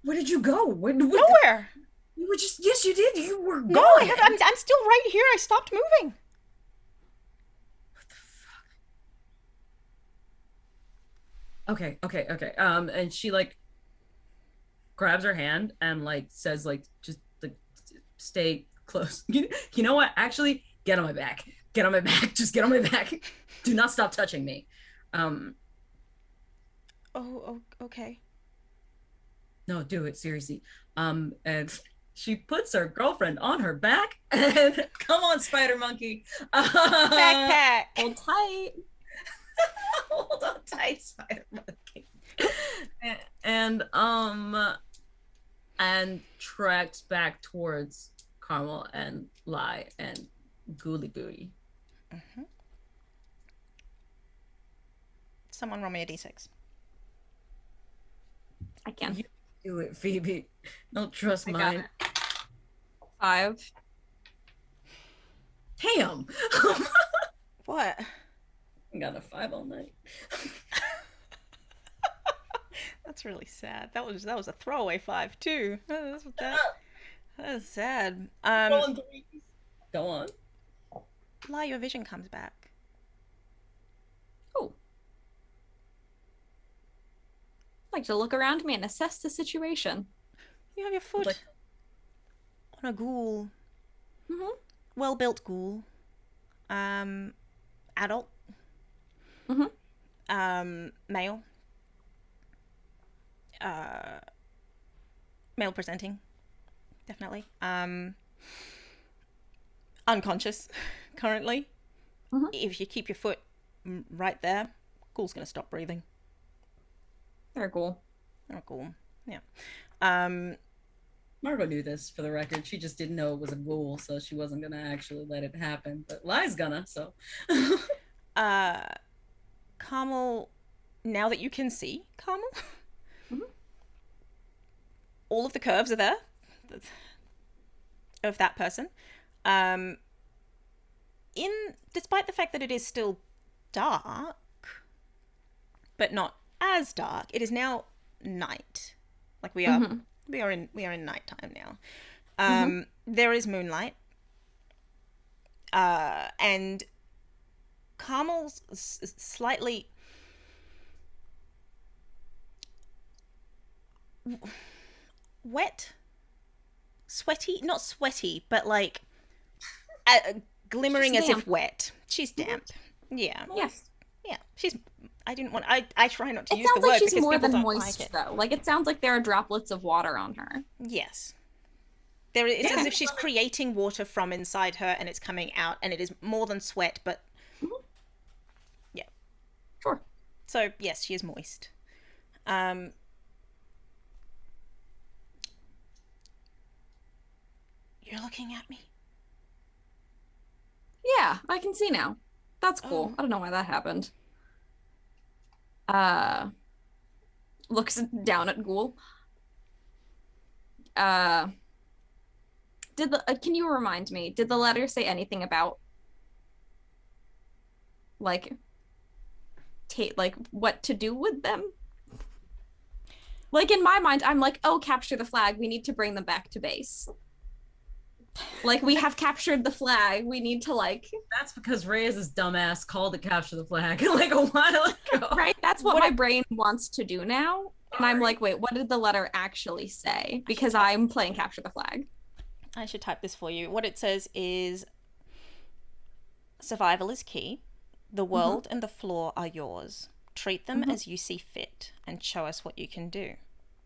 Where did you go? Nowhere. You were just. Yes, you did. You were gone. No, I'm still right here. I stopped moving. What the fuck? Okay. And she grabs her hand and says just stay close. You know what? Actually, get on my back. Get on my back. Just get on my back. Do not stop touching me. Oh, okay. No, do it seriously. And she puts her girlfriend on her back and come on, spider monkey. Backpack. Hold tight. Hold on tight, spider monkey. And tracks back towards Carmel and Lai and Ghoulie Booty. Mm-hmm. Someone roll me a d6. I can. You do it, Phoebe. Don't trust mine. 5. Damn. What? I got a 5 all night. That's really sad. That was a throwaway 5 too. That's sad. Rolling 3s. Go on. Lai, your vision comes back. Oh. I'd like to look around me and assess the situation. You have your foot on a ghoul. Mm-hmm. Well-built ghoul. Adult. Mm-hmm. Male. Male presenting. Definitely. Unconscious currently. Mm-hmm. If you keep your foot right there, ghoul's gonna stop breathing. They're cool. Oh, cool. Yeah. Margot knew this, for the record. She just didn't know it was a ghoul, so she wasn't gonna actually let it happen. But Lai's gonna, so. Carmel, now that you can see Carmel, mm-hmm. all of the curves are there of that person. Despite the fact that it is still dark, but not as dark, it is now night. Like we are, we are in nighttime now. There is moonlight, and Carmel's slightly wet, sweaty, not sweaty, but glimmering as if wet. She's damp. Yeah. Yes. Yeah. I try not to use the It sounds word like she's because more people than don't moist, like it. though. It sounds like there are droplets of water on her. Yes. It's as if she's creating water from inside her and it's coming out, and it is more than sweat, but yeah. Sure. So, yes, she is moist. You're looking at me. Yeah, I can see now. That's cool. Oh. I don't know why that happened. Looks down at Ghoul. Can you remind me, did the letter say anything about like what to do with them? Like in my mind, I'm like, oh, capture the flag. We need to bring them back to base. Like we have captured the flag. We need to That's because Reyes' dumbass called to capture the flag like a while ago. right? That's what my brain wants to do now. And I'm like, wait, what did the letter actually say? Because I'm playing capture the flag. I should type this for you. What it says is survival is key. The world and the floor are yours. Treat them as you see fit and show us what you can do.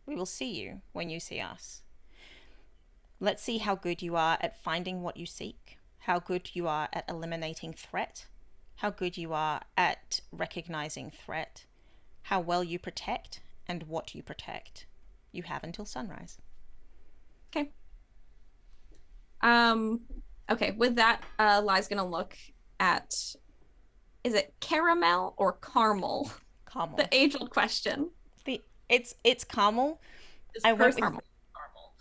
We will see you when you see us. Let's see how good you are at finding what you seek, how good you are at eliminating threat, how good you are at recognizing threat, how well you protect, and what you protect. You have until sunrise. Okay. Okay, with that, Lai's gonna look at, is it caramel or caramel? Caramel. The age-old question. It's caramel. This I went with caramel.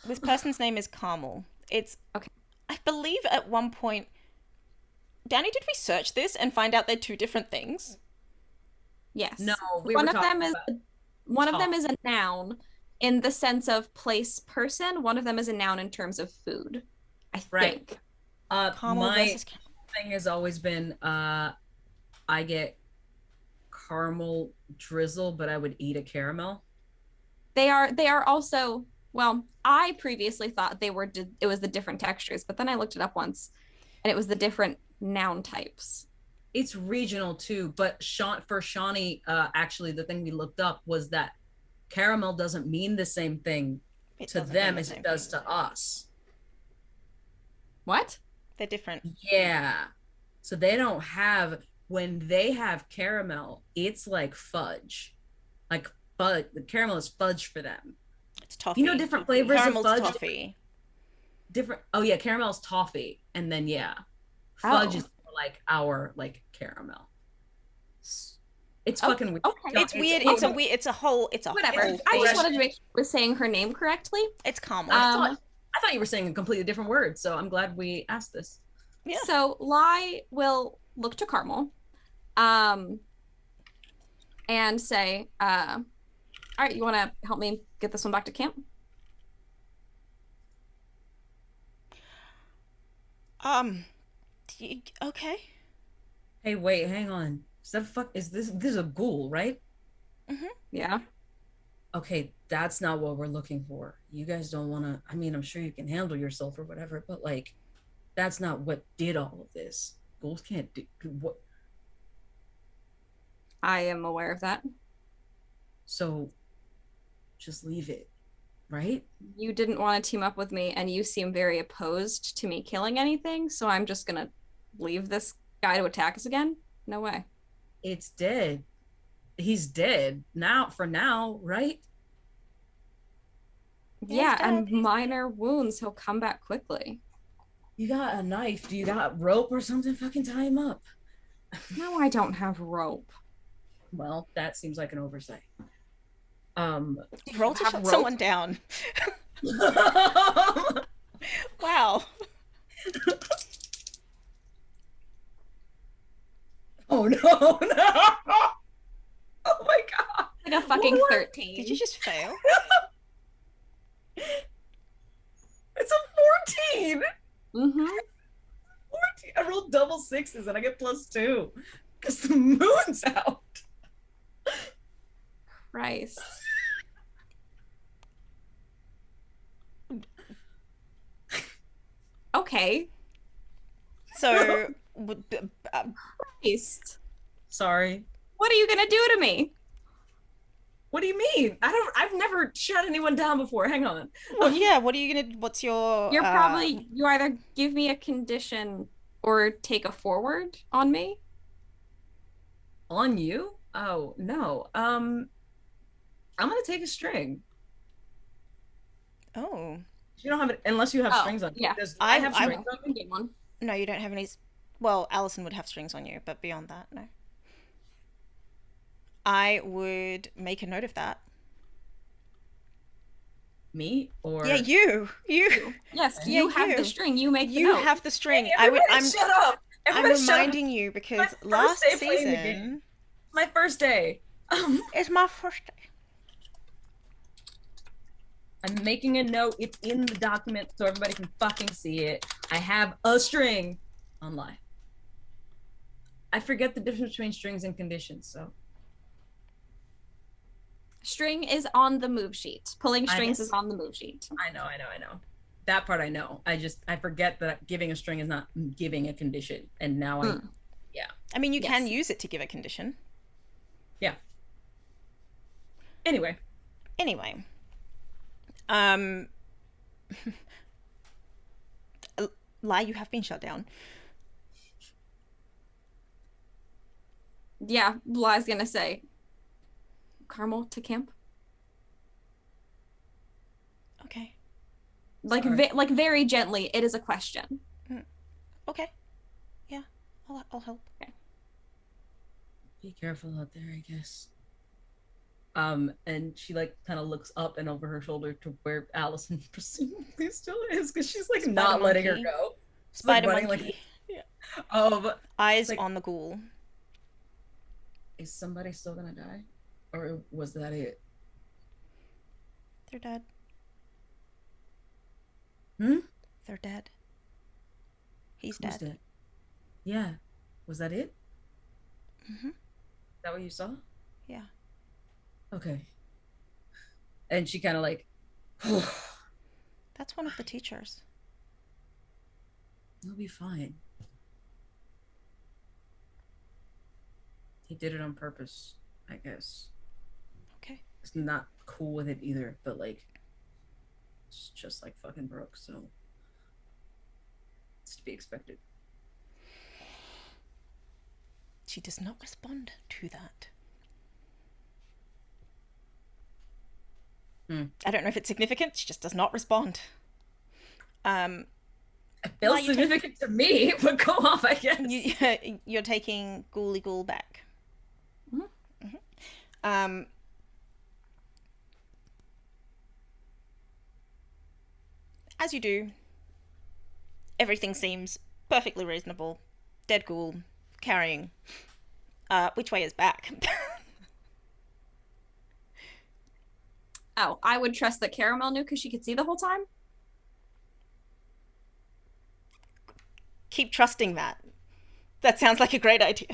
this person's name is Carmel. It's Okay. I believe at one point, Danny, did we search this and find out they're two different things? Yes. No, we one were of them talking is about one of them talk. is a noun in the sense of place, person. One of them is a noun in terms of food. I Right. think. Caramel My versus thing has always been I get caramel drizzle, but I would eat a caramel. They are also, well, I previously thought it was the different textures, but then I looked it up once and it was the different noun types. It's regional too, but for Shawnee, actually the thing we looked up was that caramel doesn't mean the same thing It to doesn't them mean the as same it does thing. to us. What? They're different. Yeah. So they don't have, when they have caramel, it's like fudge. Like fudge. The caramel is fudge for them. It's toffee. You know different flavors Caramel's of fudge? toffee. Different. Oh yeah, caramel's toffee. And then fudge Oh. is like our caramel. It's Oh, fucking weird. okay. No, It's weird. It's a weird. It's a whole. It's a Whatever. whole I just thing. wanted to make sure I was saying her name correctly. It's caramel. I thought you were saying a completely different word, so I'm glad we asked this. Yeah. So Lai will look to Carmel, and say, all right, you want to help me get this one back to camp? Okay. Hey, wait, hang on. Is this is a ghoul, right? Yeah. Okay, that's not what we're looking for. You guys don't want to, I mean, I'm sure you can handle yourself or whatever, but that's not what did all of this. Ghouls can't do what. I am aware of that. So just leave it, right? You didn't want to team up with me, and you seem very opposed to me killing anything, so I'm just gonna leave this guy to attack us again? No way. It's dead. He's dead now, for now, right? Yeah, dead. and minor wounds. He'll come back quickly. You got a knife. Do you got rope or something? Fucking tie him up. No, I don't have rope. Well, that seems like an oversight. Roll to have shut rope? someone down. Wow. Oh no, no. Oh my god. Like a fucking What? 13. Did you just fail? It's a 14. Mm-hmm. 14. I rolled double sixes and I get +2 because the moon's out. Christ. Okay. So, Christ. Sorry. What are you gonna do to me? What do you mean? I've never shot anyone down before. Hang on. well, yeah. What are you gonna? What's your? You either give me a condition or take a forward on me. On you? Oh no. I'm gonna take a string. Oh You don't have it unless you have Oh, strings on. yeah. Does I have have- strings on? I can get one. no, you don't have any. Well, Allison would have strings on you, but beyond that, no. I would make a note of that. Me or Yeah, you. Yes, Yeah, you have the you. string. You make the You note. have the string. Hey, I'm shut up. I'm Everybody shut up. reminding you because My first last day playing the game. season My first day. is my first day. I'm making a note. It's in the document so everybody can fucking see it. I have a string online. I forget the difference between strings and conditions, so. String is on the move sheet. Pulling strings know. is on the move sheet. I know. That part I know. I forget that giving a string is not giving a condition. And now I mean, you Yes. can use it to give a condition. yeah. Anyway. Lie, you have been shut down. Yeah, Li's gonna say, Carmel to camp. Okay. Like, Sorry. like very gently. It is a question. Okay. Yeah, I'll help. Be careful out there, I guess. And she like kind of looks up and over her shoulder to where Allison presumably still is, because she's like Spider not letting her monkey. go. She's, Spider running, monkey. but Eyes like- on the ghoul. is somebody still gonna die, or was that it? They're dead. Hmm? They're dead. He's Who's dead. dead? Yeah. Was that it? Mm-hmm. Is that what you saw? Yeah. Okay. And she kind of like, That's one of the teachers. He'll be fine. He did it on purpose, I guess. Okay. It's not cool with it either, but like, it's just like fucking Brooke, so it's to be expected. She does not respond to that. I don't know if it's significant. She just does not respond. It Why feels you take- significant to me, but go off, I guess. You're taking Ghouly Ghoul back. Mhm. As you do, everything seems perfectly reasonable. Dead ghoul, carrying. Which way is back? Oh, I would trust that Caramel knew because she could see the whole time. Keep trusting that. That sounds like a great idea.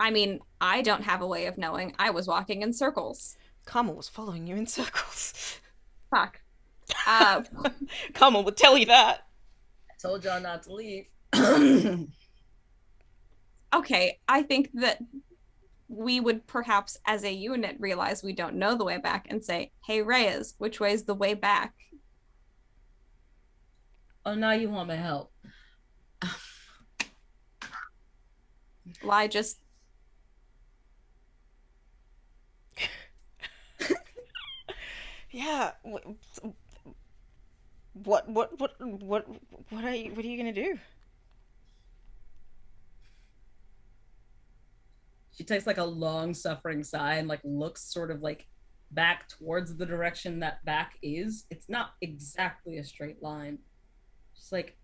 I mean, I don't have a way of knowing. I was walking in circles. Carmel was following you in circles. Fuck. Carmel would tell you that. I told y'all not to leave. Okay, I think that we would perhaps, as a unit, realize we don't know the way back and say, hey, Reyes, which way is the way back? Oh, now you want my help. Lie just... Yeah. What are you gonna do? She takes like a long suffering sigh and like looks sort of like back towards the direction that back is. It's not exactly a straight line. She's like,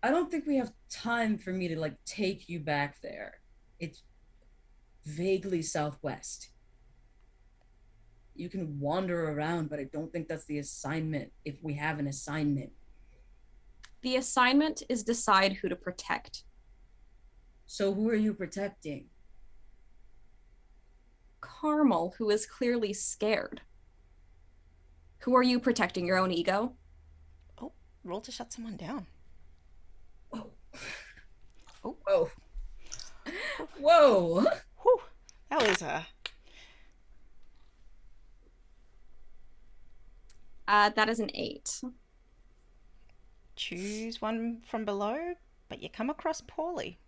I don't think we have time for me to like take you back there. It's vaguely southwest. You can wander around, but I don't think that's the assignment if we have an assignment. The assignment is decide who to protect. So who are you protecting? Carmel, who is clearly scared. Who are you protecting? Your own ego? Oh, roll to shut someone down. Whoa. Oh. Whoa. Whoa. Whew. That was That is an 8. choose one from below, but you come across poorly.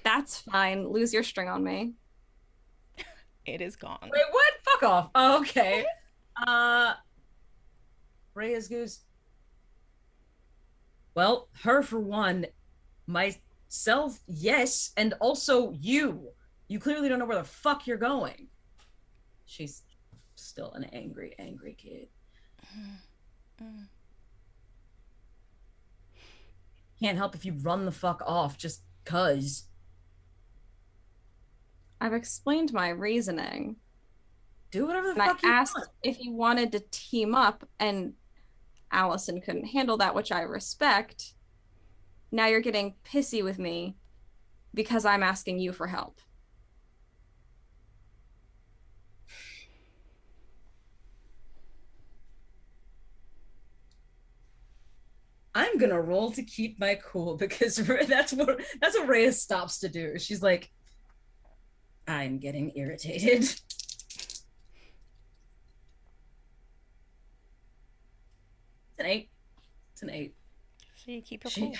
That's fine. Lose your string on me. It is gone. Wait, what? Fuck off. Oh, okay. Reyes goes, well, her for one, my self, yes, and also you. You clearly don't know where the fuck you're going. She's still an angry, angry kid. Can't help if you run the fuck off just cuz. I've explained my reasoning. Do whatever the And I fuck you asked want. if you wanted to team up, and Allison couldn't handle that, which I respect. Now you're getting pissy with me because I'm asking you for help. I'm gonna roll to keep my cool because that's what Reyes stops to do. She's like, I'm getting irritated. It's an 8. It's an 8. So you keep your cool.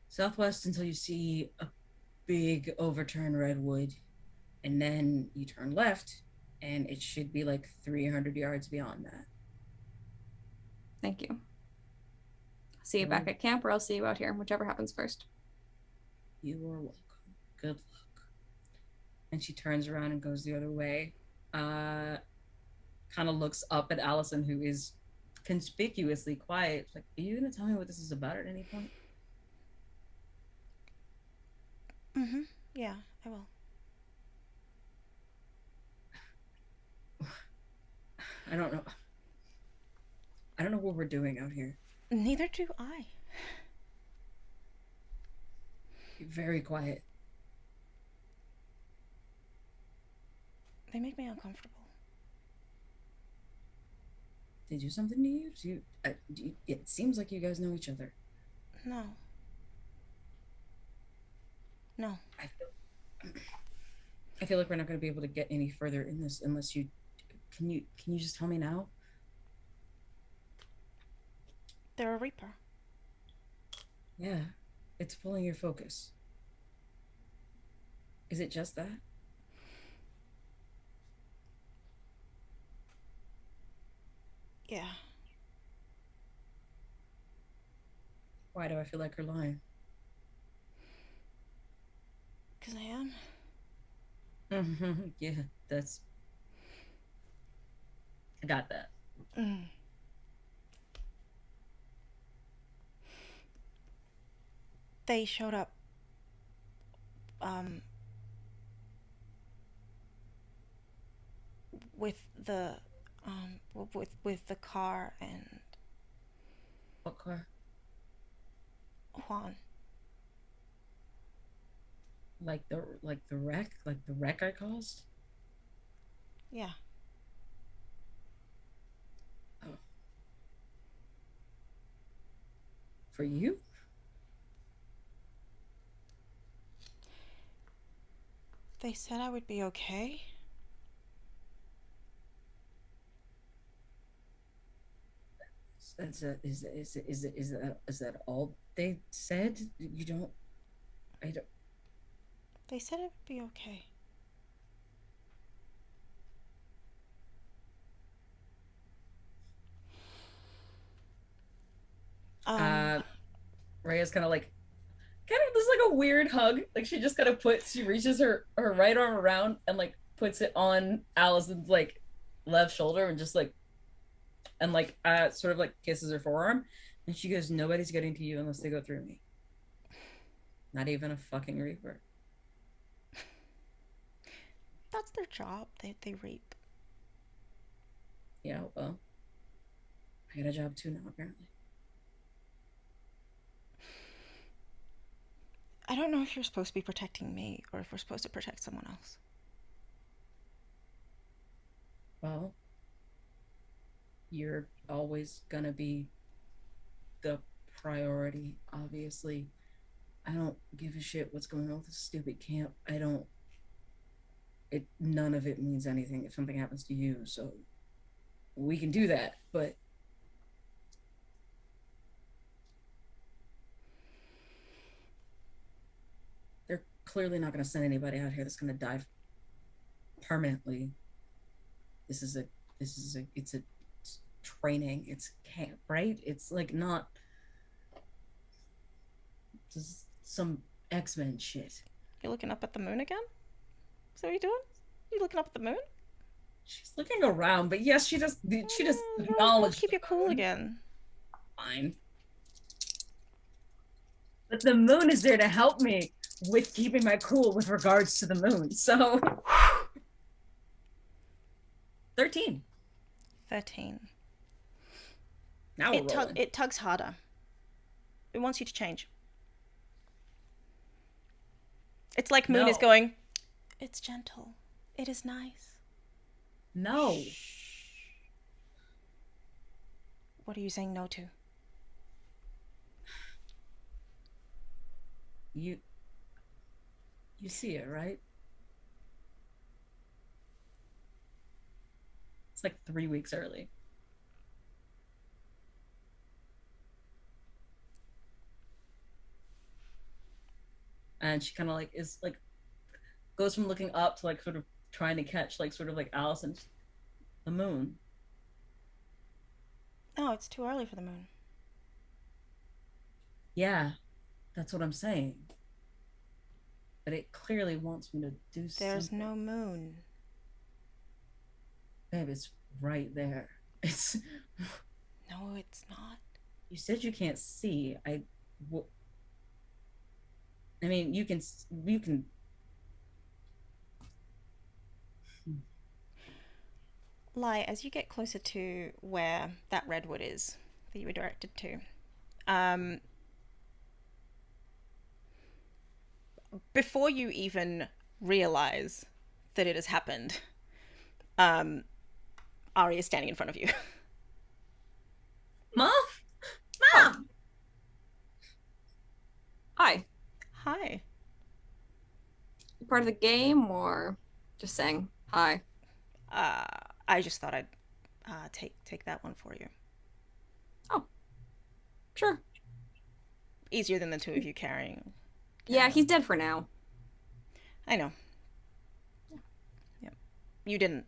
Southwest until you see a big overturned redwood, and then you turn left, and it should be like 300 yards beyond that. Thank you. See you back at camp, or I'll see you out here, whichever happens first. You are welcome. Good luck. And she turns around and goes the other way. Kind of looks up at Allison, who is conspicuously quiet. Like, are you gonna tell me what this is about at any point? Yeah, I will. I don't know. I don't know what we're doing out here. Neither do I. You're very quiet. They make me uncomfortable. They do something to you? It seems like you guys know each other. No. No. I feel like we're not going to be able to get any further in this unless you can you just tell me now? They're a reaper. Yeah, it's pulling your focus. Is it just that? Yeah. Why do I feel like you're lying? Because I am. Yeah, I got that. They showed up with the with the car and What car? Juan. Like the wreck? Like the wreck I caused? Yeah. Oh. For you? They said I would be okay. Is that all they said? You don't. I don't. They said it would be okay. Rhea's kind of there's like a weird hug. Like she just she reaches her right arm around and like puts it on Allison's like left shoulder and just like sort of like kisses her forearm, and she goes, "Nobody's getting to you unless they go through me. Not even a fucking reaper." That's their job. They rape. Yeah, well, I got a job too now, apparently. I don't know if you're supposed to be protecting me or if we're supposed to protect someone else. Well, you're always gonna be the priority, obviously. I don't give a shit what's going on with this stupid camp. None of it means anything if something happens to you, so we can do that, but they're clearly not going to send anybody out here that's going to die permanently. It's a training. It's camp, right? It's like not just some X-Men shit. You're looking up at the moon again? Is that what you're doing? You looking up at the moon? She's looking around, but yes, she just Let's acknowledged keep the you cool moon. again. Fine. But the moon is there to help me with keeping my cool with regards to the moon. So 13. 13. Now we're rolling. It tugs harder. It wants you to change. It's like moon is No. going, it's gentle. It is nice. No. What are you saying no to? You see it, right? It's like 3 weeks early. And she kind of like is like goes from looking up to like sort of trying to catch like sort of like Allison's the moon. Oh, it's too early for the moon. Yeah, that's what I'm saying. But it clearly wants me to do something. There's no moon. Babe, it's right there. It's. No, it's not. You said you can't see. I mean, you can. Lai, as you get closer to where that redwood is that you were directed to, before you even realize that it has happened, Ari is standing in front of you. Mom? Hi. Hi. Part of the game or just saying hi? I just thought I'd take that one for you. Oh, sure. Easier than the two of you carrying. Yeah, he's dead for now. I know. Yeah. You didn't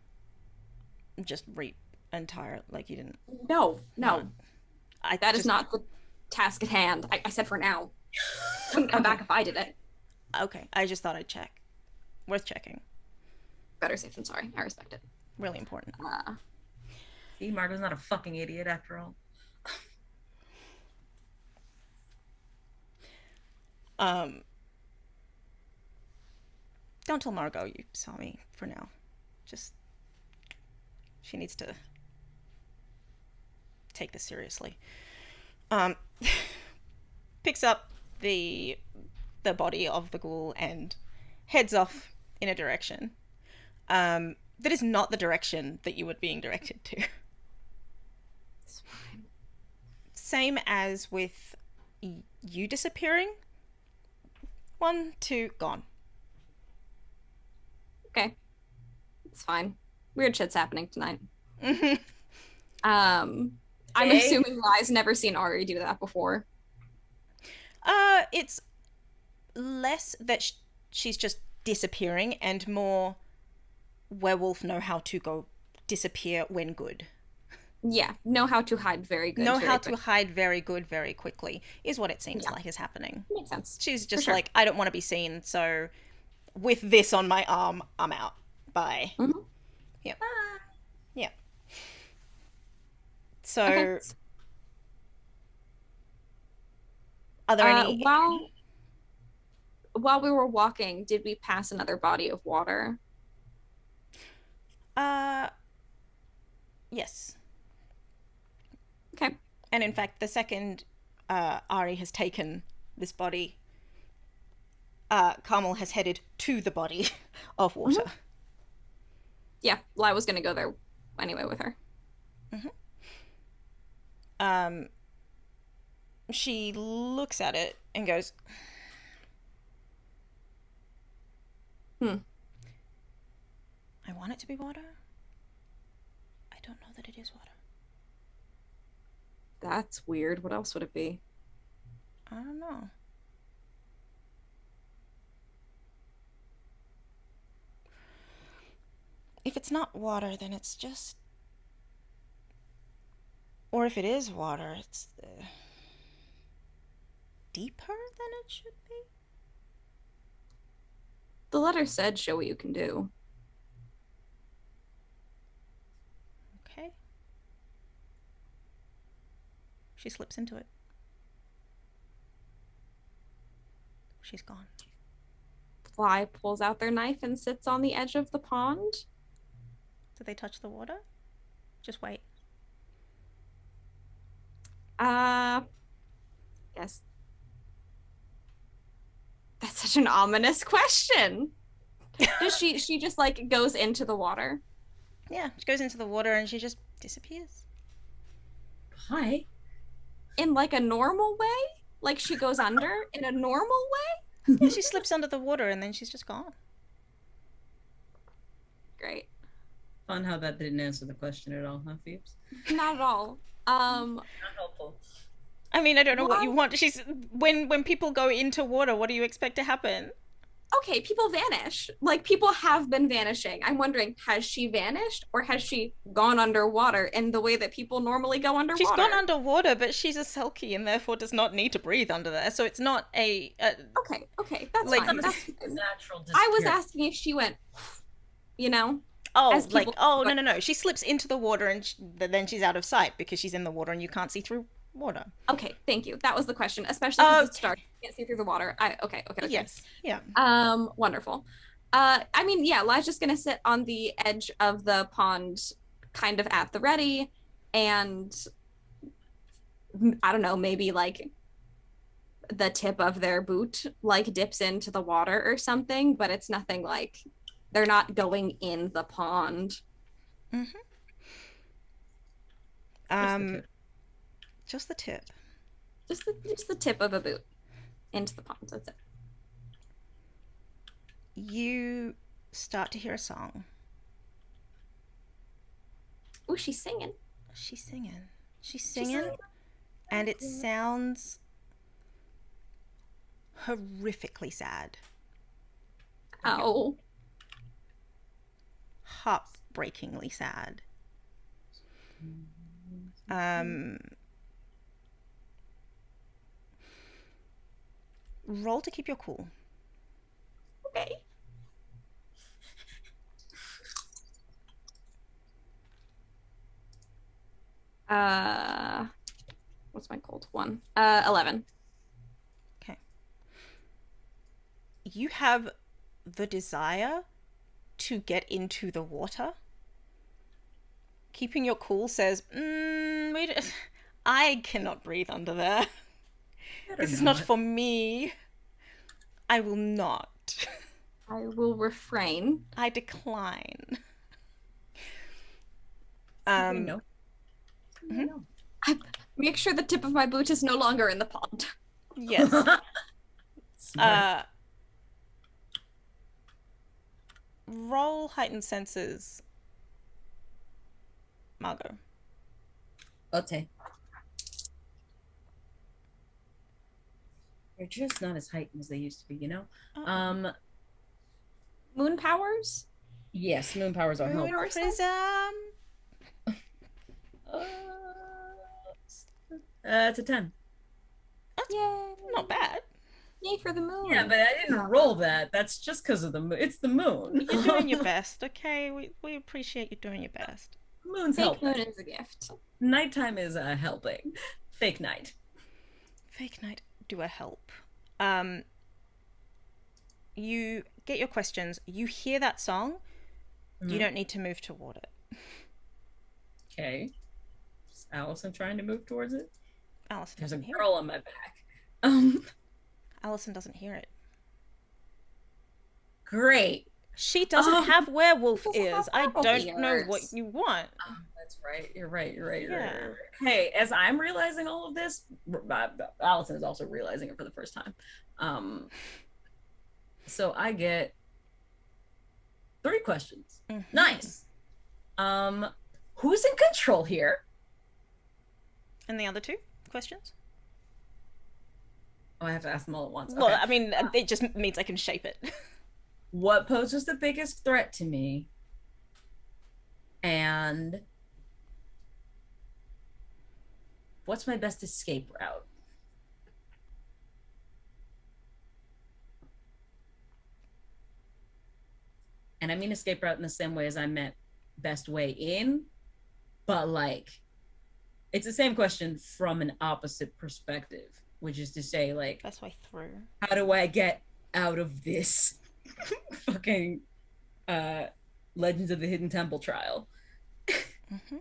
just reap entire, like you didn't. No. That is just, not the task at hand. I said for now. Wouldn't come back if I did it. Okay, I just thought I'd check. Worth checking. Better safe than sorry. I respect it. Really important. See, Margot's not a fucking idiot after all. Don't tell Margot you saw me for now. Just, she needs to take this seriously. Picks up the body of the ghoul and heads off in a direction that is not the direction that you were being directed to. It's fine. Same as with you disappearing. 1, 2, gone. Okay. It's fine. Weird shit's happening tonight. Mm-hmm. I'm assuming Lai's never seen Ari do that before. It's less that she's just disappearing and more werewolf know how to go disappear when good. Yeah, know how to hide very good. To hide very good very quickly is what it seems like is happening. Makes sense. She's just like, I don't want to be seen, so with this on my arm, I'm out. Bye. Mm-hmm. Yep. Yeah. So, Okay. are there any... While we were walking, did we pass another body of water? Yes. Okay. And in fact, the second Ari has taken this body, Carmel has headed to the body of water. Mm-hmm. Yeah, Lai was gonna go there anyway with her. Mm-hmm. She looks at it and goes, I want it to be water. I don't know that it is water. That's weird. What else would it be? I don't know. If it's not water, then it's just Or if it is water, it's deeper than it should be. The letter said, show what you can do. Okay. She slips into it. She's gone. Fly pulls out their knife and sits on the edge of the pond. Did they touch the water? Just wait. Yes. That's such an ominous question. Does she just like goes into the water? Yeah, she goes into the water and she just disappears. Hi. In like a normal way? Like she goes under in a normal way? Yeah, she slips under the water and then she's just gone. Great. Fun how that didn't answer the question at all, huh, Phoebes? Not at all. Not helpful. I mean, I don't know what you Well- want. She's when people go into water, what do you expect to happen? Okay, people vanish. Like people have been vanishing. I'm wondering, has she vanished or has she gone underwater in the way that people normally go underwater? She's gone underwater, but she's a selkie and therefore does not need to breathe under there. So it's not a Okay, that's Like- fine. That's Natural I was disappearance. asking if she went, you know? oh As like people- oh no. She slips into the water and then she's out of sight because she's in the water and you can't see through water. Okay, thank you. That was the question, especially because it's dark. You can't see through the water. Okay. Yes. Yeah. Wonderful. I mean, yeah, Li's just gonna sit on the edge of the pond, kind of at the ready, and I don't know, maybe like the tip of their boot like dips into the water or something, but it's nothing like they're not going in the pond. Just the tip. Just the tip of a boot into the pond. That's it. You start to hear a song. Oh, she's singing. She's singing, and it sounds horrifically sad. Oh. Heartbreakingly sad. Roll to keep your cool. Okay. What's my cold one? 11. Okay. You have the desire to get into the water. Keeping your cool says, I cannot breathe under there. This is not for me. I will not. I will refrain. I decline. No. Make sure the tip of my boot is no longer in the pond. Yes. Smart. Roll heightened senses, Margot. Okay. They're just not as heightened as they used to be, you know? Moon powers? Yes, moon powers are helpful. Moon prism. It's a 10. Yay. Not bad. Yay for the moon. Yeah, but I didn't roll that. That's just because of the moon. It's the moon. You're doing your best, okay? We appreciate you doing your best. Moon's Fake helping. moon is a gift. Nighttime is helping. Fake night. Fake night do a help. You get your questions. You hear that song. You don't need to move toward it. Okay. Is Allison trying to move towards it? Allison There's a doesn't hear girl it. on my back. Allison doesn't hear it. Great. She doesn't have werewolf Doesn't have ears. I werewolf don't know ears. what you want. That's right. You're right. Yeah. Hey, as I'm realizing all of this, Allison is also realizing it for the first time. So I get 3 questions. Mhm. Nice. Who's in control here? And the other 2 questions? Oh, I have to ask them all at once. Well, Okay. I mean, it just means I can shape it. What poses the biggest threat to me? And what's my best escape route? And I mean escape route in the same way as I meant best way in, but like it's the same question from an opposite perspective, which is to say, like, Best way through. how do I get out of this fucking Legends of the Hidden Temple trial? Mm-hmm.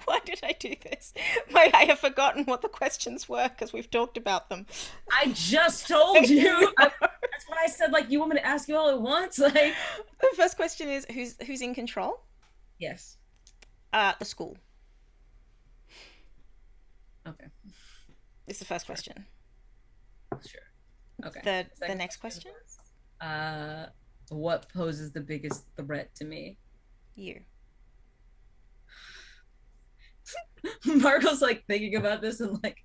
Why did I do this? I have forgotten what the questions were because we've talked about them. I just told you. That's what I said. Like, you want me to ask you all at once? Like, The first question is who's in control? yes. The school. Okay. It's the first question. Sure. Okay. The next question? What poses the biggest threat to me? You. Margot's like thinking about this and like,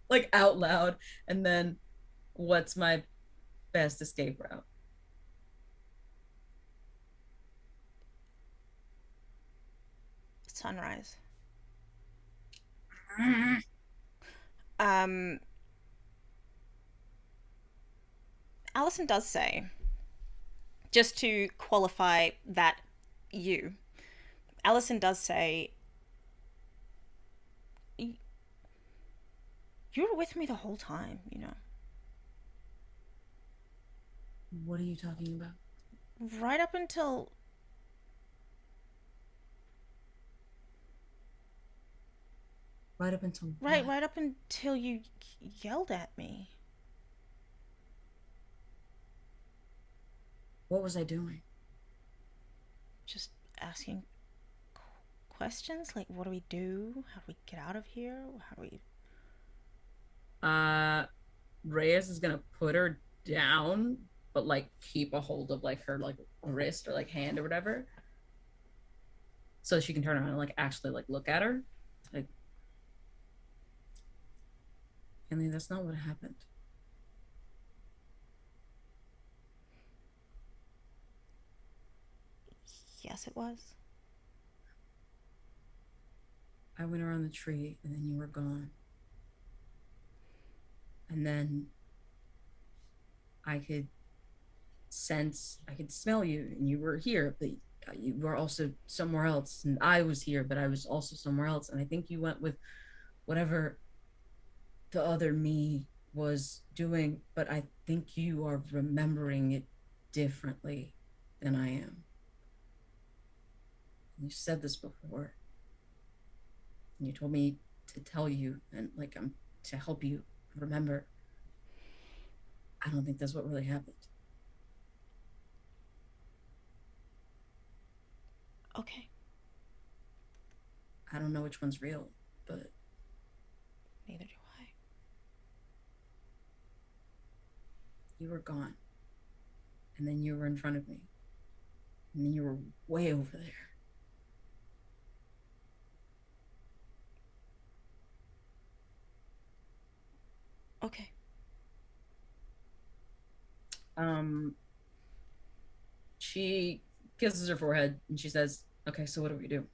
like out loud, and then what's my best escape route? Sunrise. Alison does say, just to qualify that Alison does say, you were with me the whole time, you know. What are you talking about? Right up until... Right up until Right up until you yelled at me. What was I doing? Just asking questions like, what do we do? How do we get out of here? How do we... Reyes is gonna put her down, but like keep a hold of like her like wrist or like hand or whatever, so she can turn around and like actually like look at her. Like, I mean, that's not what happened. Yes, it was. I went around the tree and then you were gone. And then I could smell you, and you were here, but you were also somewhere else. And I was here, but I was also somewhere else. And I think you went with whatever the other me was doing, but I think you are remembering it differently than I am. You said this before. And you told me to tell you, and like I'm to help you remember. I don't think that's what really happened. Okay. I don't know which one's real, but Neither do I. you were gone. And then you were in front of me. And then you were way over there. Okay. She kisses her forehead and she says, okay, so what do we do?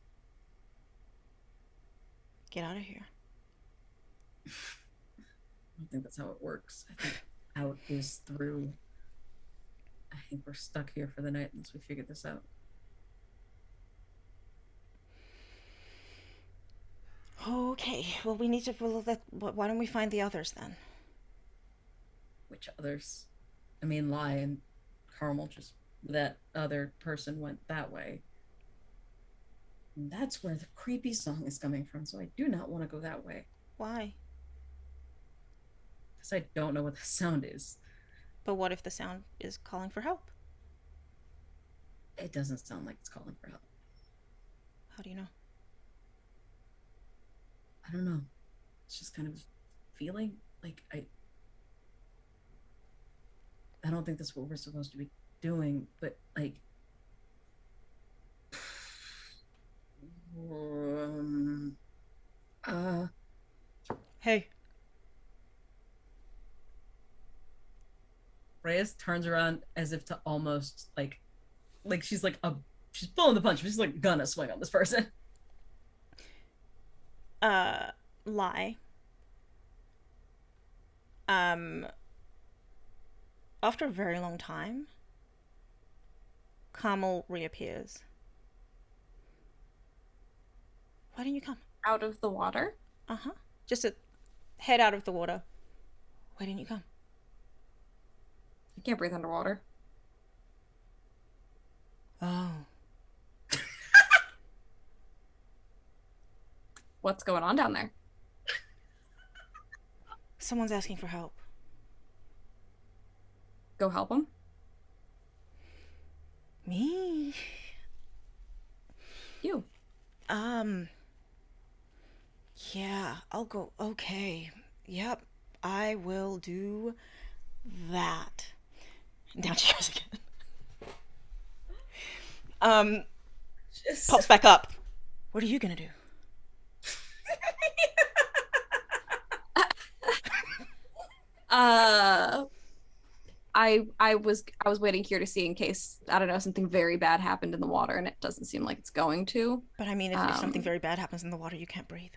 Get out of here. I don't think that's how it works. I think out is through. I think we're stuck here for the night unless we figure this out. Okay. Well, we need to... why don't we find the others then? Which others? I mean, Lai and Carmel, just that other person went that way. And that's where the creepy song is coming from, so I do not want to go that way. Why? Because I don't know what the sound is. But what if the sound is calling for help? It doesn't sound like it's calling for help. How do you know? I don't know. It's just kind of feeling like I don't think that's what we're supposed to be doing, but like Hey. Reyes turns around as if to almost like like she's she's pulling the punch. She's like gonna swing on this person. Lie. After a very long time, Carmel reappears. Why didn't you come? Out of the water? Just a head out of the water. Why didn't you come? I can't breathe underwater. Oh. What's going on down there? Someone's asking for help. Go help them? Me? You. Yeah, I'll go. Okay. Yep, I will do that. Down she goes again. Pops back up. What are you gonna do? I was waiting here to see in case, I don't know, something very bad happened in the water, and it doesn't seem like it's going to. But I mean, if something very bad happens in the water, you can't breathe.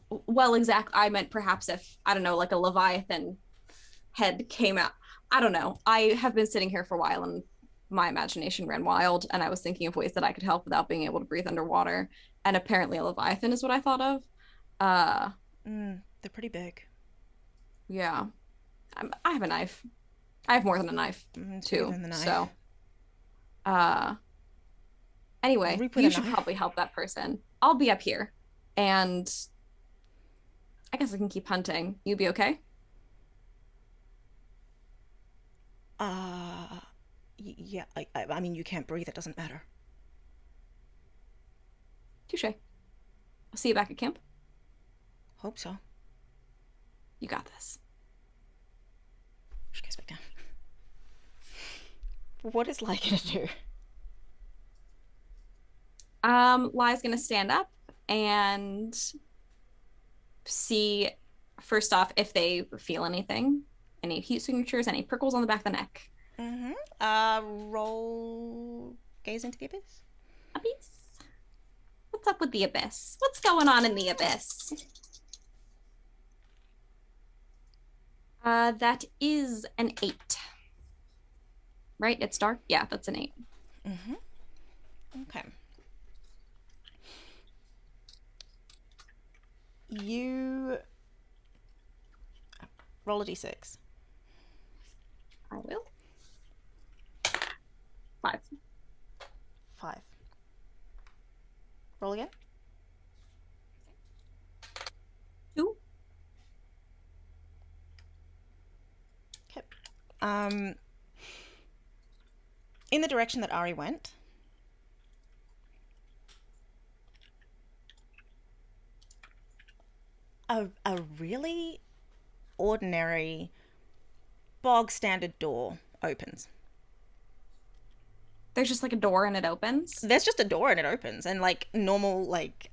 Well, exactly. I meant perhaps if, I don't know, like a Leviathan head came out. I don't know. I have been sitting here for a while and my imagination ran wild, and I was thinking of ways that I could help without being able to breathe underwater. And apparently a Leviathan is what I thought of. They're pretty big. Yeah. I have a knife. I have more than a knife, too. Than the knife. So, anyway, you should probably help that person. I'll be up here, and I guess I can keep hunting. You be okay? Yeah. I mean, you can't breathe. It doesn't matter. Touche. I'll see you back at camp. Hope so. You got this. She goes back down. What is Lai gonna do? Lai's gonna stand up and see, first off, if they feel anything, any heat signatures, any prickles on the back of the neck. Roll gaze into the abyss. Abyss. What's up with the abyss? What's going on in the abyss? That is an 8. Right? It's dark? Yeah, that's an 8. Okay. You roll a d6. I will. 5. 5. Roll again. 2. Okay. In the direction that Ari went, a really ordinary, bog standard door opens. There's just like a door and it opens? There's just a door and it opens, and like normal, like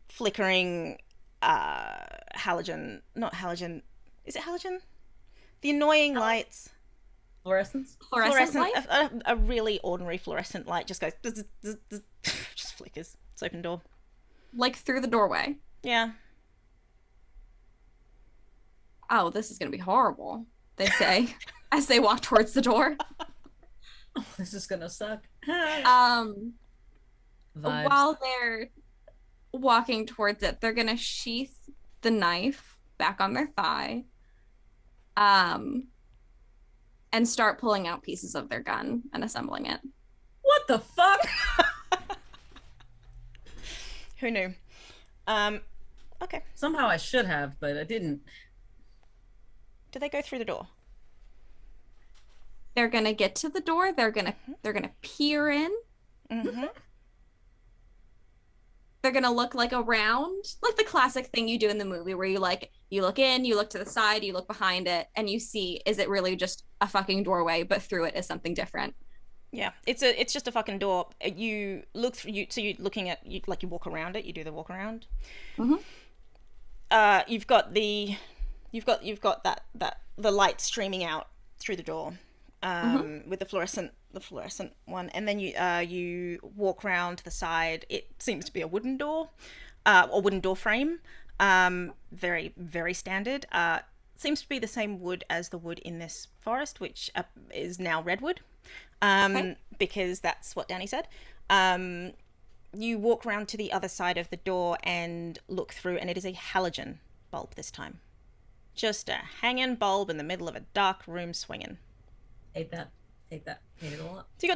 flickering halogen, not halogen, is it halogen? The annoying lights. Fluorescence? Fluorescent light? A really ordinary fluorescent light just goes, just flickers. It's open door. Like through the doorway? Yeah. Oh, this is going to be horrible, they say, as they walk towards the door. Oh, this is going to suck. Vibes. While they're walking towards it, they're going to sheath the knife back on their thigh. And start pulling out pieces of their gun and assembling it. What the fuck? Who knew? Okay. Somehow I should have, but I didn't. Do they go through the door? They're gonna get to the door. They're gonna peer in. They're gonna look like around, like the classic thing you do in the movie where you look in, you look to the side, you look behind it, and you see, is it really just a fucking doorway, but through it is something different. Yeah, it's just a fucking door. You look through, so you're looking at, you walk around it. You do the walk around. You've got that the light streaming out through the door, with the fluorescent one, and then you walk round the side. It seems to be a wooden door, or wooden door frame. Very, very standard. Seems to be the same wood as the wood in this forest, which is now redwood, because that's what Danny said. You walk round to the other side of the door and look through, and it is a halogen bulb this time. Just a hanging bulb in the middle of a dark room swinging. Take that. Hate it a lot. So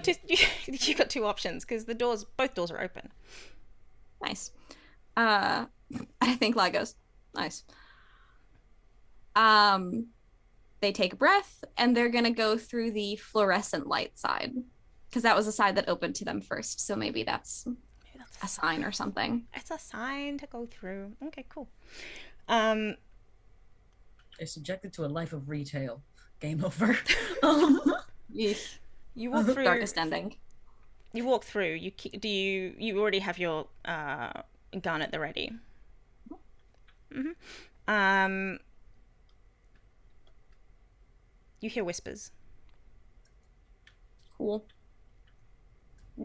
you got two options, because both doors are open. Nice. I think Lai goes, nice. They take a breath, and they're gonna go through the fluorescent light side, because that was the side that opened to them first. So maybe that's a sign or something. It's a sign to go through. Okay, cool. They're subjected to a life of retail. Game over. You walk through. Darkest ending. You walk through. You already have your gun at the ready. Mm-hmm. You hear whispers. Cool.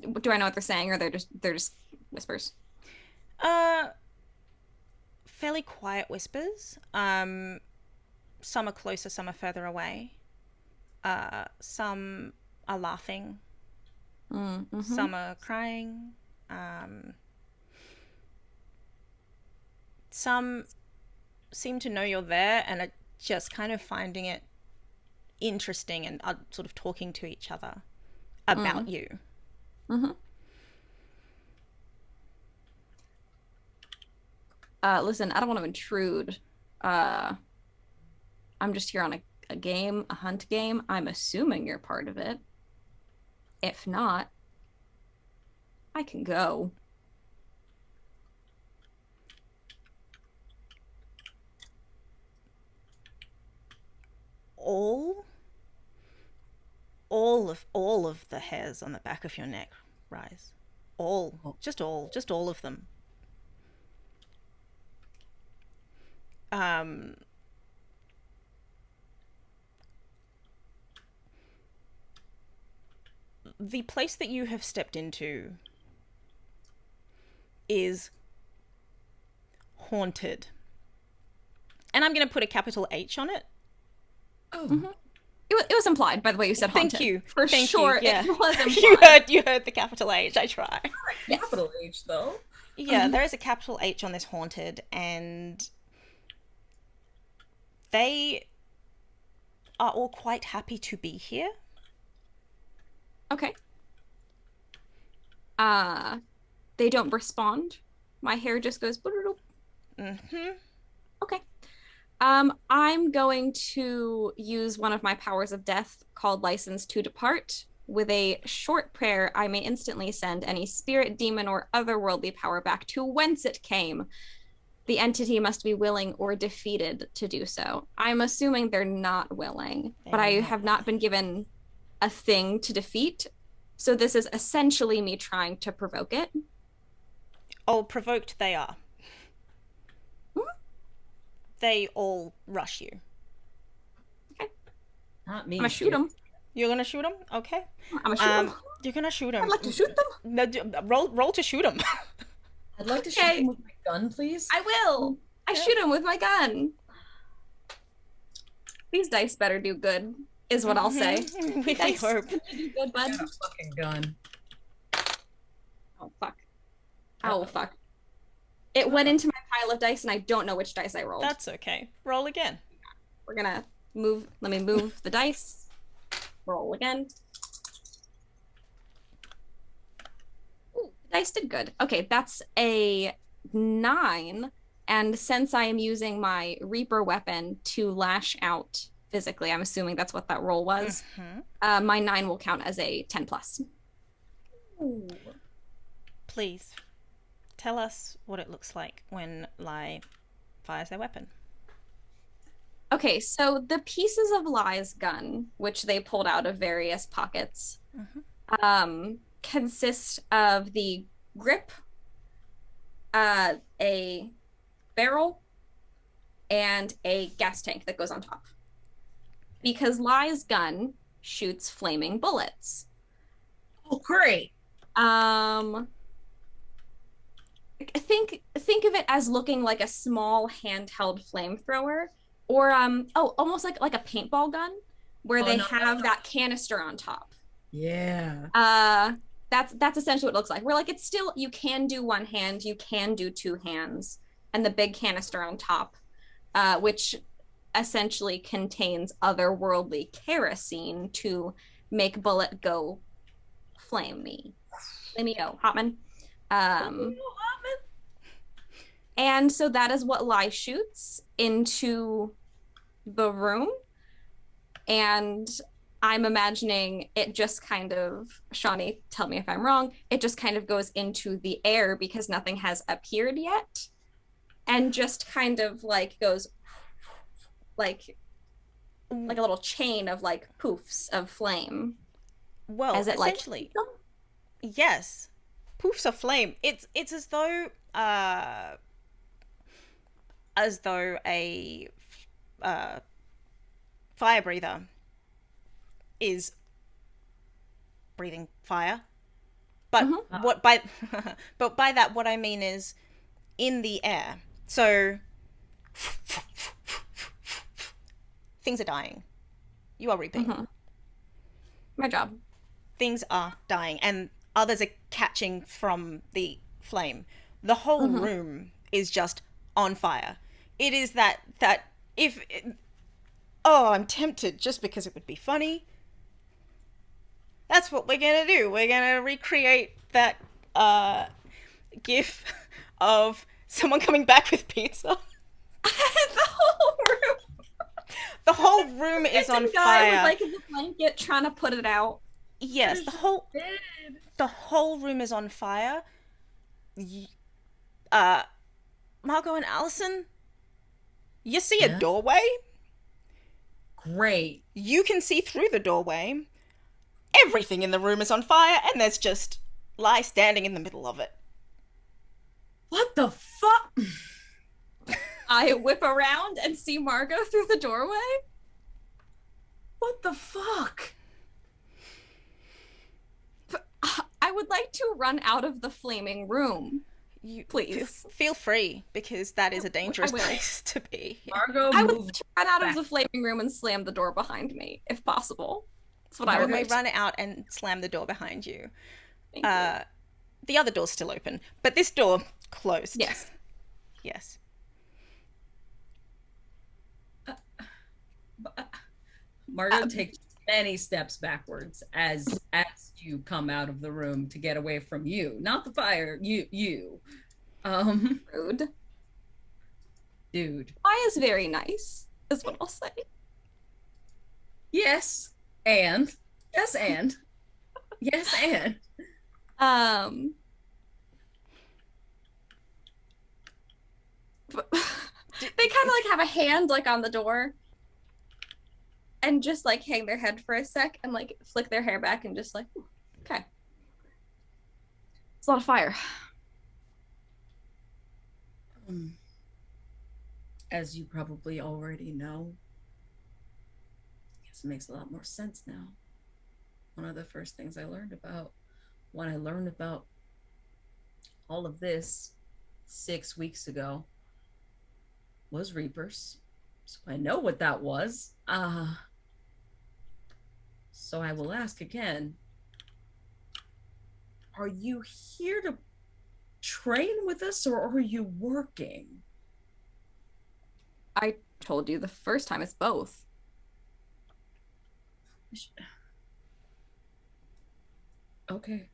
Do I know what they're saying, or they're just whispers? Fairly quiet whispers. Some are closer, some are further away. Some are laughing. Mm-hmm. Some are crying. Some seem to know you're there and are just kind of finding it interesting and are sort of talking to each other about you. Mm-hmm. Listen, I don't want to intrude. I'm just here on a hunt game. I'm assuming you're part of it. If not, I can go. All of the hairs on the back of your neck rise. Just all of them. The place that you have stepped into is haunted. And I'm going to put a capital H on it. Oh. Mm-hmm. It was implied, by the way you said haunted. Thank you. For sure, yeah. it was implied. You heard the capital H. I try. Yes. Capital H, though. Yeah, there is a capital H on this haunted, and they are all quite happy to be here. Okay. They don't respond. My hair just goes. Mm-hmm. Okay. I'm going to use one of my powers of death called License to Depart. With a short prayer, I may instantly send any spirit, demon, or otherworldly power back to whence it came. The entity must be willing or defeated to do so. I'm assuming they're not willing, but I have not been given a thing to defeat. So this is essentially me trying to provoke it. Oh, provoked they are. They all rush you. Okay. Not me. I'm gonna shoot them. You're gonna shoot them? Okay. I'm gonna shoot them. You're gonna shoot them. I'd like to shoot them. No, roll to shoot them. I'd like to Okay. shoot him with my gun, please. I will. I shoot him with my gun. These dice better do good, is what I'll say. We Dice hope. better do good, bud. I got a fucking gun. Oh fuck. Oh fuck. It went into my pile of dice, and I don't know which dice I rolled. That's okay. Roll again. We're gonna move. Let me move the dice. Roll again. Ooh, the dice did good. Okay, that's a 9. And since I am using my Reaper weapon to lash out physically, I'm assuming that's what that roll was. Mm-hmm. My 9 will count as a 10 plus. Ooh. Please tell us what it looks like when Lai fires their weapon. Okay, so the pieces of Lai's gun, which they pulled out of various pockets, consist of the grip, a barrel, and a gas tank that goes on top. Because Lai's gun shoots flaming bullets. Oh, great. Think of it as looking like a small handheld flamethrower, or almost like a paintball gun, where they have that canister on top. Yeah. That's essentially what it looks like. We're like, it's still, you can do one hand, you can do two hands, and the big canister on top, which essentially contains otherworldly kerosene to make bullet go flamey. Flamey-o, Hotman. And so that is what Lai shoots into the room. And I'm imagining it just kind of, Shawnee, tell me if I'm wrong, it just kind of goes into the air because nothing has appeared yet. And just kind of like goes like a little chain of like poofs of flame. Well, as it essentially, yes, poofs of flame. It's as though a fire breather is breathing fire, but but by that what I mean is in the air. So things are dying. You are reaping. My job. Things are dying, and others are catching from the flame. The whole room is just on fire. It is that if I'm tempted just because it would be funny. That's what we're gonna do. We're gonna recreate that gif of someone coming back with pizza. The whole room is on fire. With like the blanket trying to put it out. Yes, the whole room is on fire. Margot and Allison, you see a doorway? Great. You can see through the doorway. Everything in the room is on fire, and there's just Lai standing in the middle of it. What the fuck? I whip around and see Margot through the doorway. What the fuck? I would like to run out of the flaming room. Please. Feel free, because that is a dangerous place to be. Margot, I would like to run out of the flaming room and slam the door behind me, if possible. That's what I would may run out and slam the door behind you. The other door's still open, but this door closed. Yes. Yes. Margot takes many steps backwards as you come out of the room to get away from you, not the fire. You. Rude. Dude. I is very nice, is what I'll say. Yes, and yes, and yes, and they kind of like have a hand like on the door and just like hang their head for a sec and like flick their hair back and just like, okay, it's a lot of fire. As you probably already know, I guess it makes a lot more sense now. One of the first things I learned about when I learned about all of this 6 weeks ago was Reapers. So I know what that was. So I will ask again. Are you here to train with us, or are you working? I told you the first time, it's both. Okay.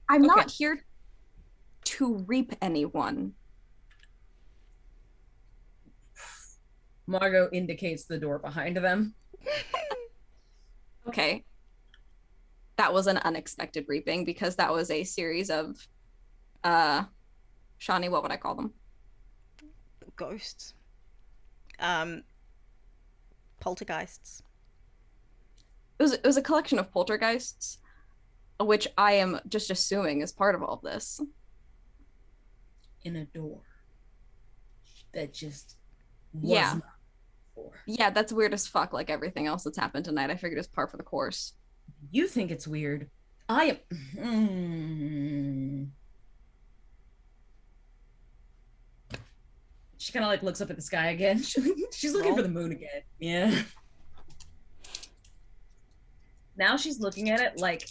I'm not here to reap anyone. Margot indicates the door behind them. Okay. That was an unexpected reaping because that was a series of Shawnee, what would I call them? Ghosts. Poltergeists. It was a collection of poltergeists, which I am just assuming is part of all this. In a door that just Yeah. not before. Yeah, that's weird as fuck, like everything else that's happened tonight. I figured it's par for the course. You think it's weird. I am. She kind of like looks up at the sky again. She's looking Roll. for the moon again. Yeah. Now she's looking at it like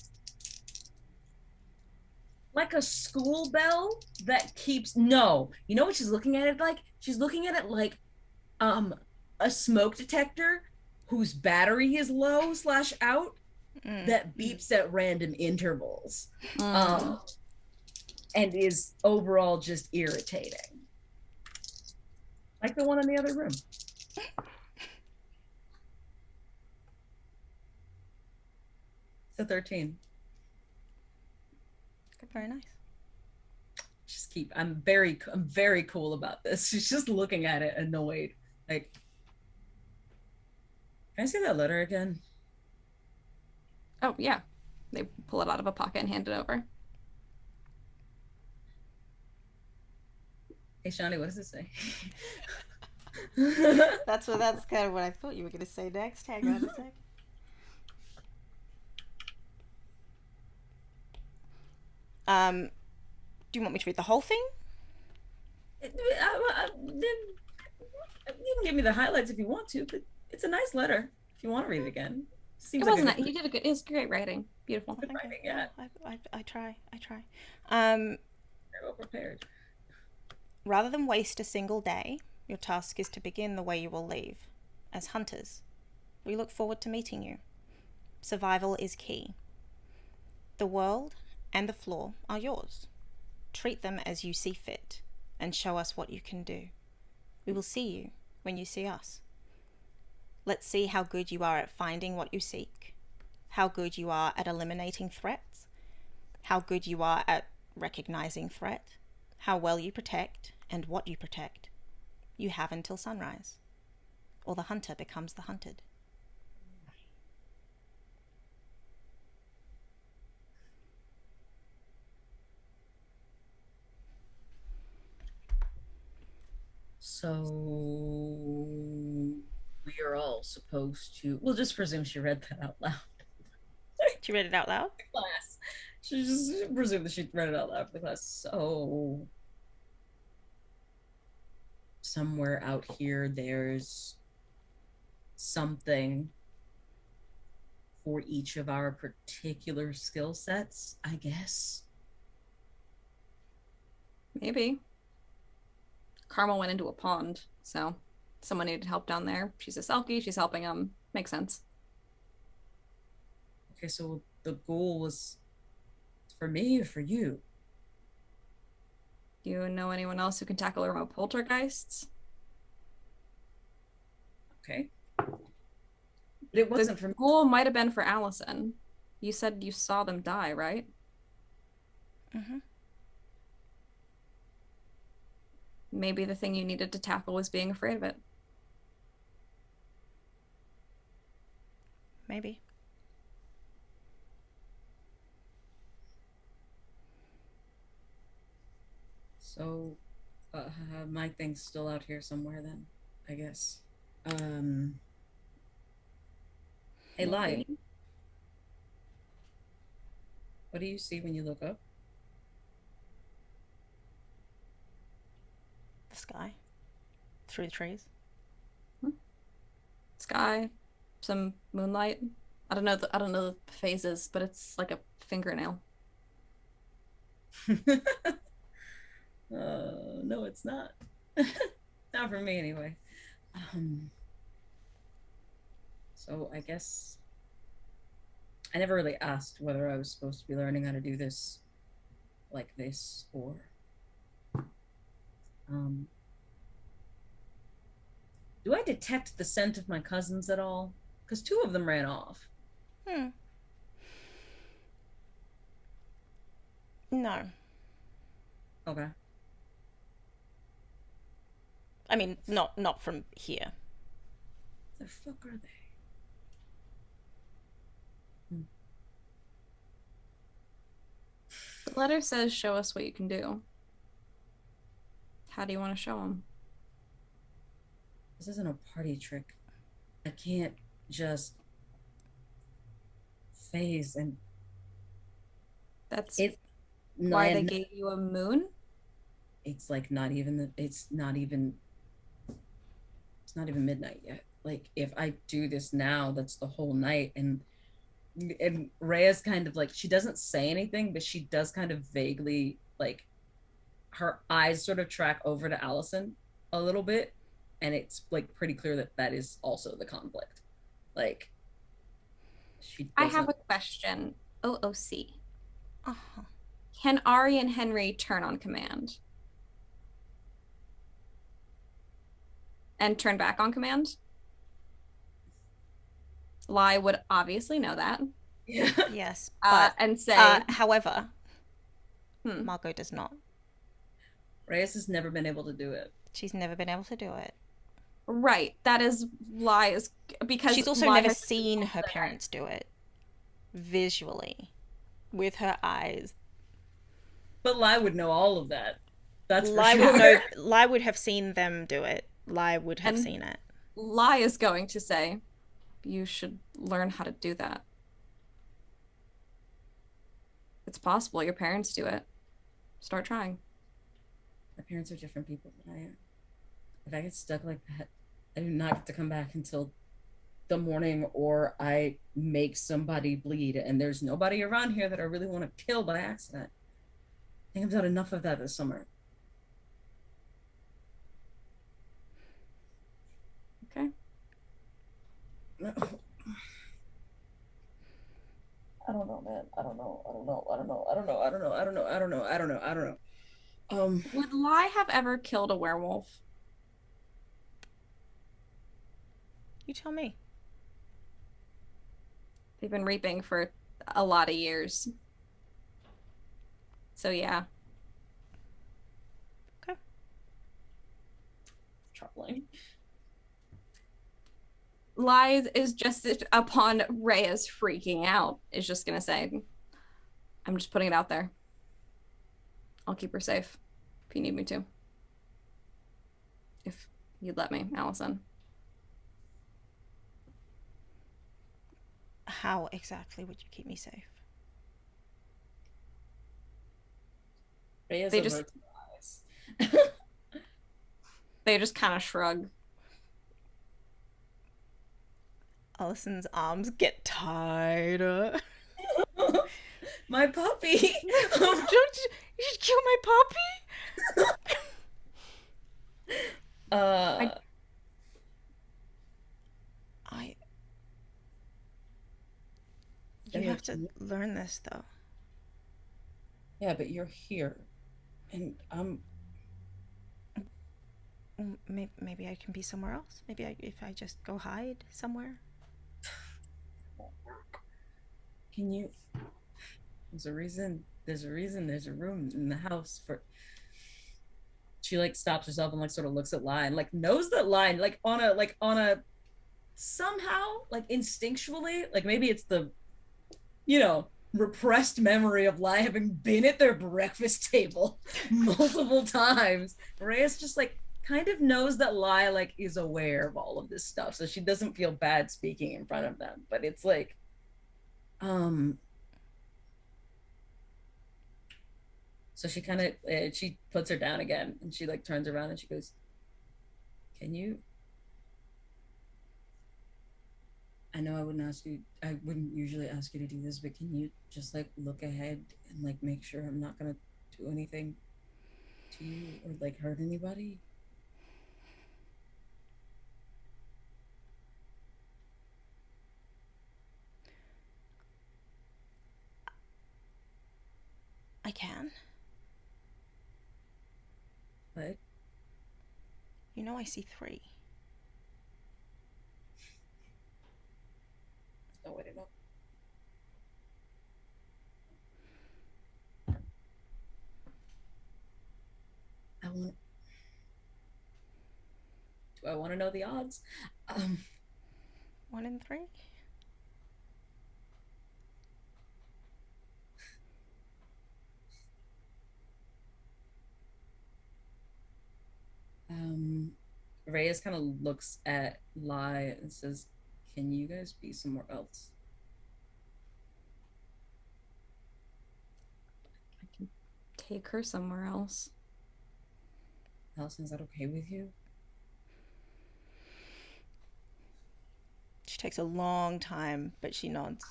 a school bell that keeps no. You know what she's looking at it like? She's looking at it like a smoke detector whose battery is low / out that beeps at random intervals. And is overall just irritating. Like the one in the other room. It's a 13. Very nice. I'm very cool about this. She's just looking at it annoyed. Like, can I see that letter again? Oh, yeah. They pull it out of a pocket and hand it over. Hey, Shawnee, what does it say? That's kind of what I thought you were going to say next. Hang on a sec. Do you want me to read the whole thing? You can give me the highlights if you want to, but it's a nice letter. If you want to read it again, It wasn't. You did a good. It was great writing. Beautiful. Good writing, yeah. I try. Very well prepared. Rather than waste a single day, your task is to begin the way you will leave. As hunters, we look forward to meeting you. Survival is key. The world and the floor are yours. Treat them as you see fit, and show us what you can do. We will see you when you see us. Let's see how good you are at finding what you seek, how good you are at eliminating threats, how good you are at recognizing threat, how well you protect and what you protect. You have until sunrise, or the hunter becomes the hunted. So we are all supposed to. We'll just presume she read that out loud. She read it out loud? Class. She just presumed that she read it out loud for the class. So somewhere out here, there's something for each of our particular skill sets, I guess. Maybe. Carmel went into a pond, so someone needed help down there. She's a selkie. She's helping him. Makes sense. Okay, so the goal was for me or for you? Do you know anyone else who can tackle remote poltergeists? Okay. But it wasn't for The me. goal might have been for Allison. You said you saw them die, right? Mm-hmm. Maybe the thing you needed to tackle was being afraid of it. Maybe. So, my thing's still out here somewhere then, I guess. Hey, Light, what do you see when you look up? The sky. Through the trees. Sky, some moonlight. I don't know the phases, but it's like a fingernail. No, it's not. Not for me anyway. So I guess I never really asked whether I was supposed to be learning how to do this like this or do I detect the scent of my cousins at all? Because 2 of them ran off. No. Okay. I mean, not from here. The fuck are they? The letter says, show us what you can do. How do you want to show them? this isn't a party trick. I can't just phase, and That's it's why they not. gave you a moon. It's like not even the. It's not even. It's not even midnight yet. Like if I do this now, that's the whole night, and Rhea's kind of like she doesn't say anything, but she does kind of vaguely like her eyes sort of track over to Allison a little bit, and it's like pretty clear that that is also the conflict. Like she I doesn't. have a question. OOC. Uh-huh. Can Ari and Henry turn on command? And turn back on command? Lai would obviously know that. Yeah. Yes, but and say, however, hmm. Margot does not. Reyes has never been able to do it. She's never been able to do it. Right. That is Lai is because She's also Lai never has seen her parents do it visually with her eyes. But Lai would know all of that. That's for Lai sure. would know. Lai would have seen them do it. Lai would have And seen it. Lai is going to say, you should learn how to do that. It's possible your parents do it. Start trying. My parents are different people than I am. If I get stuck like that, I do not get to come back until the morning, or I make somebody bleed, and there's nobody around here that I really want to kill by accident. I think I've done enough of that this summer. Okay. I don't know, man. I don't know. Would Lai have ever killed a werewolf? You tell me. They've been reaping for a lot of years. So yeah. Okay. Troubling. Lai is just upon Reyes freaking out, is just gonna say, I'm just putting it out there. I'll keep her safe if you need me to. If you'd let me, Allison. How exactly would you keep me safe? Reyes They just- averts her eyes. They just kind of shrug. Allison's arms get tighter. My puppy. Don't you should kill my puppy. You have to learn this though. Yeah, but you're here, and Maybe I can be somewhere else. Maybe if I just go hide somewhere. Can you? There's a reason. There's a room in the house for. She like stops herself and like sort of looks at Lai and like knows that Lai like on a somehow like instinctually like maybe it's the repressed memory of Lai having been at their breakfast table multiple times. Reyes just like kind of knows that Lai like is aware of all of this stuff, so she doesn't feel bad speaking in front of them. But it's like, so she kind of she puts her down again, and she like turns around and she goes, "Can you?" I know I wouldn't usually ask you to do this, but can you just like look ahead and like make sure I'm not gonna do anything to you or like hurt anybody? I can. What? You know I see 3. No way to know. Do I want to know the odds? 1 in 3. Reyes kind of looks at Lai and says, "Can you guys be somewhere else?" I can take her somewhere else. Allison, is that okay with you? She takes a long time, but she nods.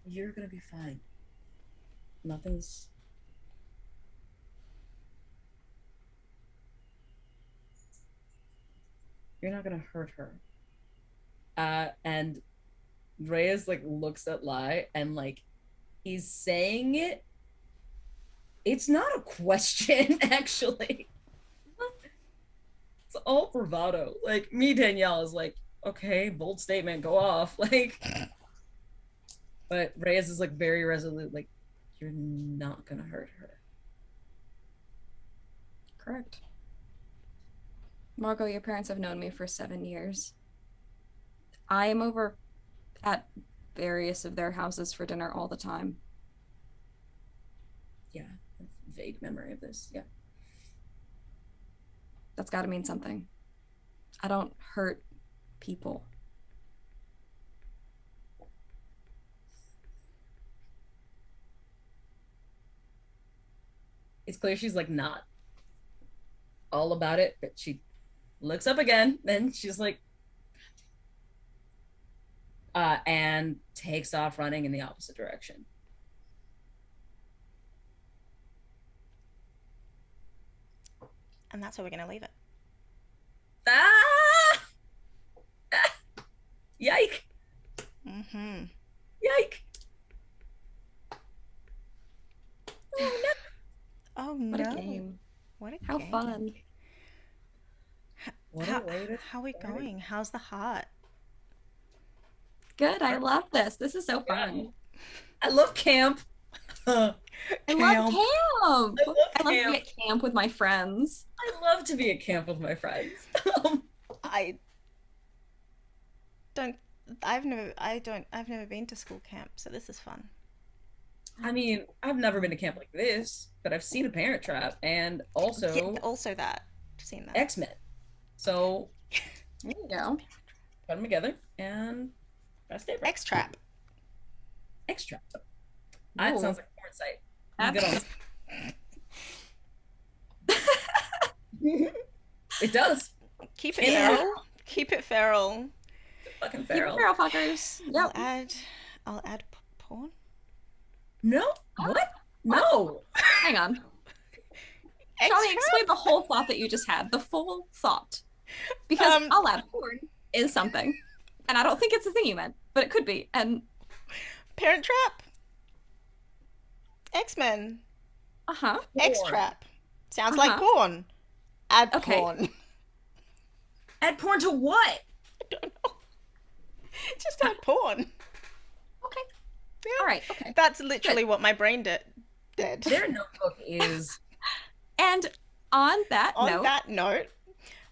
You're gonna be fine. Nothing's. You're not gonna hurt her. And Reyes like looks at Lai and like he's saying it. It's not a question, actually. It's all bravado. Like me, Danielle is like, okay, bold statement, go off. Like, but Reyes is like very resolute. Like, you're not gonna hurt her. Correct. Margot, your parents have known me for 7 years. I am over at various of their houses for dinner all the time. Yeah, a vague memory of this. Yeah. That's got to mean something. I don't hurt people. It's clear she's like not all about it, but she looks up again, then she's like, and takes off running in the opposite direction. And that's where we're going to leave it. Ah! Yike! Mm-hmm. Yike! Oh, What no. a game. What a How game. fun. What How, a way to how are we start. going? How's the heart? Good. I love this. This is so fun. I love camp. I I love camp. love I love to be camp. at camp with my friends. love to be at camp with my friends. I don't. I've never been to school camp, so this is fun. I mean, I've never been to camp like this, but I've seen a Parent Trap and also Yeah, also that. I've seen that. X-Men. So There you go. put them together and that's Daybreak. X-Trap. X-Trap. That Ooh. sounds like a porn site. I'm good on it does. Keep it Yeah. feral. Keep it feral. Fucking Keep feral. it feral fuckers. Yep. I'll add porn. No. What? No. Hang on. Shawnee, explain the whole thought that you just had. The full thought. Because I'll add porn is something. And I don't think it's the thing you meant, but it could be. And Parent Trap. X-Men. uh-huh. X-Trap. Sounds like Uh-huh. porn. Add Okay. porn. Add porn to what? I don't know. Just add porn. Okay. Yeah. All right. Okay. That's literally what my brain did. Their notebook is And on that On note, that note,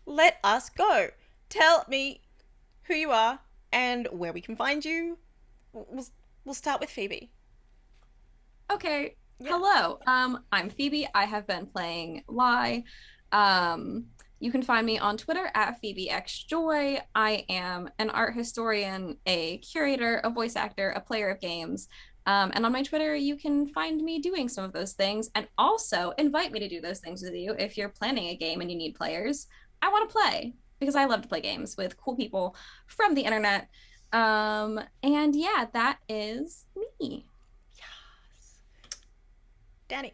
let us go. Tell me who you are and where we can find you. We'll start with Phoebe. okay. Yeah. Hello. I'm Phoebe. I have been playing Lie. You can find me on Twitter at PhoebeXJoy. I am an art historian, a curator, a voice actor, a player of games. And on my Twitter, you can find me doing some of those things and also invite me to do those things with you. If you're planning a game and you need players, I want to play because I love to play games with cool people from the internet. And yeah, that is me. Yes. Danny.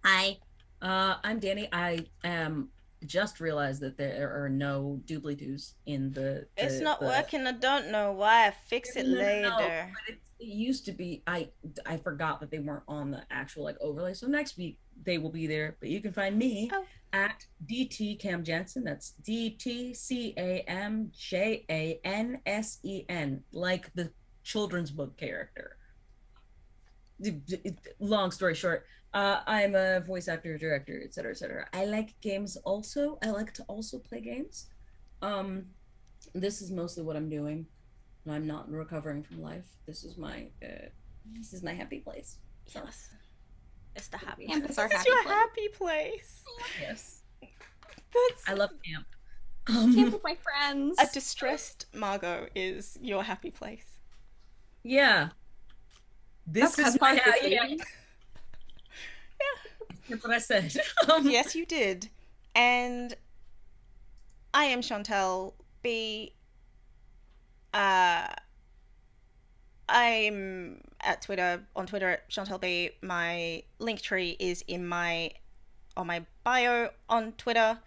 Hi. I'm Danny. I just realized that there are no doobly-doos in the It's not the- working. I don't know why. Fix it No, later. but it used to be. I forgot that they weren't on the actual like overlay. So next week they will be there. But you can find me Oh. at DT Cam Jansen. That's DTCAMJANSEN, like the children's book character. Long story short, I'm a voice actor, director, etc., etc. I like games also. I like to also play games. This is mostly what I'm doing when I'm not recovering from life. This is my happy place. So Yes. It's the happy Camp place. is our This is happy your place. happy place. yes. That's I love camp. Camp with my friends. a distressed Margot is your happy place. Yeah. This That's is my catharsis, yeah. baby. That's what I said. Yes, you did. And I am Chantel B. I'm at Twitter, on Twitter at Chantel B. My link tree is on my bio on Twitter.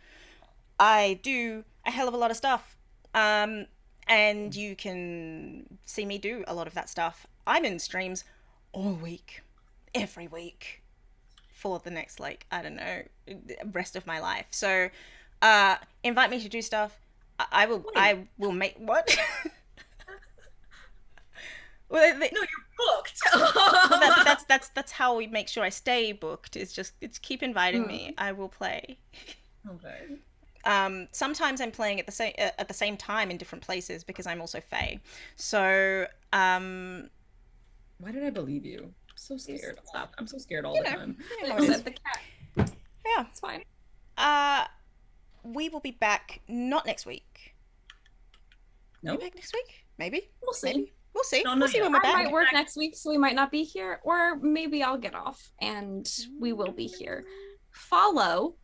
I do a hell of a lot of stuff. And you can see me do a lot of that stuff. I'm in streams all week, every week, for the next, like, I don't know, rest of my life. So invite me to do stuff. I will make what? Well, No, you're booked. well, that's how we make sure I stay booked. It's keep inviting me. I will play. Okay. Sometimes I'm playing at the same time in different places because I'm also Fae. So Why did I believe you? I'm so scared. Stop. I'm so scared all the time. you know, I said the cat. yeah. It's fine. We will be back not next week. No. Be back next week? Maybe. We'll see. Maybe. We'll see. Don't know We'll see yet. when we're I back. might work next week, so we might not be here, or maybe I'll get off and we will be here. Follow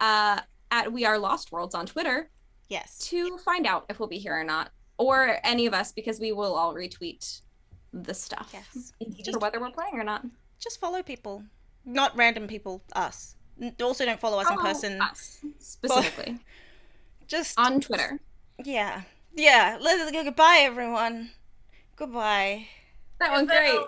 at We Are Lost Worlds on Twitter Yes. to find out if we'll be here or not, or any of us, because we will all retweet the stuff. Yes. Just whether we're playing or not. Just follow people, not random people. Us. Also, don't follow us in Follow person. us, specifically. Just On Twitter. yeah. Let's go. Goodbye, everyone. Goodbye. That went great.